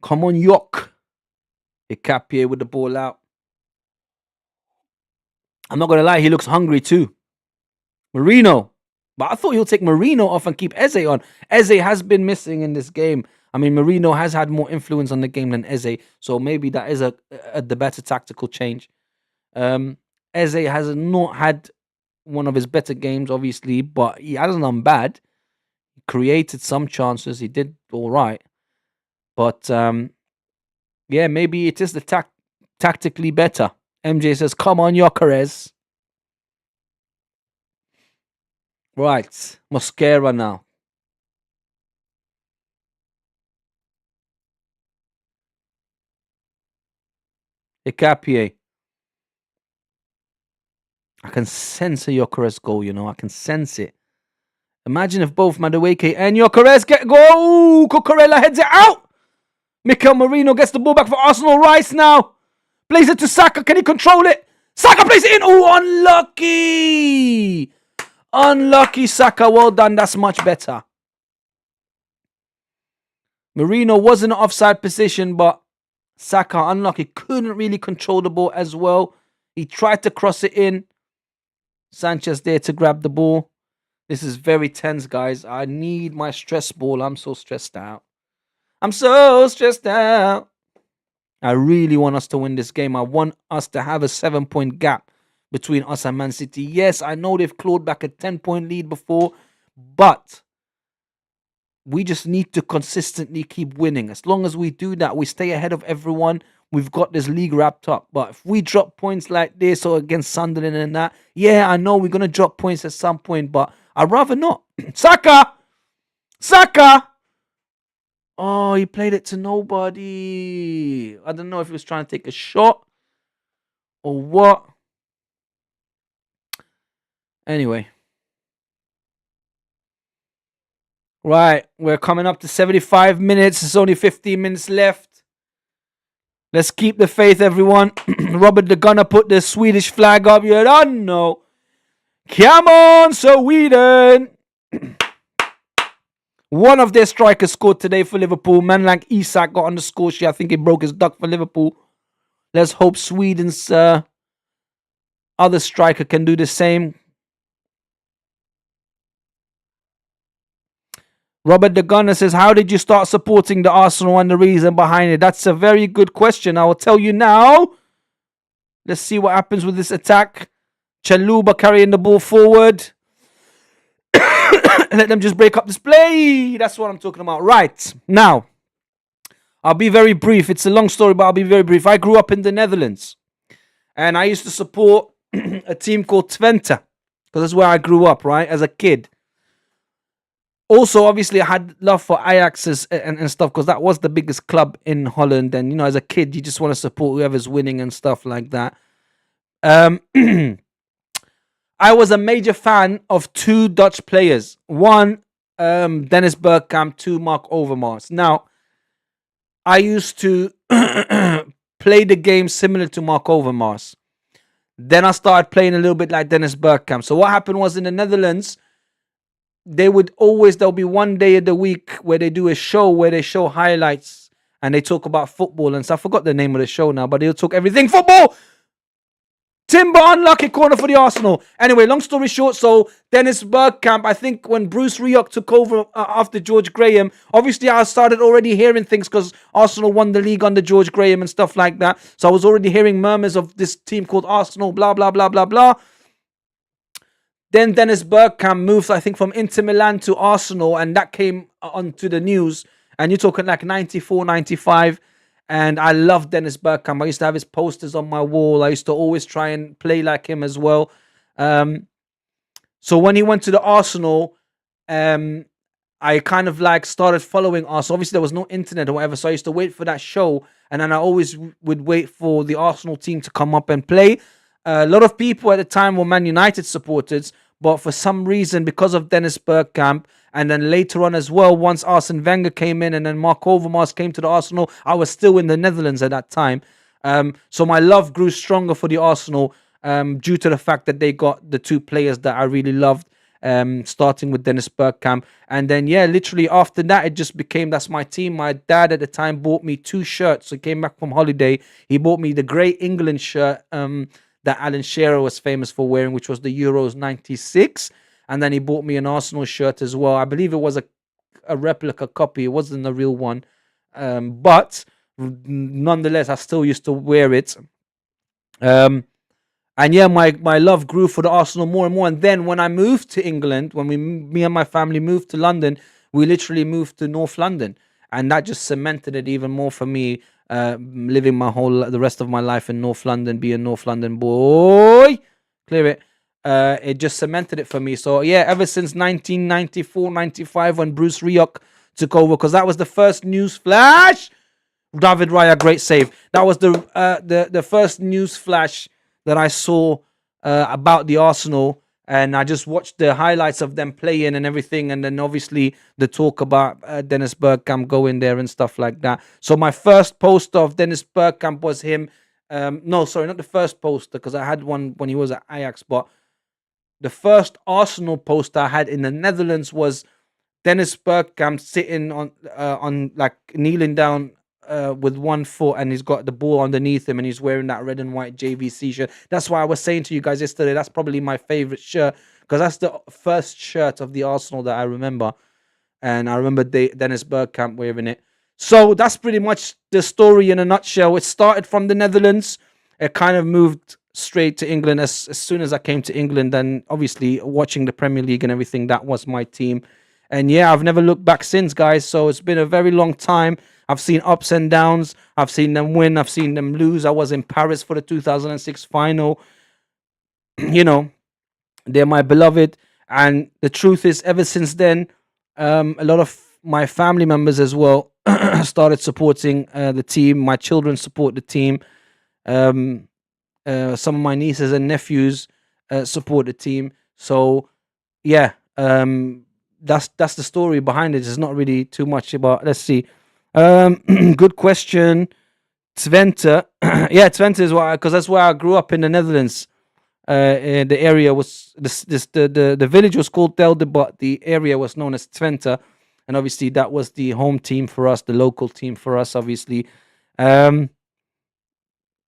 Come on, Yok. Ikapie with the ball out. I'm not going to lie, he looks hungry too. Marino. But I thought he'll take Marino off and keep Eze on. Eze has been missing in this game. I mean, Marino has had more influence on the game than Eze. So maybe that is the better tactical change. Eze has not had one of his better games, obviously. But he hasn't done bad. He created some chances. He did all right. But, yeah, maybe it is the tactically better. MJ says, come on, Gyökeres. Right, Mosquera now. Ikapie. I can sense a Gyökeres goal, you know. I can sense it. Imagine if both Madueke and Gyökeres get goal. Cucurella heads it out. Mikel Merino gets the ball back for Arsenal. Rice now. Plays it to Saka. Can he control it? Saka plays it in. Oh, unlucky. Unlucky, Saka. Well done. That's much better. Merino was in an offside position, but Saka, unlucky. Couldn't really control the ball as well. He tried to cross it in. Sanchez there to grab the ball. This is very tense, guys. I need my stress ball. I'm so stressed out. I'm so stressed out. I really want us to win this game. I want us to have a 7-point gap between us and Man City. Yes, I know they've clawed back a 10-point lead before, but we just need to consistently keep winning. As long as we do that, we stay ahead of everyone. We've got this league wrapped up. But if we drop points like this or against Sunderland and that, yeah, I know we're going to drop points at some point, but I'd rather not. Saka! Saka! Oh, he played it to nobody. I don't know if he was trying to take a shot or what. Anyway. Right, we're coming up to 75 minutes. There's only 15 minutes left. Let's keep the faith, everyone. Robert the Gunner put the Swedish flag up. You don't know. Come on, Sweden. One of their strikers scored today for Liverpool. Man like Isak got on the score sheet. I think he broke his duck for Liverpool. Let's hope Sweden's other striker can do the same. Robert the Gunner says, how did you start supporting the Arsenal and the reason behind it? That's a very good question. I will tell you now. Let's see what happens with this attack. Chaluba carrying the ball forward. Let them just break up this play. That's what I'm talking about. Right. Now, I'll be very brief. It's a long story, but I'll be very brief. I grew up in the Netherlands. And I used to support a team called Twente. Because that's where I grew up, right? As a kid. Also, obviously, I had love for Ajax and stuff because that was the biggest club in Holland. And, as a kid, you just want to support whoever's winning and stuff like that. I was a major fan of two Dutch players. One, Dennis Bergkamp. Two, Mark Overmars. Now, I used to play the game similar to Mark Overmars. Then I started playing a little bit like Dennis Bergkamp. So what happened was in the Netherlands, there'll be one day of the week where they do a show where they show highlights and they talk about football and stuff. I forgot the name of the show now, but they'll talk everything football. Timber, unlucky corner for the Arsenal. Anyway, long story short, so Dennis Bergkamp, I think when Bruce Rioch took over after George Graham, obviously I started already hearing things because Arsenal won the league under George Graham and stuff like that. So I was already hearing murmurs of this team called Arsenal, blah, blah, blah, blah, blah. Then Dennis Bergkamp moved, I think, from Inter Milan to Arsenal, and that came onto the news. And you're talking like 94, 95. And I love Dennis Bergkamp. I used to have his posters on my wall. I used to always try and play like him as well. So when he went to the Arsenal, I kind of like started following Arsenal. Obviously, there was no internet or whatever, so I used to wait for that show. And then I always would wait for the Arsenal team to come up and play. A lot of people at the time were Man United supporters. But for some reason, because of Dennis Bergkamp, and then later on as well, once Arsene Wenger came in and then Mark Overmars came to the Arsenal, I was still in the Netherlands at that time. So my love grew stronger for the Arsenal due to the fact that they got the two players that I really loved, starting with Dennis Bergkamp. And then, literally after that, it just became, that's my team. My dad at the time bought me two shirts. So he came back from holiday. He bought me the grey England shirt, that Alan Shearer was famous for wearing, which was the Euros 96. And then he bought me an Arsenal shirt as well. I believe it was a replica copy. It wasn't a real one. But nonetheless, I still used to wear it. And my love grew for the Arsenal more and more. And then when I moved to England, when me and my family moved to London, we literally moved to North London. And that just cemented it even more for me. Living the rest of my life in North London, be a North London boy, clear it. It just cemented it for me. So ever since 1994, 95, when Bruce Rioch took over, because that was the first news flash. David Raya, great save. That was the first news flash that I saw about the Arsenal. And I just watched the highlights of them playing and everything. And then obviously the talk about Dennis Bergkamp going there and stuff like that. So my first poster of Dennis Bergkamp was him. No, sorry, not the first poster, because I had one when he was at Ajax. But the first Arsenal poster I had in the Netherlands was Dennis Bergkamp sitting on like kneeling down with one foot, and he's got the ball underneath him, and he's wearing that red and white JVC shirt. That's why I was saying to you guys yesterday, that's probably my favorite shirt, because that's the first shirt of the Arsenal that I remember. And I remember Dennis Bergkamp wearing it. So that's pretty much the story in a nutshell. It started from the Netherlands. It kind of moved straight to England as soon as I came to England. Then obviously watching the Premier League and everything, that was my team. And I've never looked back since, guys. So it's been a very long time. I've seen ups and downs. I've seen them win. I've seen them lose. I was in Paris for the 2006 final. They're my beloved. And the truth is, ever since then, a lot of my family members as well started supporting the team. My children support the team. Some of my nieces and nephews support the team. So, that's the story behind it. It's not really too much about. Let's see. Good question. Twente. Twente is why, because that's where I grew up in the Netherlands. The area was the village was called Telde, but the area was known as Twente. and obviously that was the home team for us, the local team for us, obviously. Um,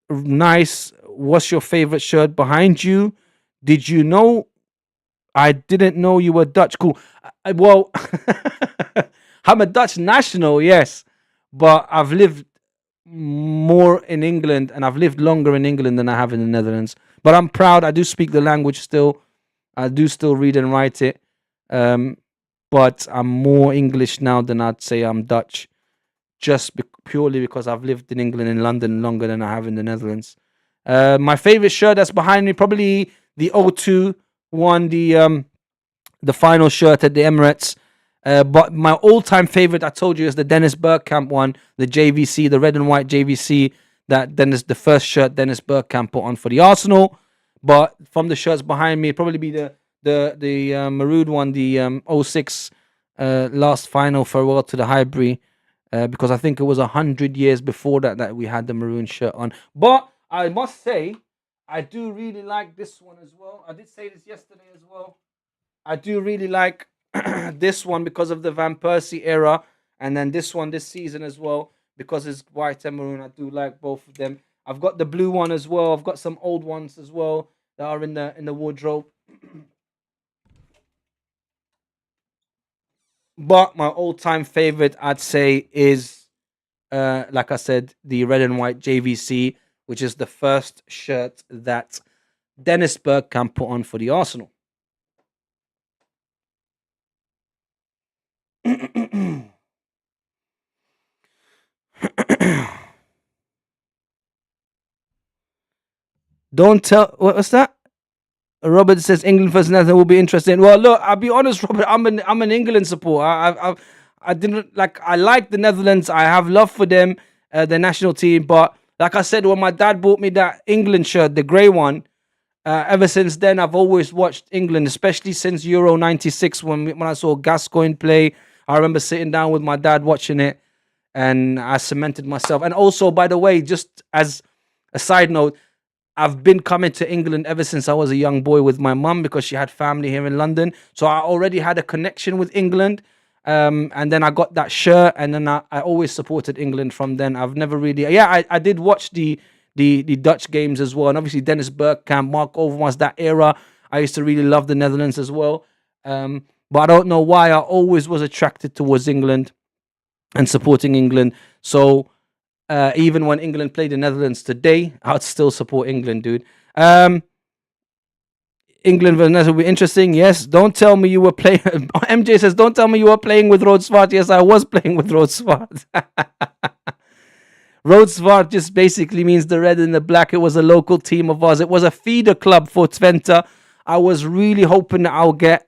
Nice. What's your favorite shirt behind you? Did you know? I didn't know you were Dutch. Cool. Well, I'm a Dutch national, yes, but I've lived more in England and I've lived longer in England than I have in the Netherlands. But I'm proud. I do speak the language still. I do still read and write it. Um, but I'm more English now than I'd say I'm Dutch, just purely because I've lived in England and London longer than I have in the Netherlands. My favorite shirt that's behind me, probably the O2 one, the final shirt at the Emirates. But my all-time favorite, I told you, is the Dennis Bergkamp one, the JVC, the red and white JVC. The first shirt Dennis Bergkamp put on for the Arsenal. But from the shirts behind me, probably be the maroon one, the '06 last final farewell to the Highbury, because I think it was 100 years before that we had the maroon shirt on. But I must say, I do really like this one as well. I did say this yesterday as well. I do really like this one because of the Van Persie era, and then this one this season as well because it's white and maroon. I do like both of them. I've got the blue one as well. I've got some old ones as well that are in the wardrobe. But my all-time favorite, I'd say, is like I said, the red and white JVC, which is the first shirt that Dennis Bergkamp put on for the Arsenal. Don't tell. What's that? Robert says England versus Netherlands will be interesting. Well, look, I'll be honest, Robert. I'm an England supporter. I didn't like. I like the Netherlands. I have love for them, the national team. But like I said, when my dad bought me that England shirt, the grey one, ever since then I've always watched England, especially since Euro '96 when I saw Gascoigne play. I remember sitting down with my dad watching it, and I cemented myself. And also, by the way, just as a side note, I've been coming to England ever since I was a young boy with my mum because she had family here in London. So I already had a connection with England. And then I got that shirt, and then I always supported England from then. I've never really, yeah, I did watch the Dutch games as well. And obviously Dennis Bergkamp, Mark Overmars, that era. I used to really love the Netherlands as well. But I don't know why I always was attracted towards England and supporting England. So even when England play the Netherlands today, I'd still support England, dude. England versus Netherlands will be interesting. Yes. Don't tell me you were playing. MJ says, "Don't tell me you were playing with Road Swart." Yes, I was playing with Road Swart. Road Swart just basically means the red and the black. It was a local team of ours. It was a feeder club for Twente. I was really hoping that I'll get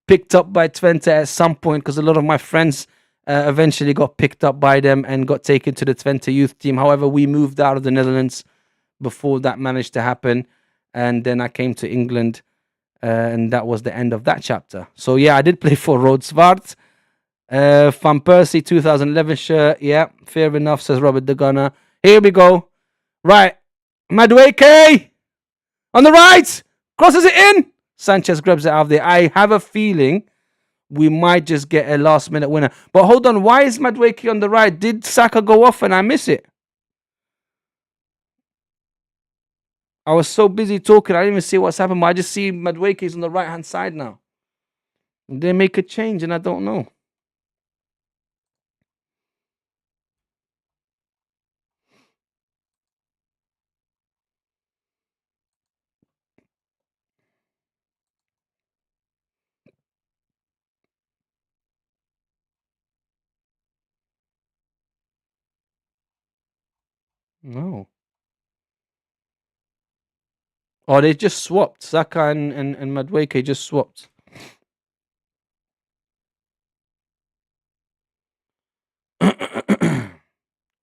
picked up by Twente at some point because a lot of my friends eventually got picked up by them and got taken to the Twente youth team. However, we moved out of the Netherlands before that managed to happen. And then I came to England, and that was the end of that chapter. So yeah, I did play for Rood Zwart. Van Persie 2011 shirt. Yeah, fair enough, says Robert the Gunner. Here we go. Right. Madueke on the right. Crosses it in. Sanchez grabs it out of there. I have a feeling we might just get a last minute winner. But hold on. Why is Madueke on the right? Did Saka go off and I miss it? I was so busy talking, I didn't even see what's happened. But I just see Madueke's on the right hand side now. They make a change, and I don't know. No. Oh, they just swapped. Saka and Madueke just swapped.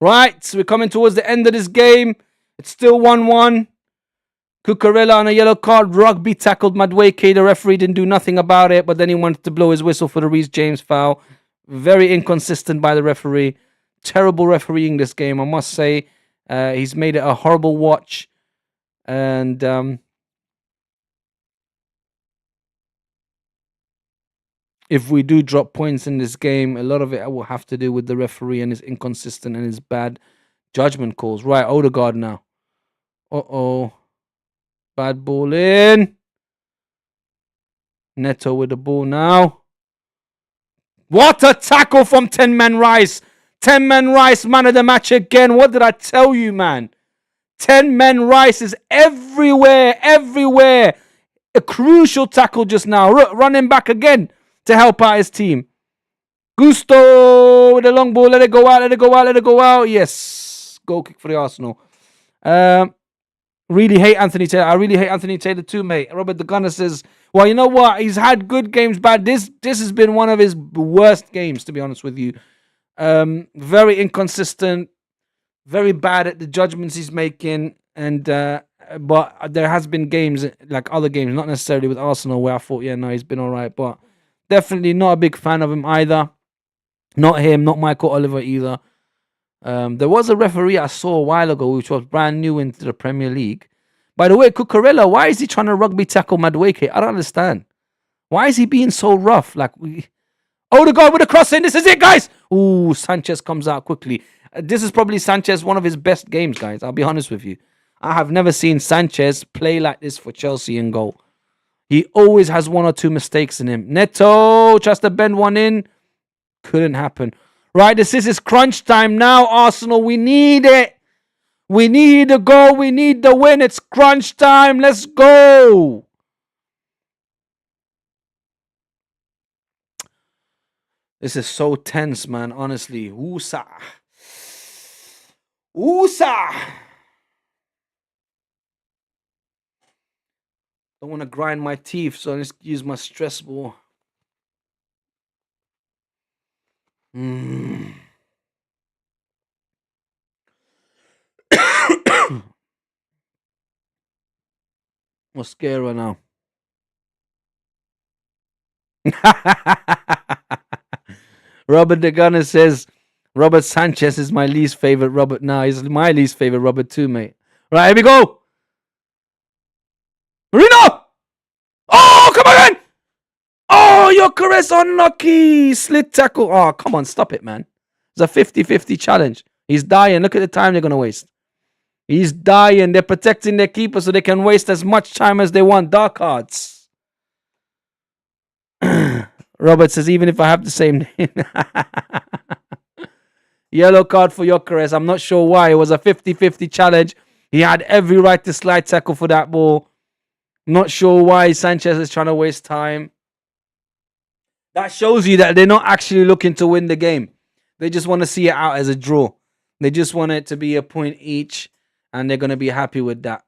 Right, we're coming towards the end of this game. It's still 1-1. Cucurella on a yellow card. Rugby tackled Madueke. The referee didn't do nothing about it, but then he wanted to blow his whistle for the Reece James foul. Very inconsistent by the referee. Terrible refereeing this game, I must say. He's made it a horrible watch. And if we do drop points in this game, a lot of it will have to do with the referee and his inconsistent and his bad judgment calls. Right, Odegaard now. Uh-oh. Bad ball in. Neto with the ball now. What a tackle from 10-man Rice. 10-man Rice, man of the match again. What did I tell you, man? 10-man Rice is everywhere, everywhere. A crucial tackle just now. Running back again to help out his team. Gusto with the long ball. Let it go out, let it go out, let it go out. Yes. Goal kick for the Arsenal. Really hate Anthony Taylor. I really hate Anthony Taylor too, mate. Robert the Gunner says, well, you know what? He's had good games, but this has been one of his worst games, to be honest with you. Very inconsistent, very bad at the judgments he's making, and but there has been games like other games, not necessarily with Arsenal, where I thought, yeah, no, he's been all right, but definitely not a big fan of him either. Not him, not Michael Oliver either. There was a referee I saw a while ago, which was brand new into the Premier League. By the way, Cucurella, why is he trying to rugby tackle Madueke? I don't understand. Why is he being so rough? Odegaard with a cross in. This is it, guys. Ooh, Sanchez comes out quickly. This is probably Sanchez, one of his best games, guys. I'll be honest with you. I have never seen Sanchez play like this for Chelsea in goal. He always has one or two mistakes in him. Neto tries to bend one in. Couldn't happen. Right, this is crunch time now, Arsenal. We need it. We need a goal. We need the win. It's crunch time. Let's go. This is so tense, man. Honestly. Oosa. Don't want to grind my teeth, so let's use my stress ball. Mosquera now. Robert the Gunner says Robert Sanchez is my least favorite Robert. Nah, he's my least favorite Robert too, mate. Right, here we go. Marino! Oh, come on! Oh, Gyökeres unlucky. Slit tackle. Oh, come on, stop it, man. It's a 50-50 challenge. He's dying. Look at the time they're going to waste. He's dying. They're protecting their keeper so they can waste as much time as they want. Dark arts. Robert says, even if I have the same name. Yellow card for Gyökeres. I'm not sure why. It was a 50-50 challenge. He had every right to slide tackle for that ball. Not sure why Sanchez is trying to waste time. That shows you that they're not actually looking to win the game. They just want to see it out as a draw. They just want it to be a point each, and they're going to be happy with that.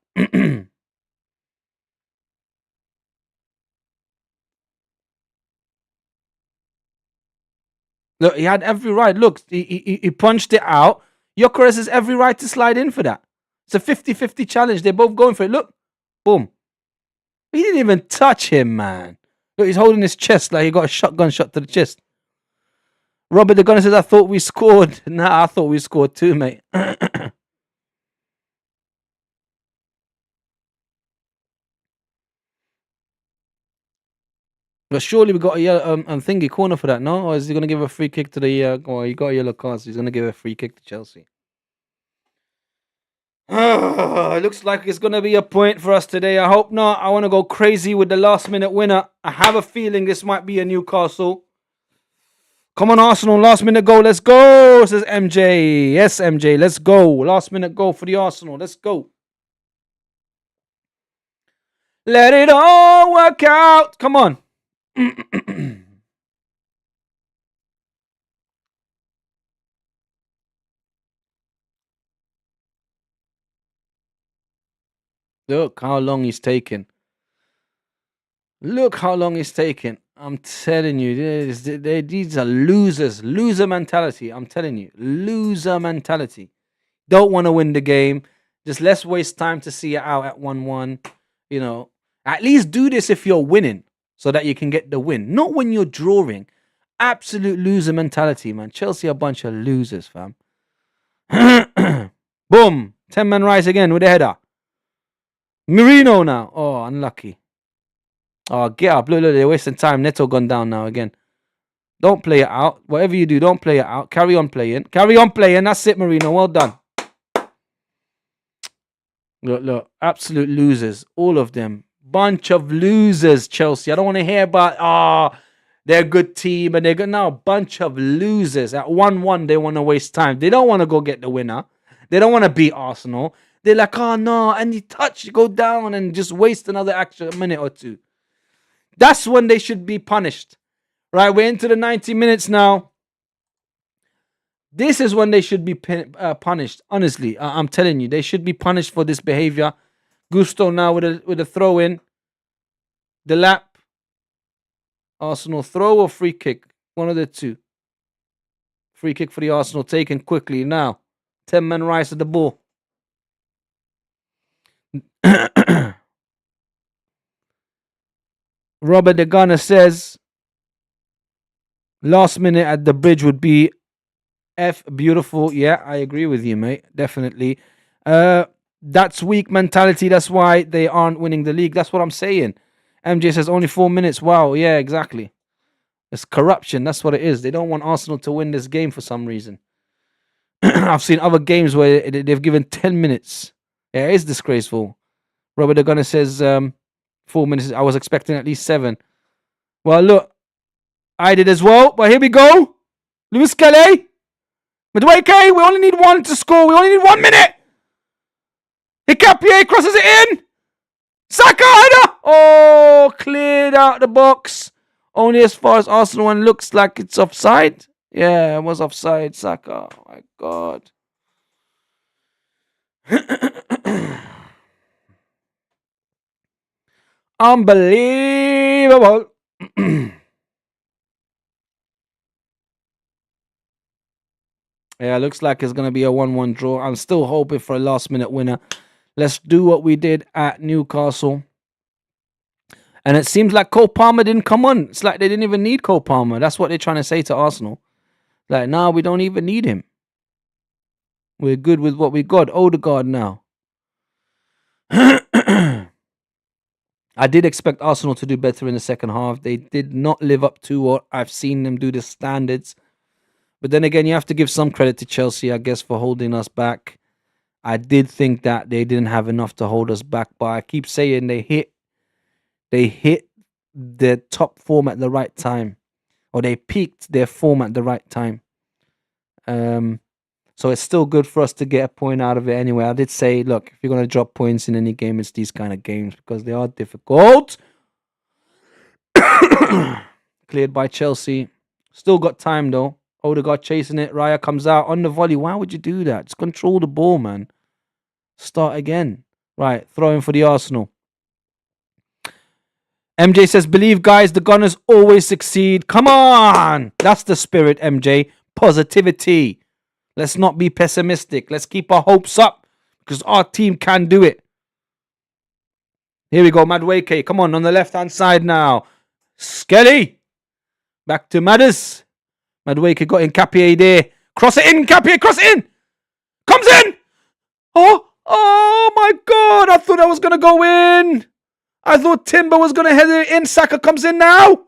Look, he had every right. Look, he punched it out. Gyökeres has every right to slide in for that. It's a 50-50 challenge. They're both going for it. Look. Boom. He didn't even touch him, man. Look, he's holding his chest like he got a shotgun shot to the chest. Robert the Gunner says, I thought we scored. Nah, I thought we scored too, mate. But surely we got a yellow thingy corner for that, no? Or is he going to give a free kick to the... well, he got a yellow card, so he's going to give a free kick to Chelsea. It looks like it's going to be a point for us today. I hope not. I want to go crazy with the last-minute winner. I have a feeling this might be a Newcastle. Come on, Arsenal. Last-minute goal. Let's go, says MJ. Yes, MJ. Let's go. Last-minute goal for the Arsenal. Let's go. Let it all work out. Come on. Look how long he's taking. Look how long he's taking. I'm telling you, these are losers. Loser mentality. I'm telling you. Loser mentality. Don't want to win the game. Just let's waste time to see it out at 1-1. You know, at least do this if you're winning so that you can get the win. Not when you're drawing. Absolute loser mentality, man. Chelsea are a bunch of losers, fam. Boom. 10-man Rice again with a header. Marino now. Oh, unlucky. Oh, get up. Look, they're wasting time. Neto gone down now again. Don't play it out. Whatever you do, don't play it out. Carry on playing. Carry on playing. That's it, Marino. Well done. Look. Absolute losers. All of them. Bunch of losers, Chelsea. I don't want to hear about, they're a good team and they're good. No, bunch of losers. At 1-1, they want to waste time. They don't want to go get the winner. They don't want to beat Arsenal. They're like, oh, no. And you go down and just waste another extra minute or two. That's when they should be punished. Right, we're into the 90 minutes now. This is when they should be punished. Honestly, I'm telling you, they should be punished for this behavior. Gusto now with a throw in. The lap. Arsenal throw or free kick? One of the two. Free kick for the Arsenal taken quickly now. 10-man Rice at the ball. Robert the Gunner says, last minute at the bridge would be beautiful. Yeah, I agree with you, mate. Definitely. That's weak mentality. That's why they aren't winning the league. That's what I'm saying. MJ says only 4 minutes. Wow. Yeah, exactly. It's corruption. That's what it is. They don't want Arsenal to win this game for some reason. I've seen other games where they've given 10 minutes. Yeah, it is disgraceful. Robert the Gunner says 4 minutes. I was expecting at least 7. Well, look. I did as well, but here we go. Luis Kelly. Madueke, we only need 1 to score. We only need 1 minute. Hikapié crosses it in. Saka header. Oh, cleared out the box. Only as far as Arsenal and looks like it's offside. Yeah, it was offside. Saka. Oh my God. Unbelievable. Yeah, looks like it's going to be a 1-1 draw. I'm still hoping for a last-minute winner. Let's do what we did at Newcastle. And it seems like Cole Palmer didn't come on. It's like they didn't even need Cole Palmer. That's what they're trying to say to Arsenal. Like, no, we don't even need him. We're good with what we got. Odegaard now. I did expect Arsenal to do better in the second half. They did not live up to what I've seen them do, the standards. But then again, you have to give some credit to Chelsea, I guess, for holding us back. I did think that they didn't have enough to hold us back, but I keep saying they hit their top form at the right time, or they peaked their form at the right time. So it's still good for us to get a point out of it anyway. I did say, look, if you're going to drop points in any game, it's these kind of games because they are difficult. Cleared by Chelsea. Still got time though. Odegaard chasing it. Raya comes out on the volley. Why would you do that? Just control the ball, man. Start again. Right, throwing for the Arsenal. MJ says, believe, guys, the Gunners always succeed. Come on! That's the spirit, MJ. Positivity. Let's not be pessimistic. Let's keep our hopes up because our team can do it. Here we go, Madueke. Come on the left-hand side now. Skelly. Back to Madders. Madueke got in Hikapié there. Cross it in, Hikapié, cross it in. Comes in. Oh my God. I thought I was going to go in. I thought Timber was going to head it in. Saka comes in now.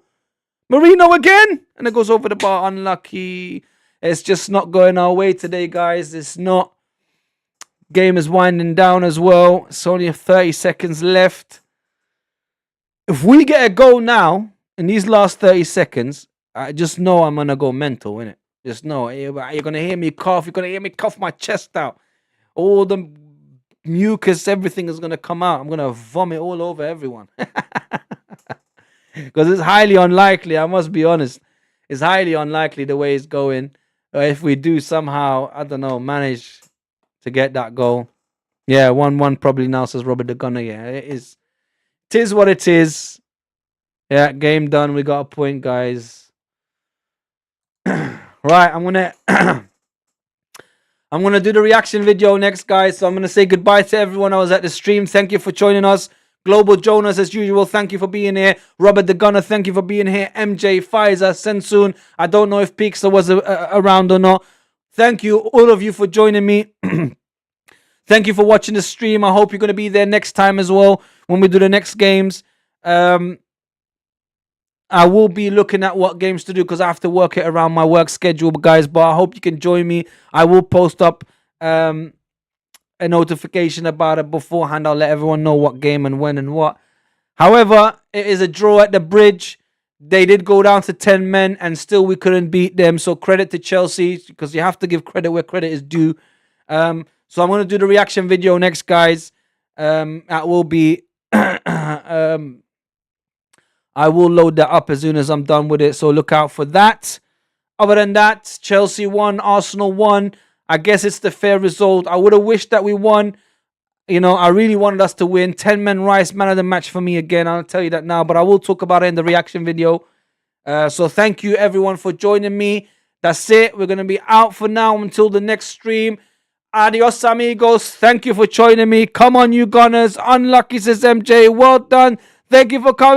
Marino again. And it goes over the bar. Unlucky. It's just not going our way today, guys. It's not. Game is winding down as well. It's only 30 seconds left. If we get a goal now, in these last 30 seconds, I just know I'm going to go mental, innit? Just know. You're going to hear me cough. You're going to hear me cough my chest out. All the mucus, everything is going to come out. I'm going to vomit all over everyone. Because it's highly unlikely, I must be honest. It's highly unlikely the way it's going. If we do somehow, I don't know, manage to get that goal. Yeah, 1-1 probably now, says Robert the Gunner. Yeah, it is. It is what it is. Yeah, game done. We got a point, guys. Right, I'm gonna do the reaction video next, guys. So I'm gonna say goodbye to everyone I was at the stream. Thank you for joining us. Global Jonas, as usual, thank you for being here. Robert the Gunner, thank you for being here. MJ, Pfizer, Sensoon. I don't know if Peekster was around or not. Thank you, all of you, for joining me. Thank you for watching the stream. I hope you're going to be there next time as well when we do the next games. I will be looking at what games to do because I have to work it around my work schedule, guys. But I hope you can join me. I will post up a notification about it beforehand. I'll let everyone know what game and when and what. However, it is a draw at the bridge. They did go down to 10 men and still we couldn't beat them. So credit to Chelsea because you have to give credit where credit is due. So I'm going to do the reaction video next, guys. That will be... I will load that up as soon as I'm done with it. So look out for that. Other than that, Chelsea won, Arsenal won. I guess it's the fair result. I would have wished that we won. You know, I really wanted us to win. 10 men Rice, man of the match for me again. I'll tell you that now, but I will talk about it in the reaction video. So thank you everyone for joining me. That's it. We're going to be out for now until the next stream. Adios, amigos. Thank you for joining me. Come on, you Gunners. Unlucky, says MJ. Well done. Thank you for coming.